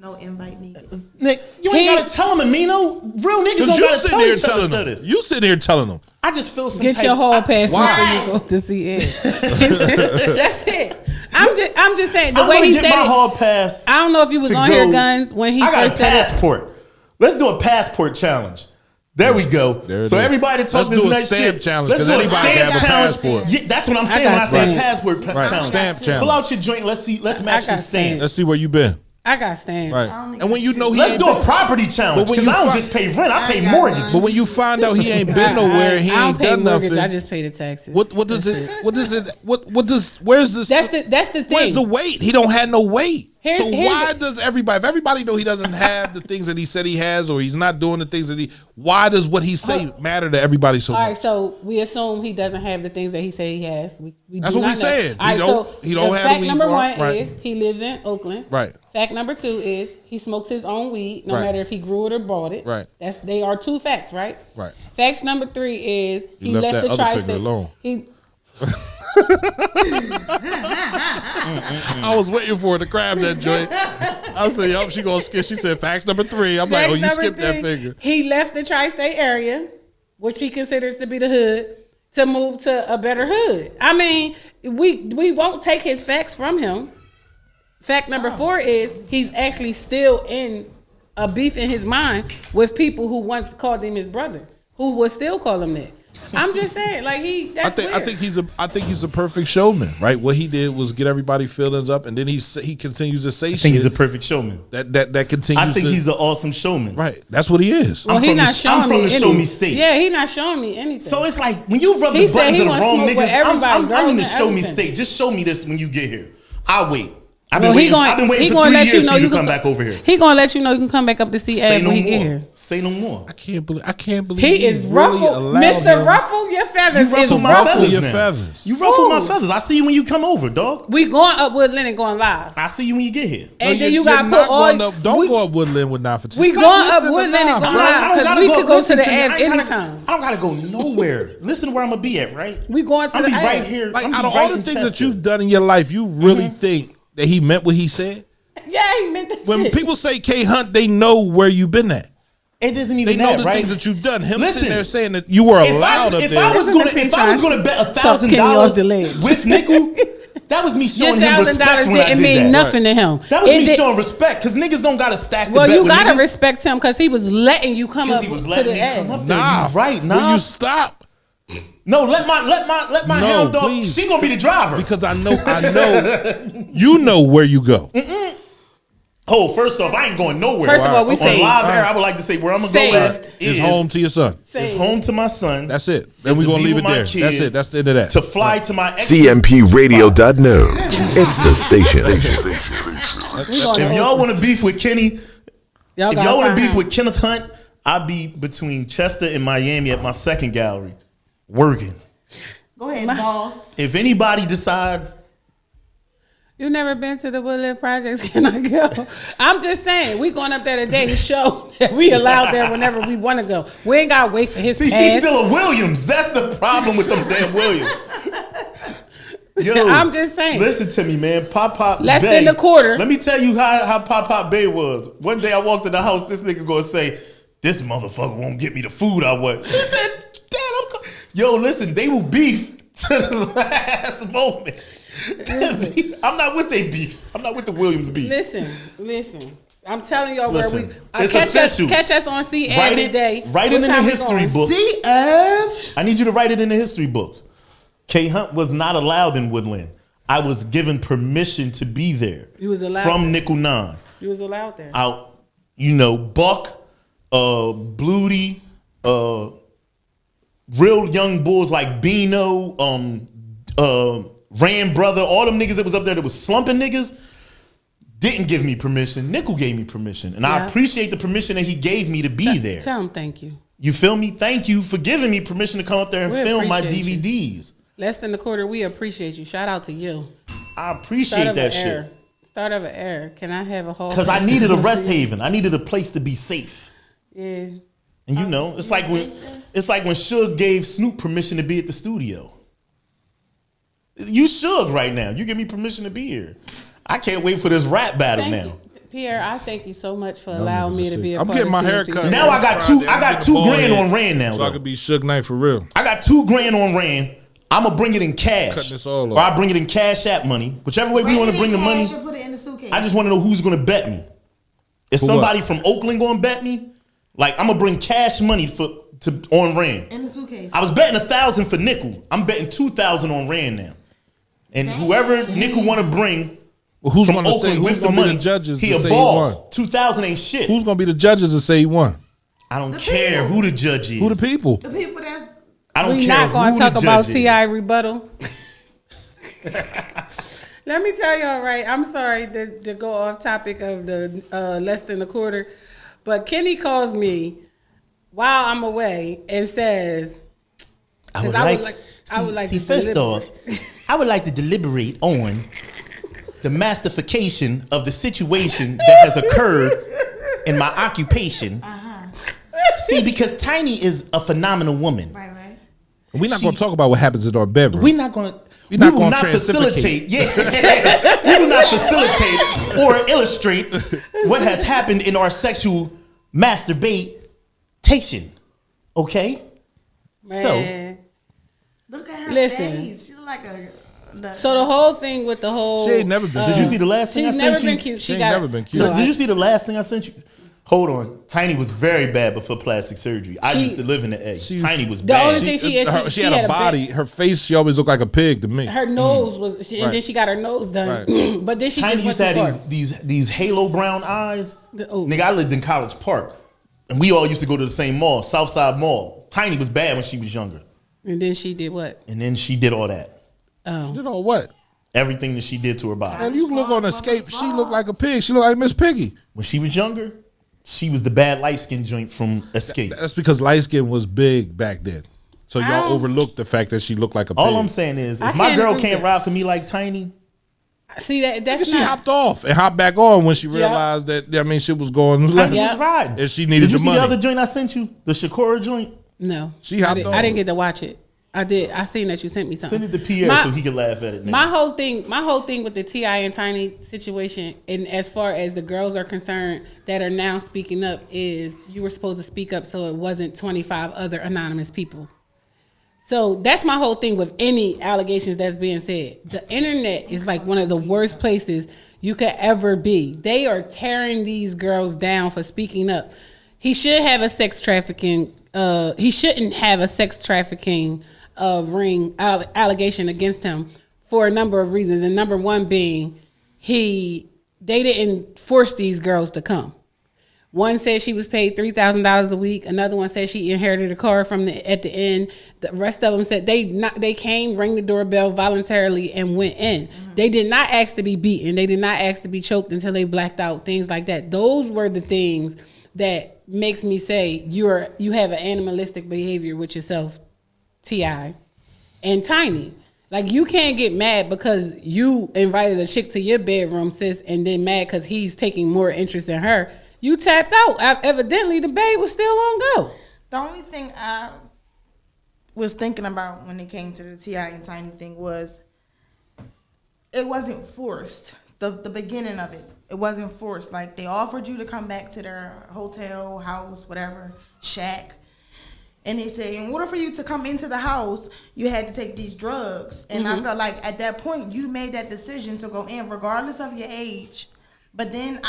No invite needed. Nick, you ain't gotta tell them, Amino. Real niggas Because don't you gotta sitting tell there each other telling stuff them. this. You sitting here telling them. I just feel some Get type, your hall pass Why? before you go to see it. That's it. I'm just saying the I'm way gonna he get said my it. hall pass. I don't know if you was to on go- here, Guns, when he I got first a said it. passport. Let's do a passport challenge. There we go. There it So is. everybody that talk Let's this do a next stamp shit. challenge, Let's 'cause do a anybody can stamp have a challenge. passport. Yeah, that's what I'm saying got when I say stamps. passport Right, challenge. stamp challenge. Pull out your joint. Let's match some got stamps. Let's see where you been. I got stamps. Right. And when you know he Let's ain't do a been- property challenge But when because you I don't fi- just pay rent. I pay got mortgage. But when you find out he ain't been nowhere and he I ain't don't pay done mortgage. nothing. I just pay the taxes. What does That's it? What does it? What does? Where's the? That's the thing. Where's the weight? He don't have no weight. Here- So here's why the- does everybody? If everybody know he doesn't have the things that he said he has, or he's not doing the things that he, why does what he say matter to everybody so All much? right, so we assume he doesn't have the things that he said he has. We That's do what not we know. said. All right, He don't the have the fact weed number farm. one Right. is he lives in Oakland. Right. Fact number two is he smokes his own weed, no Right. matter if he grew it or bought it. Right. They are two facts, right? Right. Facts number three is He left that the other tri-state. figure alone. He I was waiting for her to grab that joint. I said, "Yup, she gonna skip." She said, "Facts number 3." I'm like, fact "Oh, you number skipped that three, figure." He left the tri-state area, which he considers to be the hood, to move to a better hood. I mean, we won't take his facts from him. Fact number 4 is he's actually still in a beef in his mind with people who once called him his brother, who will still call him that. I'm just saying, like I think he's a perfect showman, right? What he did was get everybody feelings up, and then he continues to say I shit. think he's a perfect showman. That continues. I think to, he's an awesome showman. right. That's what he is. Well, I'm he from not the- showing I'm from me the any- show me state. Yeah, he not showing me anything. So it's like when you rub He the said buttons he of the wanna wrong smoke with niggas, everybody, I'm in the girls and show me everything. state. Just show me this when you get here. I'll wait. I've Well, been he waiting he for gonna 3 let you years know for you you to can come back over here. He gonna let you know you can come back up to see Say Ed no when he get more. here. Say no more. I can't believe. He is ruffled, Mr. Ruffle your feathers. You is ruffle my ruffled. feathers your now. feathers. You ruffle my Ooh. feathers. I see you when you come over, dog. We going up Woodland and going live, I see you when you get here. and No, then you you're got to not put all. going up. Don't go up Woodland with Naffa. We Stop going up listening to Woodland and Naf, going bro. live because we could go to listen the me. Ave I ain't gotta- anytime. I don't gotta go nowhere. Listen to where I'm gonna be at, right? We going to I'm the be right Ave. here. Like I'm out be of right all the in things that Chester. you've done in your life, you really think that he meant what he said? Yeah, he meant that When shit. people say K Hunt, they know where you've been at. It isn't They even know that, the right? things that you've done. Him Listen, sitting there saying that you were allowed up if there. I was Listen gonna to if I was gonna bet Talk Kenny off the $1,000 ledge. with Nickel, that was me Your showing him respect $1,000 when I didn't did mean that. nothing to him. That was It me did- showing respect because niggas don't gotta stack the Well, bet you with gotta niggas. respect him because he was letting you come Because up he was to letting the me come Ave. up there. Nah, You right, Will nah. you stop? No, let my No, hound dog. please. She gonna be the driver. Because I know, you know where you go. Oh, first off, I ain't going nowhere. First of all, we on saved. live air, I would like to say where I'm gonna go at Saved. It's home to your son. It's home to my son. That's it. Then Is we're to gonna be leave with it my there. That's kids, it. That's the end of that. To fly to my CMPRadio.net. It's the station. If y'all want to beef with Kenny, Y'all if gotta y'all want to find beef him. with Kenneth Hunt, I'll be between Chester and Miami at my second gallery, working. Go ahead, boss. If anybody decides, You never been to the Woodland Projects? Can I go? I'm just saying, we going up there today to show that we allowed there whenever we want to go. We ain't got to wait for his see, pass. she's still a Williams. That's the problem with them damn Williams. Yo, I'm just saying. Listen to me, man. Pop Less Bay. than a quarter. Let me tell you how Pop Bay was. One day I walked in the house. This nigga gonna say, "This motherfucker won't get me the food I want." She said, "Dad, yo, listen, they will beef to the last moment." I'm not with they beef. I'm not with the Williams beef. Listen. I'm telling y'all Listen, where we it's catch official. us on CF Write it- today. write it in the history book. CF. I need you to write it in the history books. K Hunt was not allowed in Woodland. I was given permission to be there. You was allowed from there. Nickel 9. You was allowed there. Out, Buck, Bluty, real young bulls like Bino, Ram Brother, all them niggas that was up there that was slumping niggas, didn't give me permission. Nickel gave me permission. And I Yeah. appreciate the permission that he gave me to be there. Tell him thank you. You feel me? Thank you for giving me permission to come up there and We film my appreciate you. DVDs. Less than a quarter. We appreciate you. Shout out to you. I appreciate that shit. Era. Start of an era. Can I have a whole? Because I needed a rest haven. I needed a place to be safe. Yeah. And it's like when Suge gave Snoop permission to be at the studio. You Suge right now. You give me permission to be here. I can't wait for this rap battle Thank now. you. Pierre, I thank you so much for allowing me to be a I'm part getting of my CMP. hair cut. Now I got Friday. $2 I'm grand getting on Rand now. So I though. could be Suge Knight for real. I got $2 grand on Rand. I'm gonna bring it in cash, Cut this all or off. I bring it in Cash App money, whichever way we want to bring the money. Put it in the suitcase. I just want to know who's gonna bet me. Is For somebody what? from Oakland gonna bet me? Like I'm gonna bring cash money on Rand. in the suitcase. I was betting 1,000 for Nickel. I'm betting 2,000 on Rand now. And whoever Nickel want to bring Who's from going to say? Oakland Who's with the going to be money, the judges he to a say he won? boss. 2,000 ain't shit. Who's going to be the judges to say he won? I don't care who the judge is. Who the people? The people that's I don't We care not going who to talk the about judge is. T.I. rebuttal. Let me tell y'all, right? I'm sorry to go off topic of the less than a quarter, but Kenny calls me while I'm away and says, I would like see, to first deliberate. off, I would like to deliberate on the mastification of the situation that has occurred in my occupation. See, because Tiny is a phenomenal woman. right. We're not going to talk about what happens in our bedroom. We're not going to. We're We not will gonna not transificate. facilitate. Yeah, we will not facilitate or illustrate what has happened in our sexual masturbation. Okay, Man. Look at her Listen. face. She look like So the whole thing with the whole She ain't never been. Did you see the last thing I she's sent never you? been cute. She ain't never been cute. No, Did you see the last thing I sent you? Hold on. Tiny was very bad before plastic surgery. I She- used to live in the A. She- Tiny was The bad. only thing she is, She had a body. Her face, she always looked like a pig to me. her nose was, and then Right. she got her nose done. Right. But then she Tiny just used went to too have far. these halo brown eyes. Oh. Nigga, I lived in College Park. And we all used to go to the same mall, Southside Mall. Tiny was bad when she was younger. And then she did what? And then she did all that. Oh. Did all what? Everything that she did to her body. And you look on Escape, she looked like a pig. She looked like Miss Piggy. When she was younger, she was the bad light-skinned joint from Escape. That's because light skin was big back then. So y'all overlooked the fact that she looked like a pig. All I'm saying is, I if my can't girl agree can't with ride for me like Tiny, See that's she not. hopped off and hopped back on when she realized that shit was going left. Tiny was riding. And she needed Did you the see money. the other joint I sent you? The Shakura joint? No, She hopped I didn't on. get to watch it. I did. I seen that you sent me something. Send it to Pierre My- so he can laugh at it now. My whole thing with the T.I. and Tiny situation, and as far as the girls are concerned that are now speaking up, is you were supposed to speak up so it wasn't 25 other anonymous people. So that's my whole thing with any allegations that's being said. The internet is like one of the worst places you could ever be. They are tearing these girls down for speaking up. He should have a sex trafficking. He shouldn't have a sex trafficking ring allegation against him for a number of reasons, and number one being they didn't force these girls to come. One said she was paid $3,000 a week. Another one said she inherited a car at the end. The rest of them said they came, rang the doorbell voluntarily, and went in. They did not ask to be beaten. They did not ask to be choked until they blacked out. Things like that. Those were the things that makes me say you have an animalistic behavior with yourself, T.I. and Tiny. Like, you can't get mad because you invited a chick to your bedroom, sis, and then mad because he's taking more interest in her. You tapped out. Evidently, the babe was still on go. The only thing I was thinking about when it came to the T.I. and Tiny thing was it wasn't forced. The beginning of it wasn't forced. Like they offered you to come back to their hotel, house, whatever, shack. And they say, in order for you to come into the house, you had to take these drugs. And I felt like at that point, you made that decision to go in, regardless of your age. But then,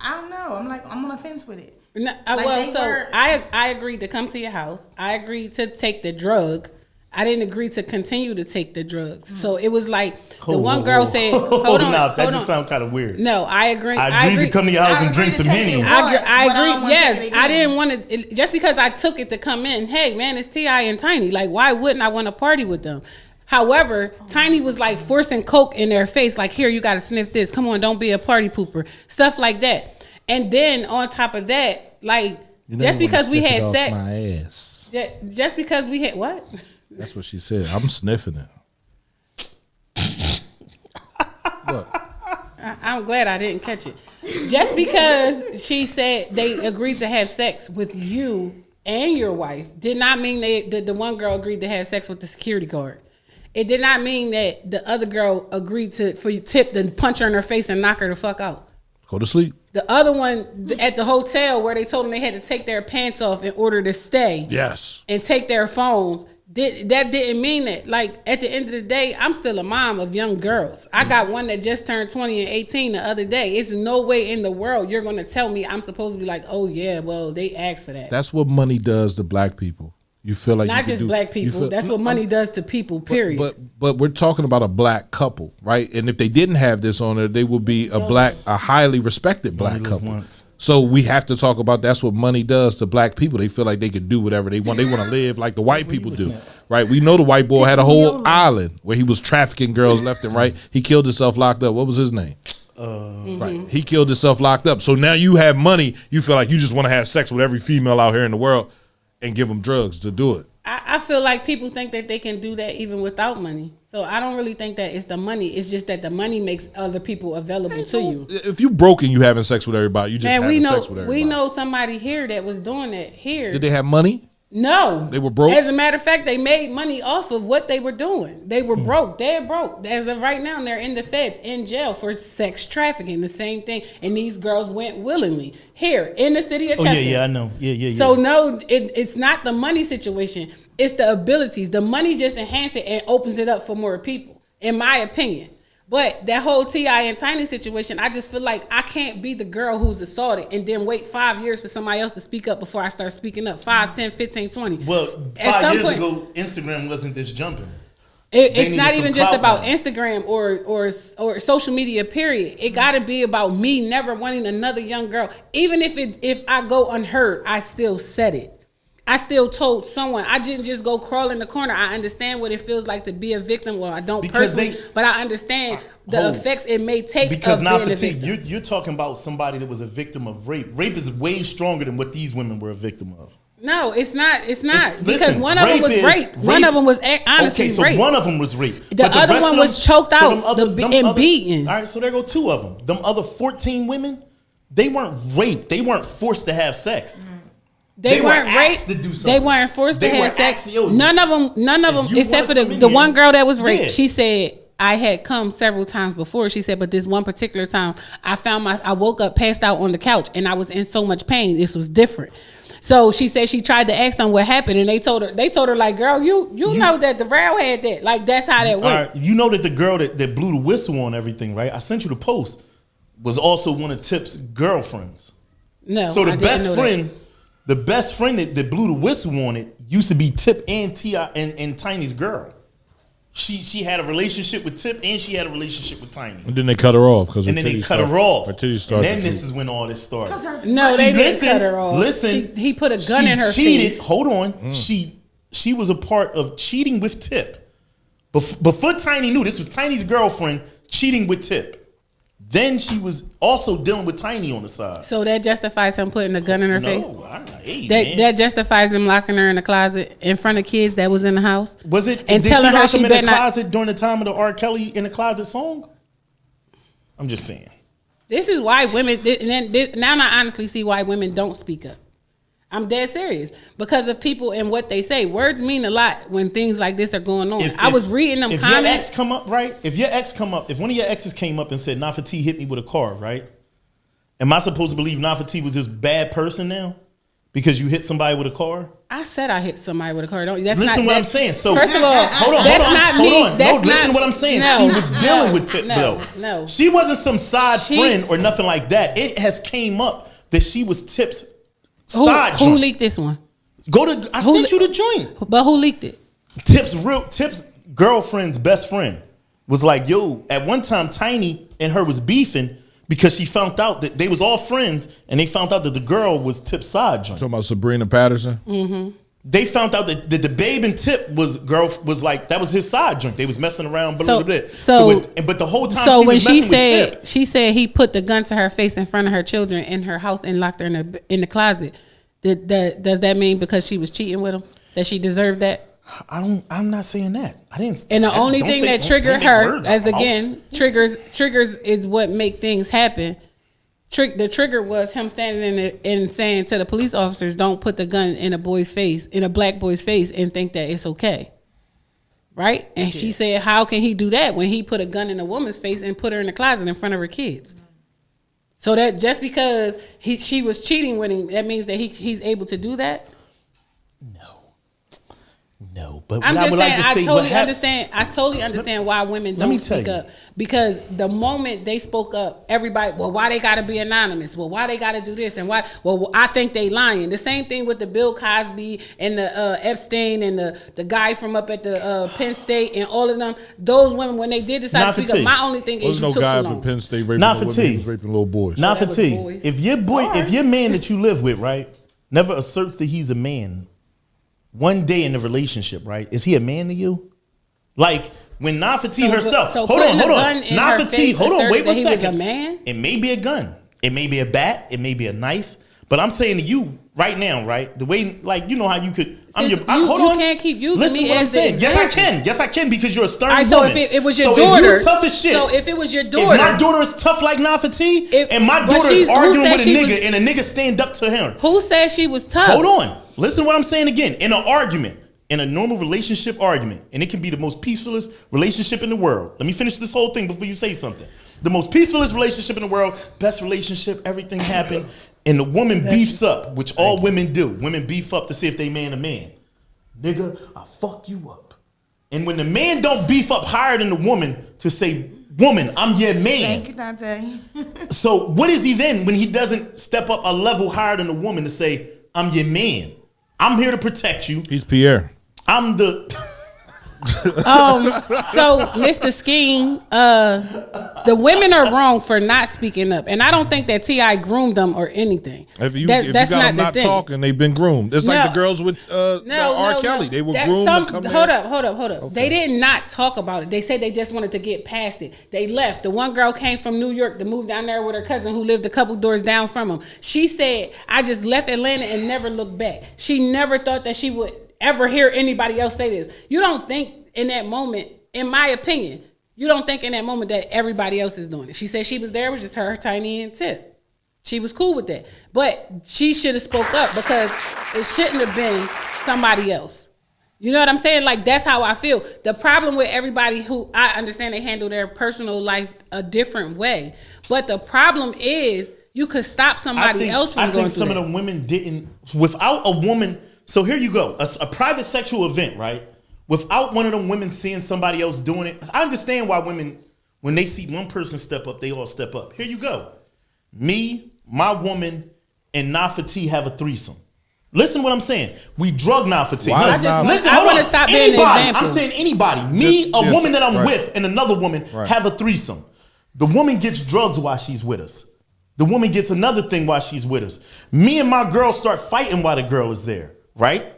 I don't know. I'm like, I'm on the fence with it. No, Like, I agreed to come to your house. I agreed to take the drug. I didn't agree to continue to take the drugs. So it was like the one girl said, hold on. That just sounds kind of weird. No, I agree. I agreed to come to your house and drink some Henny. I agree. Yes, I didn't want to. Just because I took it to come in, hey man, it's T.I. and Tiny. Like, why wouldn't I want to party with them? However, Tiny was like forcing coke in their face. Like, here, you got to sniff this. Come on, don't be a party pooper. Stuff like that. And then on top of that, like, just because we had sex. My ass. Just because we had what? That's what she said. I'm sniffing it. What? I'm glad I didn't catch it. Just because she said they agreed to have sex with you and your wife did not mean that the one girl agreed to have sex with the security guard. It did not mean that the other girl agreed for you tip to punch her in her face and knock her the fuck out. Go to sleep. The other one at the hotel where they told them they had to take their pants off in order to stay. Yes. And take their phones. That didn't mean that. Like, at the end of the day, I'm still a mom of young girls. I got one that just turned 20 and 18 the other day. It's no way in the world you're going to tell me I'm supposed to be like, oh, yeah, well, they asked for that. That's what money does to black people. You feel like not just black people. That's what money does to people, period. But we're talking about a black couple, right? And if they didn't have this on there, they would be a highly respected black couple. So we have to talk about that's what money does to black people. They feel like they can do whatever they want. They want to live like the white people do, right? We know the white boy had a whole island where he was trafficking girls left and right. He killed himself locked up. What was his name? Right. He killed himself locked up. So now you have money. You feel like you just want to have sex with every female out here in the world and give them drugs to do it. I feel like people think that they can do that even without money. So I don't really think that it's the money. It's just that the money makes other people available to you. If you broke and you having sex with everybody, you just having sex with everybody. We know somebody here that was doing that here. Did they have money? No. They were broke? As a matter of fact, they made money off of what they were doing. They were broke. They're broke. As of right now, they're in the feds, in jail for sex trafficking, the same thing. And these girls went willingly here in the city of Chester. Yeah, I know. Yeah. So no, it's not the money situation. It's the abilities. The money just enhances it and opens it up for more people, in my opinion. But that whole T.I. and Tiny situation, I just feel like I can't be the girl who's assaulted and then wait 5 years for somebody else to speak up before I start speaking up. 5, 10, 15, 20. Well, 5 years ago, Instagram wasn't this jumping. It's not even just about Instagram or social media, period. It got to be about me never wanting another young girl. Even if I go unheard, I still said it. I still told someone. I didn't just go crawl in the corner. I understand what it feels like to be a victim. Well, I don't personally, but I understand the effects it may take. Because now, you're talking about somebody that was a victim of rape. Rape is way stronger than what these women were a victim of. No, it's not. It's not because one of them was rape. One of them was honestly rape. Okay, so one of them was rape. The other one was choked out and beaten. All right, so there go 2 of them. Them other 14 women, they weren't raped. They weren't forced to have sex. They weren't raped. To do something. They weren't forced to have sex. None of them, except for the one girl that was raped. Yeah. She said, I had come several times before. She said, but this one particular time, I woke up passed out on the couch and I was in so much pain. This was different. So she said she tried to ask them what happened, and they told her like, girl, you know that the rail had that. Like, that's how that went. You know that the girl that blew the whistle on everything, right? I sent you the post, was also one of Tip's girlfriends. No, so the best friend that blew the whistle on it used to be Tip and T.I. and Tiny's girl. She had a relationship with Tip and she had a relationship with Tiny. And then they cut her off and then they cut her off. And then this is when all this started. No, they didn't cut her off. Listen, he put a gun in her cheated. face. Hold on, she was a part of cheating with Tip. Before Tiny knew, this was Tiny's girlfriend cheating with Tip. Then she was also dealing with Tiny on the side. So that justifies him putting a gun in her face? No, I'm not. Hey, that justifies him locking her in the closet in front of kids that was in the house? Was it? And did telling she her lock him she in the better not. closet during the time of the R. Kelly in the Closet song? I'm just saying. This is why women, now I honestly see why women don't speak up. I'm dead serious because of people and what they say. Words mean a lot when things like this are going on. If I was reading them if comments. your ex come up, right? If one of your exes came up and said, Nafati hit me with a car, right? Am I supposed to believe Nafati was this bad person now? Because you hit somebody with a car? I said I hit somebody with a car. That's listen not, what I'm saying. So first of all, hold on. That's Listen to what I'm saying. No, she was dealing with Tip though. No. She wasn't some side friend or nothing like that. It has came up that she was Tip's side Who joint. leaked this one? I sent you the joint. But who leaked it? Tip's girlfriend's best friend was like, yo, at one time Tiny and her was beefing because she found out that they was all friends and they found out that the girl was Tip's side joint. Talking about Sabrina Patterson? Mm-hmm. They found out that the Babe and Tip was like that was his side joint. They was messing around, but but the whole time so she when was she messing said with Tip, she said he put the gun to her face in front of her children in her house and locked her in the closet. Does that mean because she was cheating with him that she deserved that? I'm not saying that. I didn't. And the only thing that triggered her, as again triggers is what make things happen. The trigger was him standing in and saying to the police officers, "Don't put the gun in a black boy's face, and think that it's okay." Right? And she said, "How can he do that when he put a gun in a woman's face and put her in the closet in front of her kids?" So that just because she was cheating with him, that means that he's able to do that? No, but I'm what just I would saying, like to say, I totally understand why women don't speak up. Because the moment they spoke up, everybody, well, why they gotta be anonymous? Well, why they gotta do this? And why? Well, I think they lying. The same thing with the Bill Cosby and the Epstein and the guy from up at the Penn State and all of them. Those women, when they did decide to speak up, my only thing is you took too long. There's no guy up at Penn State raping women, he was raping little boys. Not for T. If your man that you live with, right, never asserts that he's a man, one day in the relationship, right, is he a man to you? Like when Nafati herself, hold on. Nafati, hold on, wait 1 second. Was a man? It may be a gun, it may be a bat, it may be a knife, but I'm saying to you right now, right, the way, like, you know how you could. You can't keep using Listen me what I'm as saying. the Yes, I can because you're a stern woman. woman. So if it was your so daughter, if you're tough as shit. So if it was your daughter, if my daughter is tough like Nafati, and my daughter is arguing with a nigga, and a nigga stand up to him. Who said she was tough? Hold on. Listen to what I'm saying again. In an argument, in a normal relationship argument, and it can be the most peacefulest relationship in the world. Let me finish this whole thing before you say something. The most peacefulest relationship in the world, best relationship, everything happened, and the woman beefs up, which all women do. Women beef up to see if they man a man. Nigga, I fuck you up. And when the man don't beef up higher than the woman to say, woman, I'm your man. Thank you, Dante. So what is he then when he doesn't step up a level higher than the woman to say, I'm your man. I'm here to protect you. He's Pierre. I'm the So Mr. Scheme, the women are wrong for not speaking up, and I don't think that T.I. groomed them or anything. If you got them not talking, they've been groomed. It's like the girls with R. Kelly. They were groomed to come Hold up. Okay. They did not talk about it. They said they just wanted to get past it. They left. The one girl came from New York to move down there with her cousin who lived a couple doors down from him. She said, I just left Atlanta and never looked back. She never thought that she would ever hear anybody else say this. You don't think in that moment, in my opinion, you don't think in that moment that everybody else is doing it. She said she was there, it was just her, Tiny, and Tip. She was cool with that. But she should have spoke up because it shouldn't have been somebody else. You know what I'm saying? Like, that's how I feel. The problem with everybody who, I understand they handle their personal life a different way. But the problem is you could stop somebody else from going through I think some of the women didn't, without a woman, so here you go, a private sexual event, right? Without one of them women seeing somebody else doing it, I understand why women, when they see one person step up, they all step up. Here you go. Me, my woman, and Nafati have a threesome. Listen what I'm saying. We drug Nafati. Listen, I want to stop being an example. I'm saying anybody. Me, a woman that I'm with, and another woman have a threesome. The woman gets drugs while she's with us. The woman gets another thing while she's with us. Me and my girl start fighting while the girl is there, right?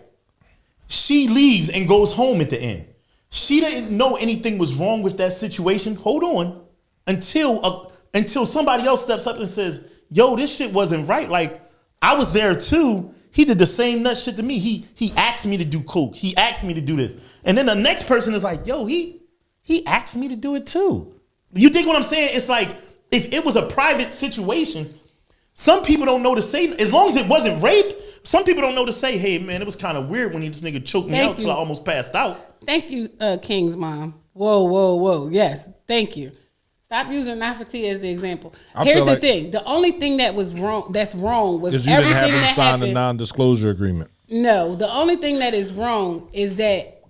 She leaves and goes home at the end. She didn't know anything was wrong with that situation. Hold on. Until somebody else steps up and says, yo, this shit wasn't right. Like, I was there too. He did the same nut shit to me. He asked me to do coke. He asked me to do this. And then the next person is like, yo, he asked me to do it too. You think what I'm saying? It's like, if it was a private situation, some people don't know to say, as long as it wasn't rape, some people don't know to say, hey man, it was kind of weird when this nigga choked me out till I almost passed out. Thank you, King's mom. Whoa. Yes, thank you. Stop using Nafati as the example. Here's the thing. The only thing that was wrong, that's wrong with Because you everything didn't have that him sign happened. a non-disclosure agreement. No, the only thing that is wrong is that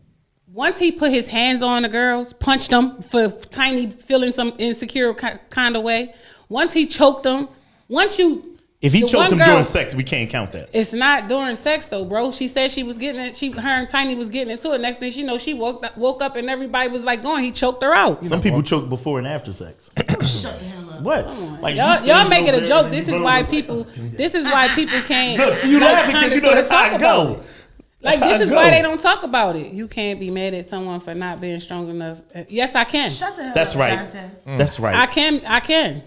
once he put his hands on the girls, punched them for Tiny feeling some insecure kind of way. Once he choked them, if he choked them during sex, we can't count that. It's not during sex though, bro. She said she was getting it. Her and Tiny was getting into it. Next thing she know, she woke up and everybody was like going. He choked her out. Some people choke before and after sex. Shut the hell up. What? Like y'all make it a joke. This is why people can't. Look, see, you laughing because you know that's how I go. Like, this is why they don't talk about it. You can't be mad at someone for not being strong enough. Yes, I can. Shut the hell That's up, right. Dante. That's right. I can.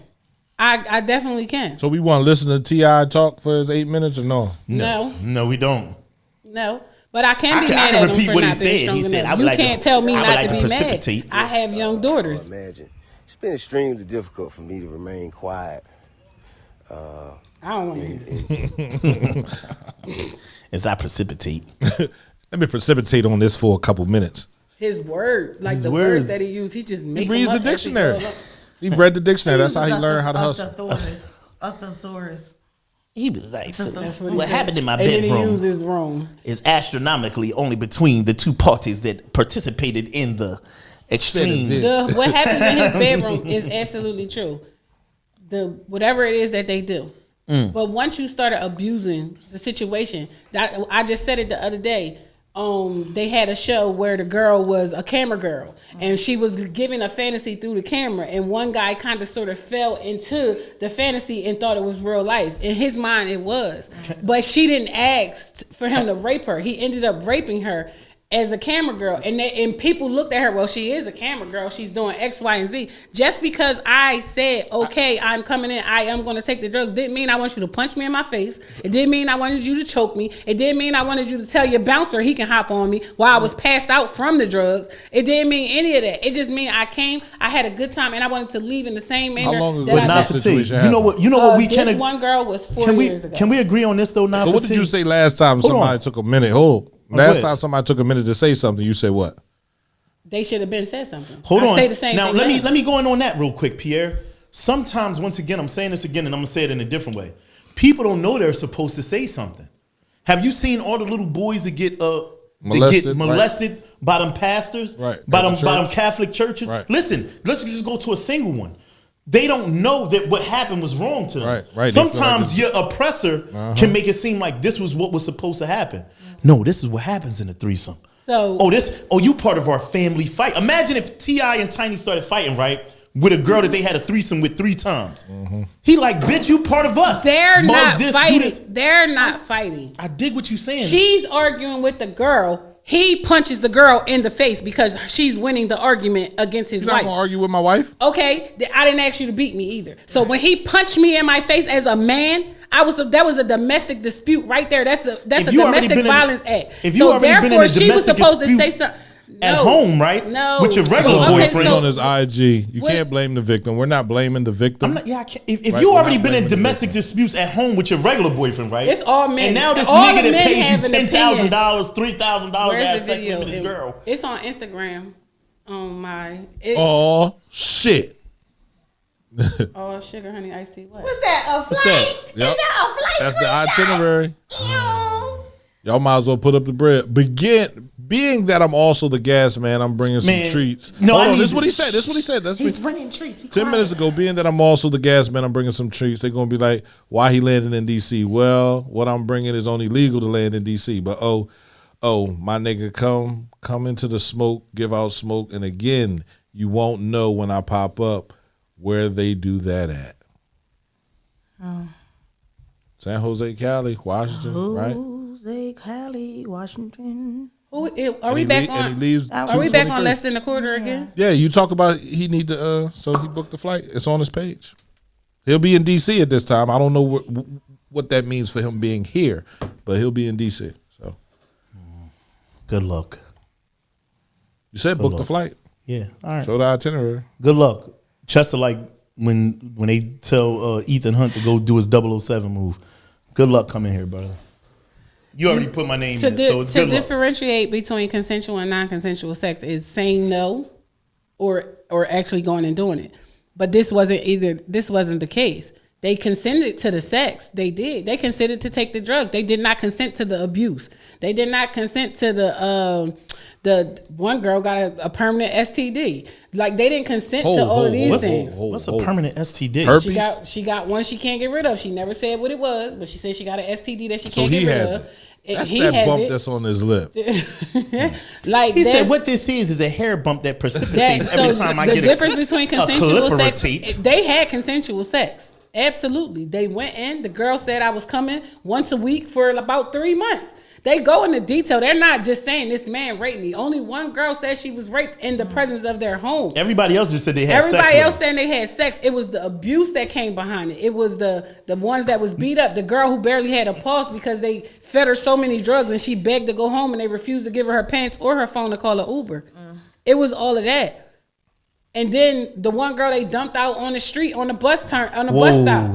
I definitely can. So we want to listen to T.I. talk for his 8 minutes or no? No, we don't. No. But I can be mad at him for not being strong enough. You can't tell me not to be mad. I have young daughters. Imagine. It's been extremely difficult for me to remain quiet. I don't want to. As I precipitate. Let me precipitate on this for a couple minutes. His words, like the words that he used, he just makes He reads the dictionary. He read the dictionary. That's how he learned how to hustle. A thesaurus. He was like, That's what he happened said. in my And then he bedroom used his room. is astronomically only between the two parties that participated in the extreme. What happens in his bedroom is absolutely true. Whatever it is that they do. But once you started abusing the situation, I just said it the other day. They had a show where the girl was a camera girl and she was giving a fantasy through the camera, and one guy kind of sort of fell into the fantasy and thought it was real life. In his mind it was, but she didn't ask for him to rape her. He ended up raping her as a camera girl, and people looked at her, well, she is a camera girl, she's doing X, Y, and Z. Just because I said, okay, I'm coming in, I am going to take the drugs, didn't mean I want you to punch me in my face. It didn't mean I wanted you to choke me. It didn't mean I wanted you to tell your bouncer he can hop on me while I was passed out from the drugs. It didn't mean any of that. It just mean I came, I had a good time, and I wanted to leave in the same manner. How long ago that did I that situation happen? You know what we this can. one girl was 4 years ago. Can we agree on this though? So what did you say last time somebody took a minute? Last time somebody took a minute to say something, you said what? They should have been said something. Hold on. Say the same now thing let me go in on that real quick, Pierre. Sometimes, once again, I'm saying this again, and I'm gonna say it in a different way. People don't know they're supposed to say something. Have you seen all the little boys that get molested by them pastors, right? By them Catholic churches? Right. Listen, let's just go to a single one. They don't know that what happened was wrong to them. Right. Sometimes your oppressor can make it seem like this was what was supposed to happen. No, this is what happens in a threesome. So, you part of our family fight. Imagine if T.I. and Tiny started fighting, right, with a girl that they had a threesome with 3 times. He like, bitch, you part of us. They're Mug not this, fighting. do this. They're not fighting. I dig what you're saying. She's arguing with the girl. He punches the girl in the face because she's winning the argument against his You're not wife. gonna argue with my wife? Okay, I didn't ask you to beat me either. So when he punched me in my face as a man, that was a domestic dispute right there. That's a domestic violence act. So therefore, she was supposed to say something. At home, right? No. With your regular boyfriend. on his IG. You can't blame the victim. We're not blaming the victim. I can't. If you already been in domestic disputes at home with your regular boyfriend, right? It's all men. And now this all nigga that men pays have you an $10,000, opinion. $3,000 Where's ass the sex video? with this girl. It's on Instagram. On my. Oh shit. Oh, sugar honey iced tea. What's that? A flight? What's that? Is that a flight? That's the screenshot? itinerary. Y'all might as well put up the bread. Being that I'm also the gas man, I'm bringing some treats. No, Hold I on, need this is what he said. This is what he said. He's bringing treats. 10 minutes ago, being that I'm also the gas man, I'm bringing some treats. They're going to be like, why he landing in D.C.? Well, what I'm bringing is only legal to land in D.C. But, my nigga, come into the smoke, give out smoke. And again, you won't know when I pop up where they do that at. Oh. San Jose, Cali, Washington, right? Jose, Cali, Washington. Are we back on less than a quarter again? Yeah, you talk about he need to. So he booked the flight. It's on his page. He'll be in D.C. at this time. I don't know what that means for him being here, but he'll be in D.C. So good luck. You said book the flight. Yeah, all right. Show the itinerary. Good luck. Chester, like when they tell Ethan Hunt to go do his 007 move. Good luck coming here, brother. You already put my name to in, so it's good luck. differentiate between consensual and non-consensual sex is saying no, or actually going and doing it. But this wasn't the case. They consented to the sex. They did. They consented to take the drugs. They did not consent to the abuse. They did not consent to the one girl got a permanent STD. Like, they didn't consent to all of these things. What's a permanent STD? Herpes? She got one she can't get rid of. She never said what it was, but she said she got an STD that she So can't he get rid has of. it. That's that bump that's on his lip. Like he that, said, what this is a hair bump that precipitates every time I get the difference between consensual sex. clip. They had consensual sex. Absolutely, they went in. The girl said I was coming once a week for about 3 months. They go into detail. They're not just saying this man raped me. Only one girl said she was raped in the presence of their home. Everybody else just said they had sex. Everybody else saying they had sex. It was the abuse that came behind it. It was the ones that was beat up. The girl who barely had a pulse because they fed her so many drugs and she begged to go home and they refused to give her pants or her phone to call an Uber. It was all of that. And then the one girl they dumped out on the street on the bus stop.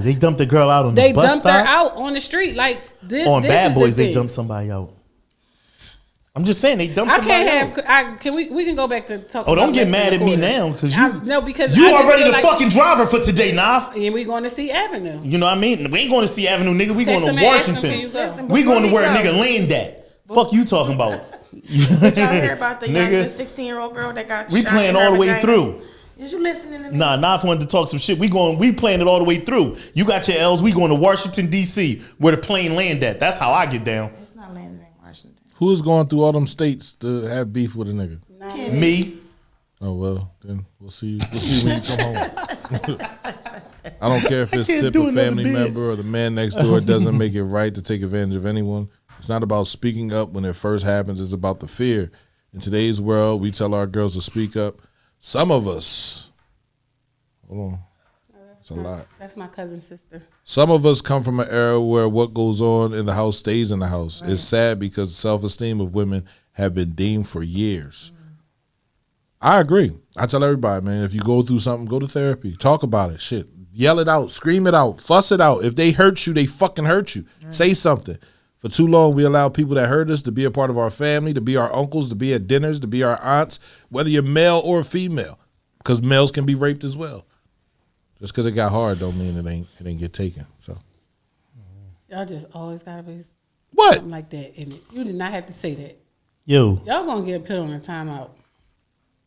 They dumped the girl out on the bus stop? They dumped her out on the street. Like this. On this Bad is Boys, the they thing. dumped somebody out. I'm just saying they dumped somebody out. We can go back to talk. Oh, don't about get Western mad at me Dakota. now because because you I just already feel the like- fucking driver for today, Naf. And we going to see Avenue. You know what I mean? We ain't going to see Avenue, nigga. We Text going him to and ask him, Washington. can you go? Listen, We going to before where a we nigga go- land at. Fuck you talking about? Did y'all hear about the Nigga. 16-year-old girl that got We shot playing in her all the way vagina? through. Is you listening to me? Nah, Naf wanted to talk some shit. We playing it all the way through. You got your L's. We going to Washington D.C. where the plane land at. That's how I get down. It's not landing in Washington. Who's going through all them states to have beef with a nigga? Me. Oh well, then we'll see. We'll see when you come home. I don't care if it's can't Tip do a another family bid. member or the man next door. It doesn't make it right to take advantage of anyone. It's not about speaking up when it first happens. It's about the fear. In today's world, we tell our girls to speak up. Some of us, hold on, it's a lot. That's my cousin's sister. Some of us come from an era where what goes on in the house stays in the house. It's sad because the self-esteem of women have been deemed for years. I agree. I tell everybody, man, if you go through something, go to therapy. Talk about it. Shit. Yell it out. Scream it out. Fuss it out. If they hurt you, they fucking hurt you. Say something. For too long, we allow people that hurt us to be a part of our family, to be our uncles, to be at dinners, to be our aunts, whether you're male or female, because males can be raped as well. Just because it got hard don't mean it ain't get taken. So Y'all just always gotta be what something like that in it. You did not have to say that. Yo, Y'all gonna get put on a timeout.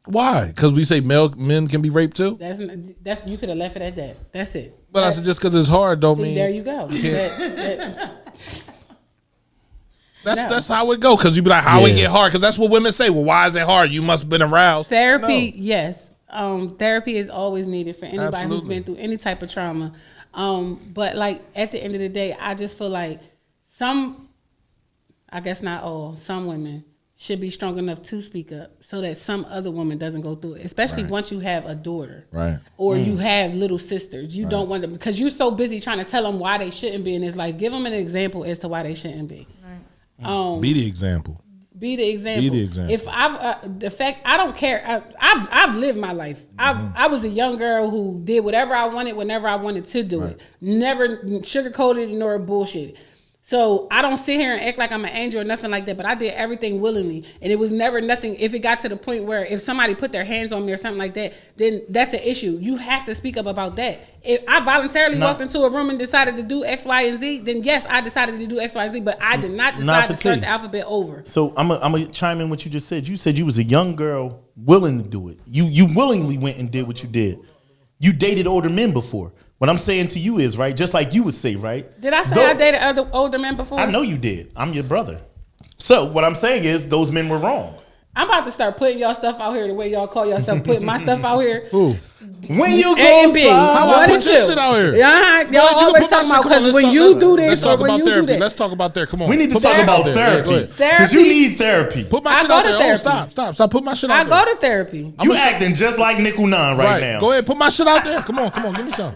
why? Because we say men can be raped too. That's you could have left it at that. That's it. But I said just because it's hard don't See, mean. there you go. That's how it go. Because you be like, how it Yeah. get hard? Because that's what women say. Well, why is it hard? You must have been aroused. Therapy, No. yes. Therapy is always needed for anybody who's Absolutely. been through any type of trauma. But like at the end of the day, I just feel like some, I guess not all, some women should be strong enough to speak up so that some other woman doesn't go through it. Especially Right. once you have a daughter. Right. Or you have little sisters. You don't want them because you're so busy trying to tell them why they shouldn't be in this life. Give them an example as to why they shouldn't be. Be the example. Be the example. Be the example. If the fact I don't care. I've lived my life. I was a young girl who did whatever I wanted whenever I wanted to do it. Never sugarcoated nor bullshit. So I don't sit here and act like I'm an angel or nothing like that. But I did everything willingly, and it was never nothing. If it got to the point where if somebody put their hands on me or something like that, then that's an issue. You have to speak up about that. If I voluntarily walked into a room and decided to do X, Y, and Z, then yes, I decided to do X, Y, and Z. But I did not decide to start the alphabet over. So I'm gonna chime in what you just said. You said you was a young girl willing to do it. You willingly went and did what you did. You dated older men before. What I'm saying to you is, right, just like you would say, right? Did I say I dated other older men before? I know you did. I'm your brother. So what I'm saying is those men were wrong. I'm about to start putting y'all stuff out here the way y'all call yourself putting my stuff out here. Who? When you A go and B. How One I and put your two. shit out here? Yeah, y'all always talking about because when you do this or when you do that. Let's talk about therapy. Come on. We need to Put my talk shit out about there. Yeah, go therapy. ahead. Because you need therapy. Put my I shit go out to there. therapy. Oh, stop. Put my shit out I there. go to therapy. You acting just like Nick Unan right now. Go ahead. Put my shit out there. Come on. Give me some.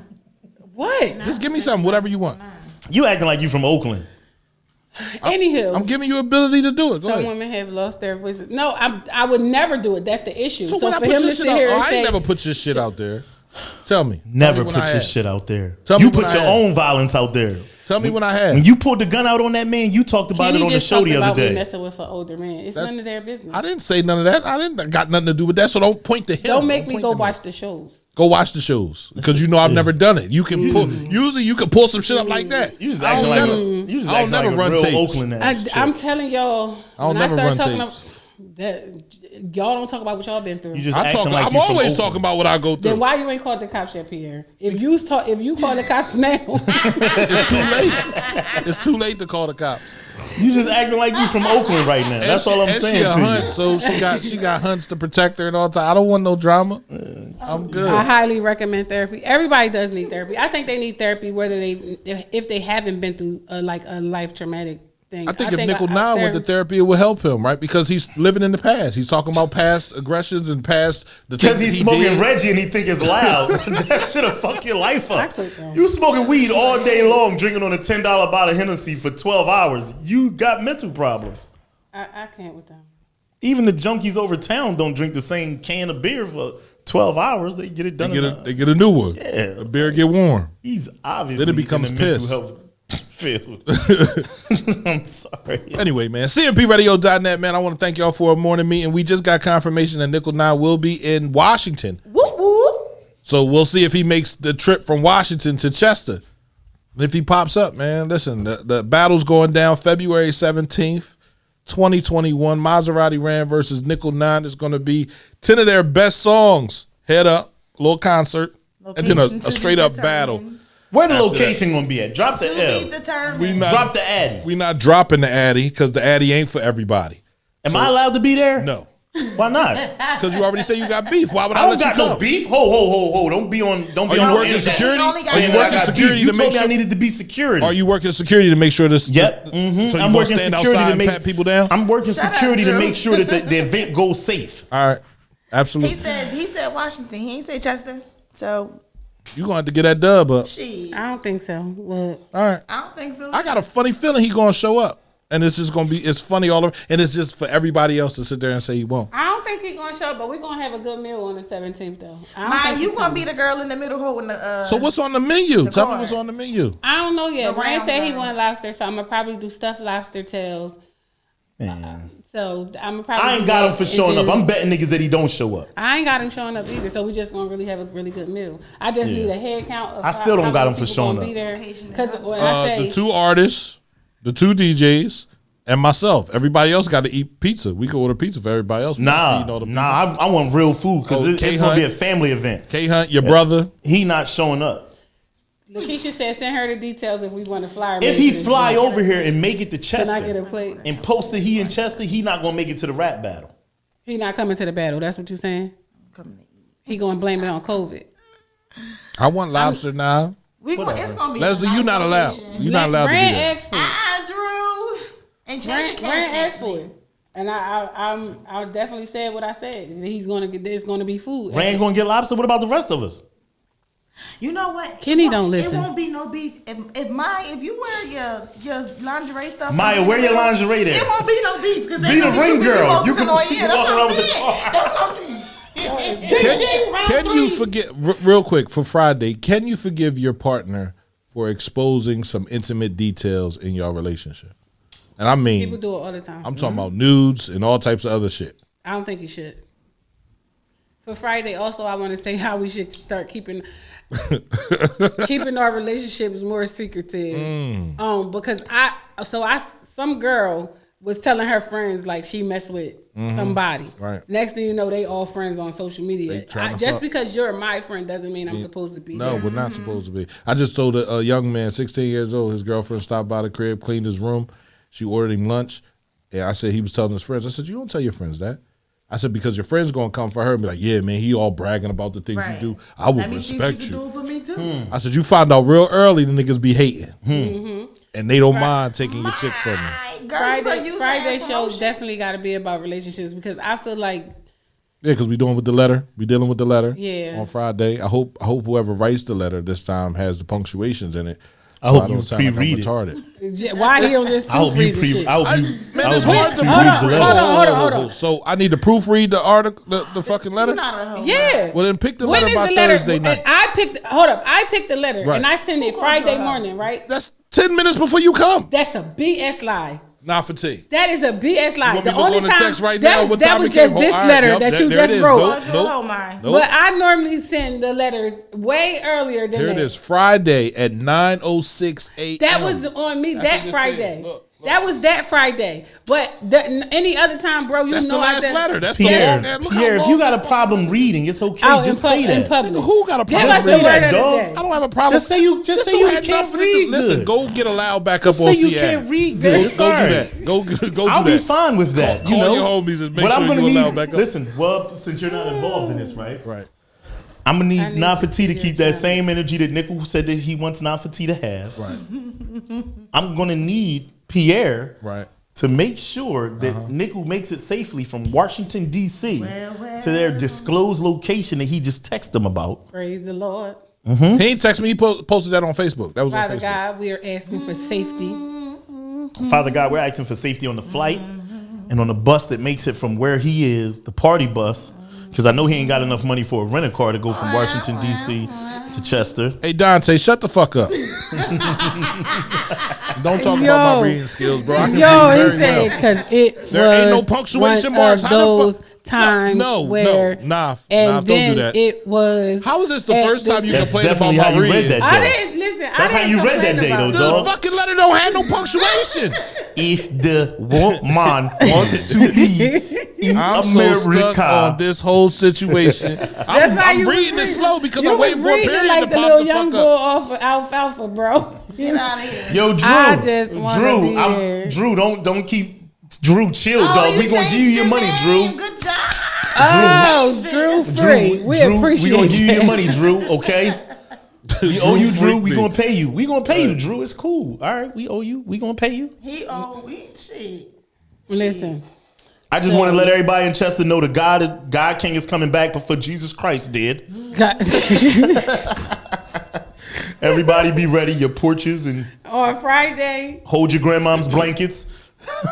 What? Just give me something. Whatever you want. You acting like you from Oakland. Anywho, I'm giving you ability to do it. Go some ahead. women have lost their voices. No, I would never do it. That's the issue. So So when I for put him your to shit sit out, here and I say, ain't never put your shit out there. Tell me. Never Tell me when put I your have. shit out there. Tell You me when put I your have. own violence out there. Tell me when I have. When you pulled the gun out on that man, you talked about Kenny it on the just show talked the about other me day. messing with an older man. It's none of their business. I didn't say none of that. I got nothing to do with that. So don't point to him. Don't make me point go to watch the shows. Go watch the shows because you know I've never done it. You can pull. Usually you can pull some shit up like that. You just I acting don't like never- you just I don't acting like never a run real tapes. Oakland ass shit. I'm telling y'all, I don't when never I run start talking tapes. that y'all don't talk about what y'all been through. You just I talk, acting like I'm you from always Oakland. talking about what I go through. Then why you ain't called the cops yet, Pierre? If you call the cops now, It's too late. It's too late to call the cops. You just acting like you from Oakland right now. That's all I'm saying She a to hunt, you. so she got hunts to protect her and all the time. I don't want no drama. I'm good. I highly recommend therapy. Everybody does need therapy. I think they need therapy whether if they haven't been through a life traumatic thing. I think if Nickel 9 went to therapy, it would help him, right? Because he's living in the past. He's talking about past aggressions and past the Because things he's he smoking did. Reggie and he think it's loud. That shit'll fuck your life up. Exactly. You smoking weed all day long, drinking on a $10 bottle of Hennessy for 12 hours. You got mental problems. I can't with them. Even the junkies over town don't drink the same can of beer for 12 hours. They get it done. They get a new one. Yeah. The beer get warm. He's obviously Then it becomes in the mental piss. health field. I'm sorry. Anyway, man, CMPRadio.net, man. I want to thank y'all for a morning meeting. We just got confirmation that Nickel 9 will be in Washington. Whoop whoop. So we'll see if he makes the trip from Washington to Chester. And if he pops up, man, listen, the battle's going down February 17th, 2021. Maserati Ram versus Nickel 9 is going to be 10 of their best songs. Head up, little concert, and then Location a to be straight up determined. battle. Where the After location gonna be at? Drop the To L. be determined. We not- Drop the Addy. We not dropping the Addy because the Addy ain't for everybody. Am I allowed to be there? No. Why not? Because you already say you got beef. Why would I, I don't let got you no come? beef. Ho. Don't be on. Don't Are be you on. working internet. security? only got Are you beef. working I got security beef. You to make told me I sure? needed to be security. Are you working security to make sure this? Yep. So Mm-hmm. you I'm gonna working stand security outside to and make pat people down. I'm working Shut up, security to Drew. make sure that the event goes safe. All right, absolutely. He said Washington. He ain't say Chester. So You gonna have to get that dub up. she. I don't think so. Well, All right. I don't think so. I got a funny feeling he gonna show up, and it's just gonna be it's funny all over, and it's just for everybody else to sit there and say he won't. I don't think he's gonna show up, but we're gonna have a good meal on the 17th though. I don't Ma, think you he gonna coming. be the girl in the middle holding the. So what's on the menu? the Tell me card. what's on the menu. I don't know yet. The Rand round said he girl. wanted lobster, so I'm gonna probably do stuffed lobster tails. Man. So I'm gonna probably. I ain't do got that, him for and showing up. then- I'm betting niggas that he don't show up. I ain't got him showing up either, so we just gonna really have a really good meal. I just need a head count. Of I still don't how got many him for people showing gonna up. be there. Because when I say The 2 artists, the 2 DJs, and myself. Everybody else got to eat pizza. We can order pizza for everybody else. We not feeding all the people. I want real food because Oh, it's K-Hunt. gonna be a family event. K Hunt, your brother. He not showing up. Lakeisha said, send her the details if we want to fly. If he fly over here and make it to Can I get Chester a plate? and post that he in Chester, he not gonna make it to the rap battle. He not coming to the battle. That's what you're saying. He gonna blame it on COVID. I want lobster now. It's gonna be. Leslie, a you nice not allowed. location. You not allowed to be Rand there. asked for it. Drew. And change your Rand cash. asked for it. And I definitely said what I said. He's gonna get. There's gonna be food. Rand gonna get lobster. What about the rest of us? You know what? Kenny don't listen. It won't be no beef. If you wear your lingerie stuff. Maya, wear your lingerie there. It won't be no beef because Be the ring girl. You can Yeah, that's walk what around I'm with the saying. car. That's what I'm saying. Can you forget real quick for Friday? Can you forgive your partner for exposing some intimate details in your relationship? And I mean, People do it all the time. I'm talking about nudes and all types of other shit. I don't think you should. For Friday, also, I want to say how we should start keeping our relationships more secretive. Because some girl was telling her friends like she messed with somebody. Right. Next thing you know, they all friends on social media. They trying to Just fuck. because you're my friend doesn't mean I'm supposed to be No, there. we're not supposed to be. I just told a young man, 16 years old, his girlfriend stopped by the crib, cleaned his room. She ordered him lunch. And I said he was telling his friends. I said, you don't tell your friends that. I said, because your friend's going to come for her and be like, yeah, man, he all bragging about the things Right. you do. I would Let me see if she respect can you. do it for me too. I said, you find out real early the niggas be hating. And they don't mind taking your chick from you. Friday show definitely got to be about relationships because I feel like Yeah, because we dealing with the letter. Yeah. On Friday. I hope whoever writes the letter this time has the punctuations in it. I hope don't you sound like I'm pre-read it. retarded. why he don't just I hope you proofread the shit. Man, it's hard to Hold on. So I need to proofread the article, the fucking letter. Yeah. Well, then pick the When letter is by the letter? Thursday night. I picked the letter Right. and I send it Friday morning, right? That's 10 minutes before you come. That's a BS lie. Not for T. That is a BS lie. You want me The to only look on the time text right now what that time was it came just home? this All right, letter yep, that you there it just is. wrote. Nope. But I normally send the letters way earlier than Here that. it is, Friday at 9:06 a.m. That was on me That's what that it Friday. says. Look. That was that Friday. But any other time, bro, you That's know the last I letter. That's Pierre, the long. Pierre, if you got a problem reading, it's okay. Out Just in say in that. public. Who got a Give problem? us Just the say word that, of the dog. day. I don't have a problem. Just say you This can't don't have nothing to read do- Listen, good. go get a loud backup Just on say you CA. can't read Go good. do It's all right. that. Go do I'll that. be fine with that. Call you know, your homies and make but sure I'm gonna you need. allow back up. Listen, well, since you're not involved in this, right? Right. I'm gonna I need need Not for to T to see keep your that time. same energy that Nickel said that he wants Not for T to have. Right. I'm gonna need Pierre Right. to make sure that Nickel makes it safely from Washington D.C. to their disclosed location that he just texted them about. Praise the Lord. He ain't text me. He posted that on Facebook. That was Father on Facebook. God, we are asking for safety. Father God, we're asking for safety on the flight and on the bus that makes it from where he is, the party bus, because I know he ain't got enough money for a rental car to go from Washington, D.C. to Chester. Hey, Dante, shut the fuck up. Don't talk about my reading skills, bro. I can Yo, read he very said well. because it There ain't no was punctuation one marks. of How the those fuck- times No, where Naf, and don't then do that. it was. How is this the at first time you the- That's complained about definitely my how you read reading? that, I though. didn't listen. That's how you read that day, though, The dog. fucking letter don't have no punctuation. If the woman wanted to be in I'm so America, stuck on this whole situation. I'm reading it slow because you I'm waiting was for a reading period like to the pop little the young fuck boy up. off of Alfalfa, bro. Get out of here. yo, Drew, I just wanna be there. Drew, don't keep Drew chill, Oh, dog. you We gonna changed give you your your money, name. Drew. Good job. Oh, Drew free. We appreciate we gonna give you your that. money, Drew. Okay. We owe you, Drew. We freaked me. gonna pay you. We gonna pay you, Drew. It's cool. All right, we owe you. We gonna pay you. He shit. Listen, I just want to let everybody in Chester know that God King is coming back before Jesus Christ did. God- Everybody be ready. Your porches and on Friday hold your grandmom's blankets.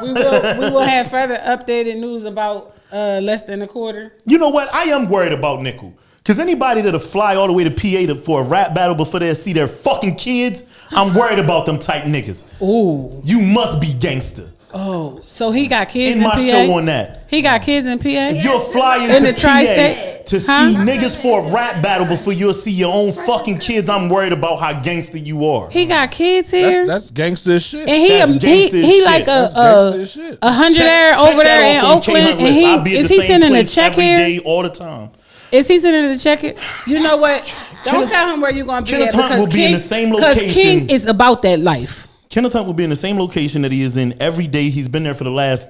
we will have further updated news about less than a quarter. You know what? I am worried about Nickel. Because anybody that'll fly all the way to PA for a rap battle before they see their fucking kids, I'm worried about them type niggas. Ooh. You must be gangster. Oh, so he got kids In in my PA? show on that. He got kids in PA? If you're flying in to the tri-state? PA to see niggas for a rap battle before you'll see your own fucking kids, I'm worried about how gangster you are. He got kids here? That's gangster as shit. And he That's gangsta he shit. like That's gangsta as shit. a hundred Check there over there that in off on K Oakland, Hunt and list. I'll be at is the he same sending a place check every here? day, all the time. Is he sending a check here? You know what? Don't Kenneth- tell him where you're gonna be Kenneth at Hunt because will be in the same Because location. King is about that life. Kenneth Hunt will be in the same location that he is in every day. He's been there for the last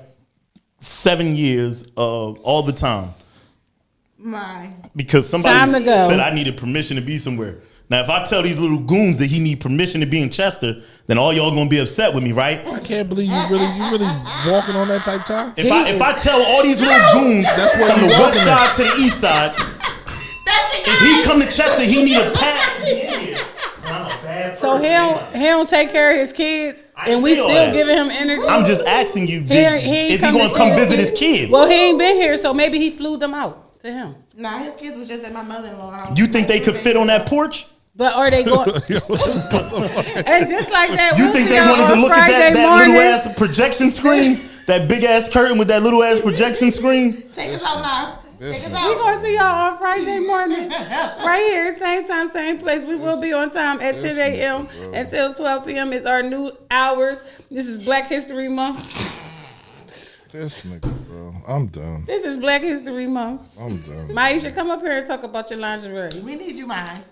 7 years, all the time. My. Because Time somebody to go. said I needed permission to be somewhere. Now, if I tell these little goons that he need permission to be in Chester, then all y'all gonna be upset with me, right? I can't believe you really walking on that type time. If I tell all these little goons That's what from I'm the west walking side to the east side, if he come to Chester, he need a pass. So he don't take care of his kids, and we say all still that. giving him energy. I'm just asking you, He ain't is he come gonna to come see visit his kids? Well, he ain't been here, so maybe he flew them out to him. Nah, his kids was just at my mother-in-law's house. You think they could fit on that porch? But are they going? And just like that, You we'll think see they y'all wanted to on look at Friday that morning. little ass projection screen? That big ass curtain with that little ass projection screen? Take us out now. Take us We out. gonna see y'all on Friday morning, right here, same time, same place. We will be on time at 10 a.m. until 12 p.m. is our new hours. This is Black History Month. This nigga, bro. I'm done. This is Black History Month. I'm done. Maisha, come up here and talk about your lingerie. We need you, mine.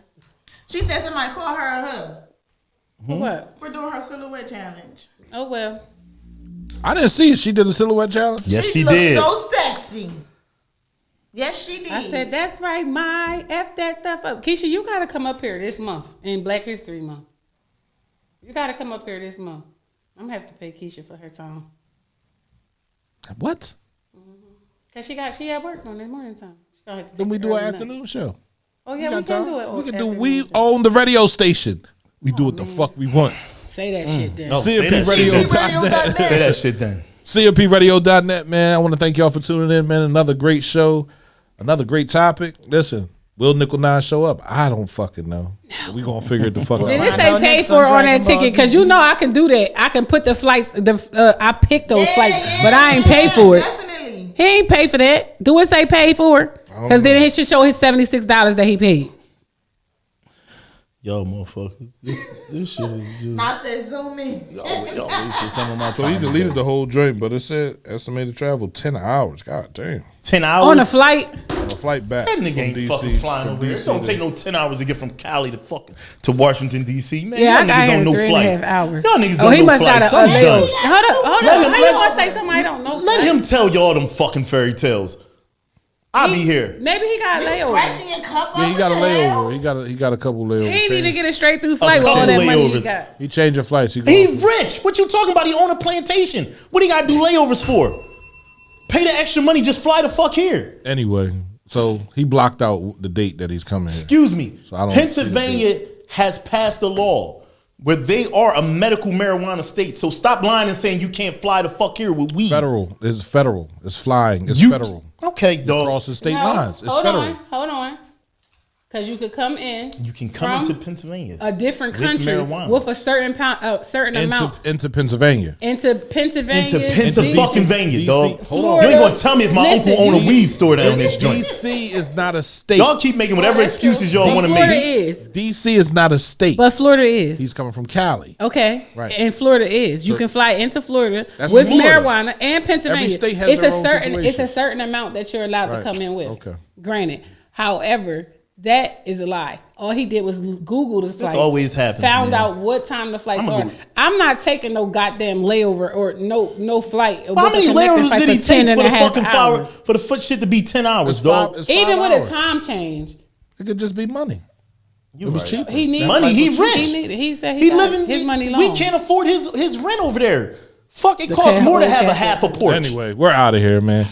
She said somebody called her a hub For what? for doing her silhouette challenge. Oh well. I didn't see it. She did a silhouette challenge. Yes, she looked did. so sexy. Yes, she did. I said, that's right, F that stuff up. Keisha, you gotta come up here this month in Black History Month. You gotta come up here this month. I'm gonna have to pay Keisha for her time. What? Cause she at work on that morning time. She gonna have to Then take we her do an early afternoon lunch. show. Oh yeah, got we can time. do it. We can do. afternoon We show. own the radio station. We do what the fuck we want. Say that shit then. No, say that shit CMPradio.net. Say that shit then. CMPradio.net, man. I want to thank y'all for tuning in, man. Another great show. Another great topic. Listen, Will Nickel 9 show up? I don't fucking know. We gonna figure it the fuck out. Did it say pay for on that ticket? Because you know I can do that. I can put the flights. I pick those flights, but I ain't pay for it. Definitely. He ain't pay for that. Do it say pay for? Because then it should show his $76 that he paid. Yo, motherfuckers, this shit is just. I said zoom in. Y'all wasted some of my time. So he deleted the whole joint, but it said estimated travel 10 hours. God damn. 10 hours on a flight. On a flight back. That nigga ain't DC, fucking flying over here. It don't take no 10 hours to get from Cali to Washington D.C. Man, Yeah, y'all I got niggas here on no 3.5 flights. hours. Y'all niggas Oh, don't he know must flights. got a I'm layover. done. Hold up. How you gonna say somebody don't know? Let him tell y'all them fucking fairy tales. I'll be here. Maybe he got a layover. Yeah, he got a layover. He got a couple layovers. He ain't even get a straight through flight with all that money he got. He changing flights. He rich. What you talking about? He own a plantation. What he got to do layovers for? Pay the extra money. Just fly the fuck here. Anyway, so he blocked out the date that he's coming here. Excuse me. So I don't Pennsylvania has passed a law where they are a medical marijuana state. So stop lying and saying you can't fly the fuck here with weed. Federal. It's federal. It's flying. It's federal. Okay, dog. Across the state lines. It's federal. Hold on. Because you could come in. You can come into Pennsylvania. A different with country marijuana. with a certain amount. Into Pennsylvania. Into Pennsylvania. Into Pennsylvania, dog. Hold on. You ain't gonna tell me if my uncle own a weed store down this joint. DC is not a state. Y'all keep making whatever excuses y'all want to make. Florida is. DC is not a state. But Florida is. He's coming from Cali. Okay. Right. And Florida is. You So- can fly into Florida That's with Florida. marijuana and Pennsylvania. Every state has it's their a own certain situation. it's a certain amount that you're allowed to Right. come in with. Okay. Granted. However, that is a lie. All he did was Google the flight. always happens, Found man. out what time the flights I'm are. gonna go- I'm not taking no goddamn layover or no flight. How many layovers did he take for the fucking hours. for the foot shit to be 10 hours, dog? Even with a time change. It could just be money. You It was right. cheaper. He needed Money, he He rich. needed- He said He got living his money long. We can't afford his rent over there. Fuck, it The costs more to whole have a cafe. half a porch. Anyway, we're out of here, man.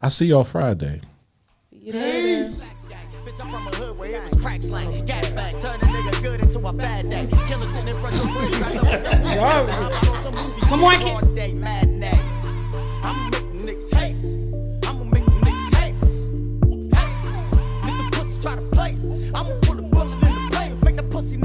I see y'all Friday. You know, Bitch, I'm from a hood where it was crack slang. Gas bag, turn a nigga good into a bad day. Killer sitting in front of the Come on, kid. All day matinee. I'm making niggas hate.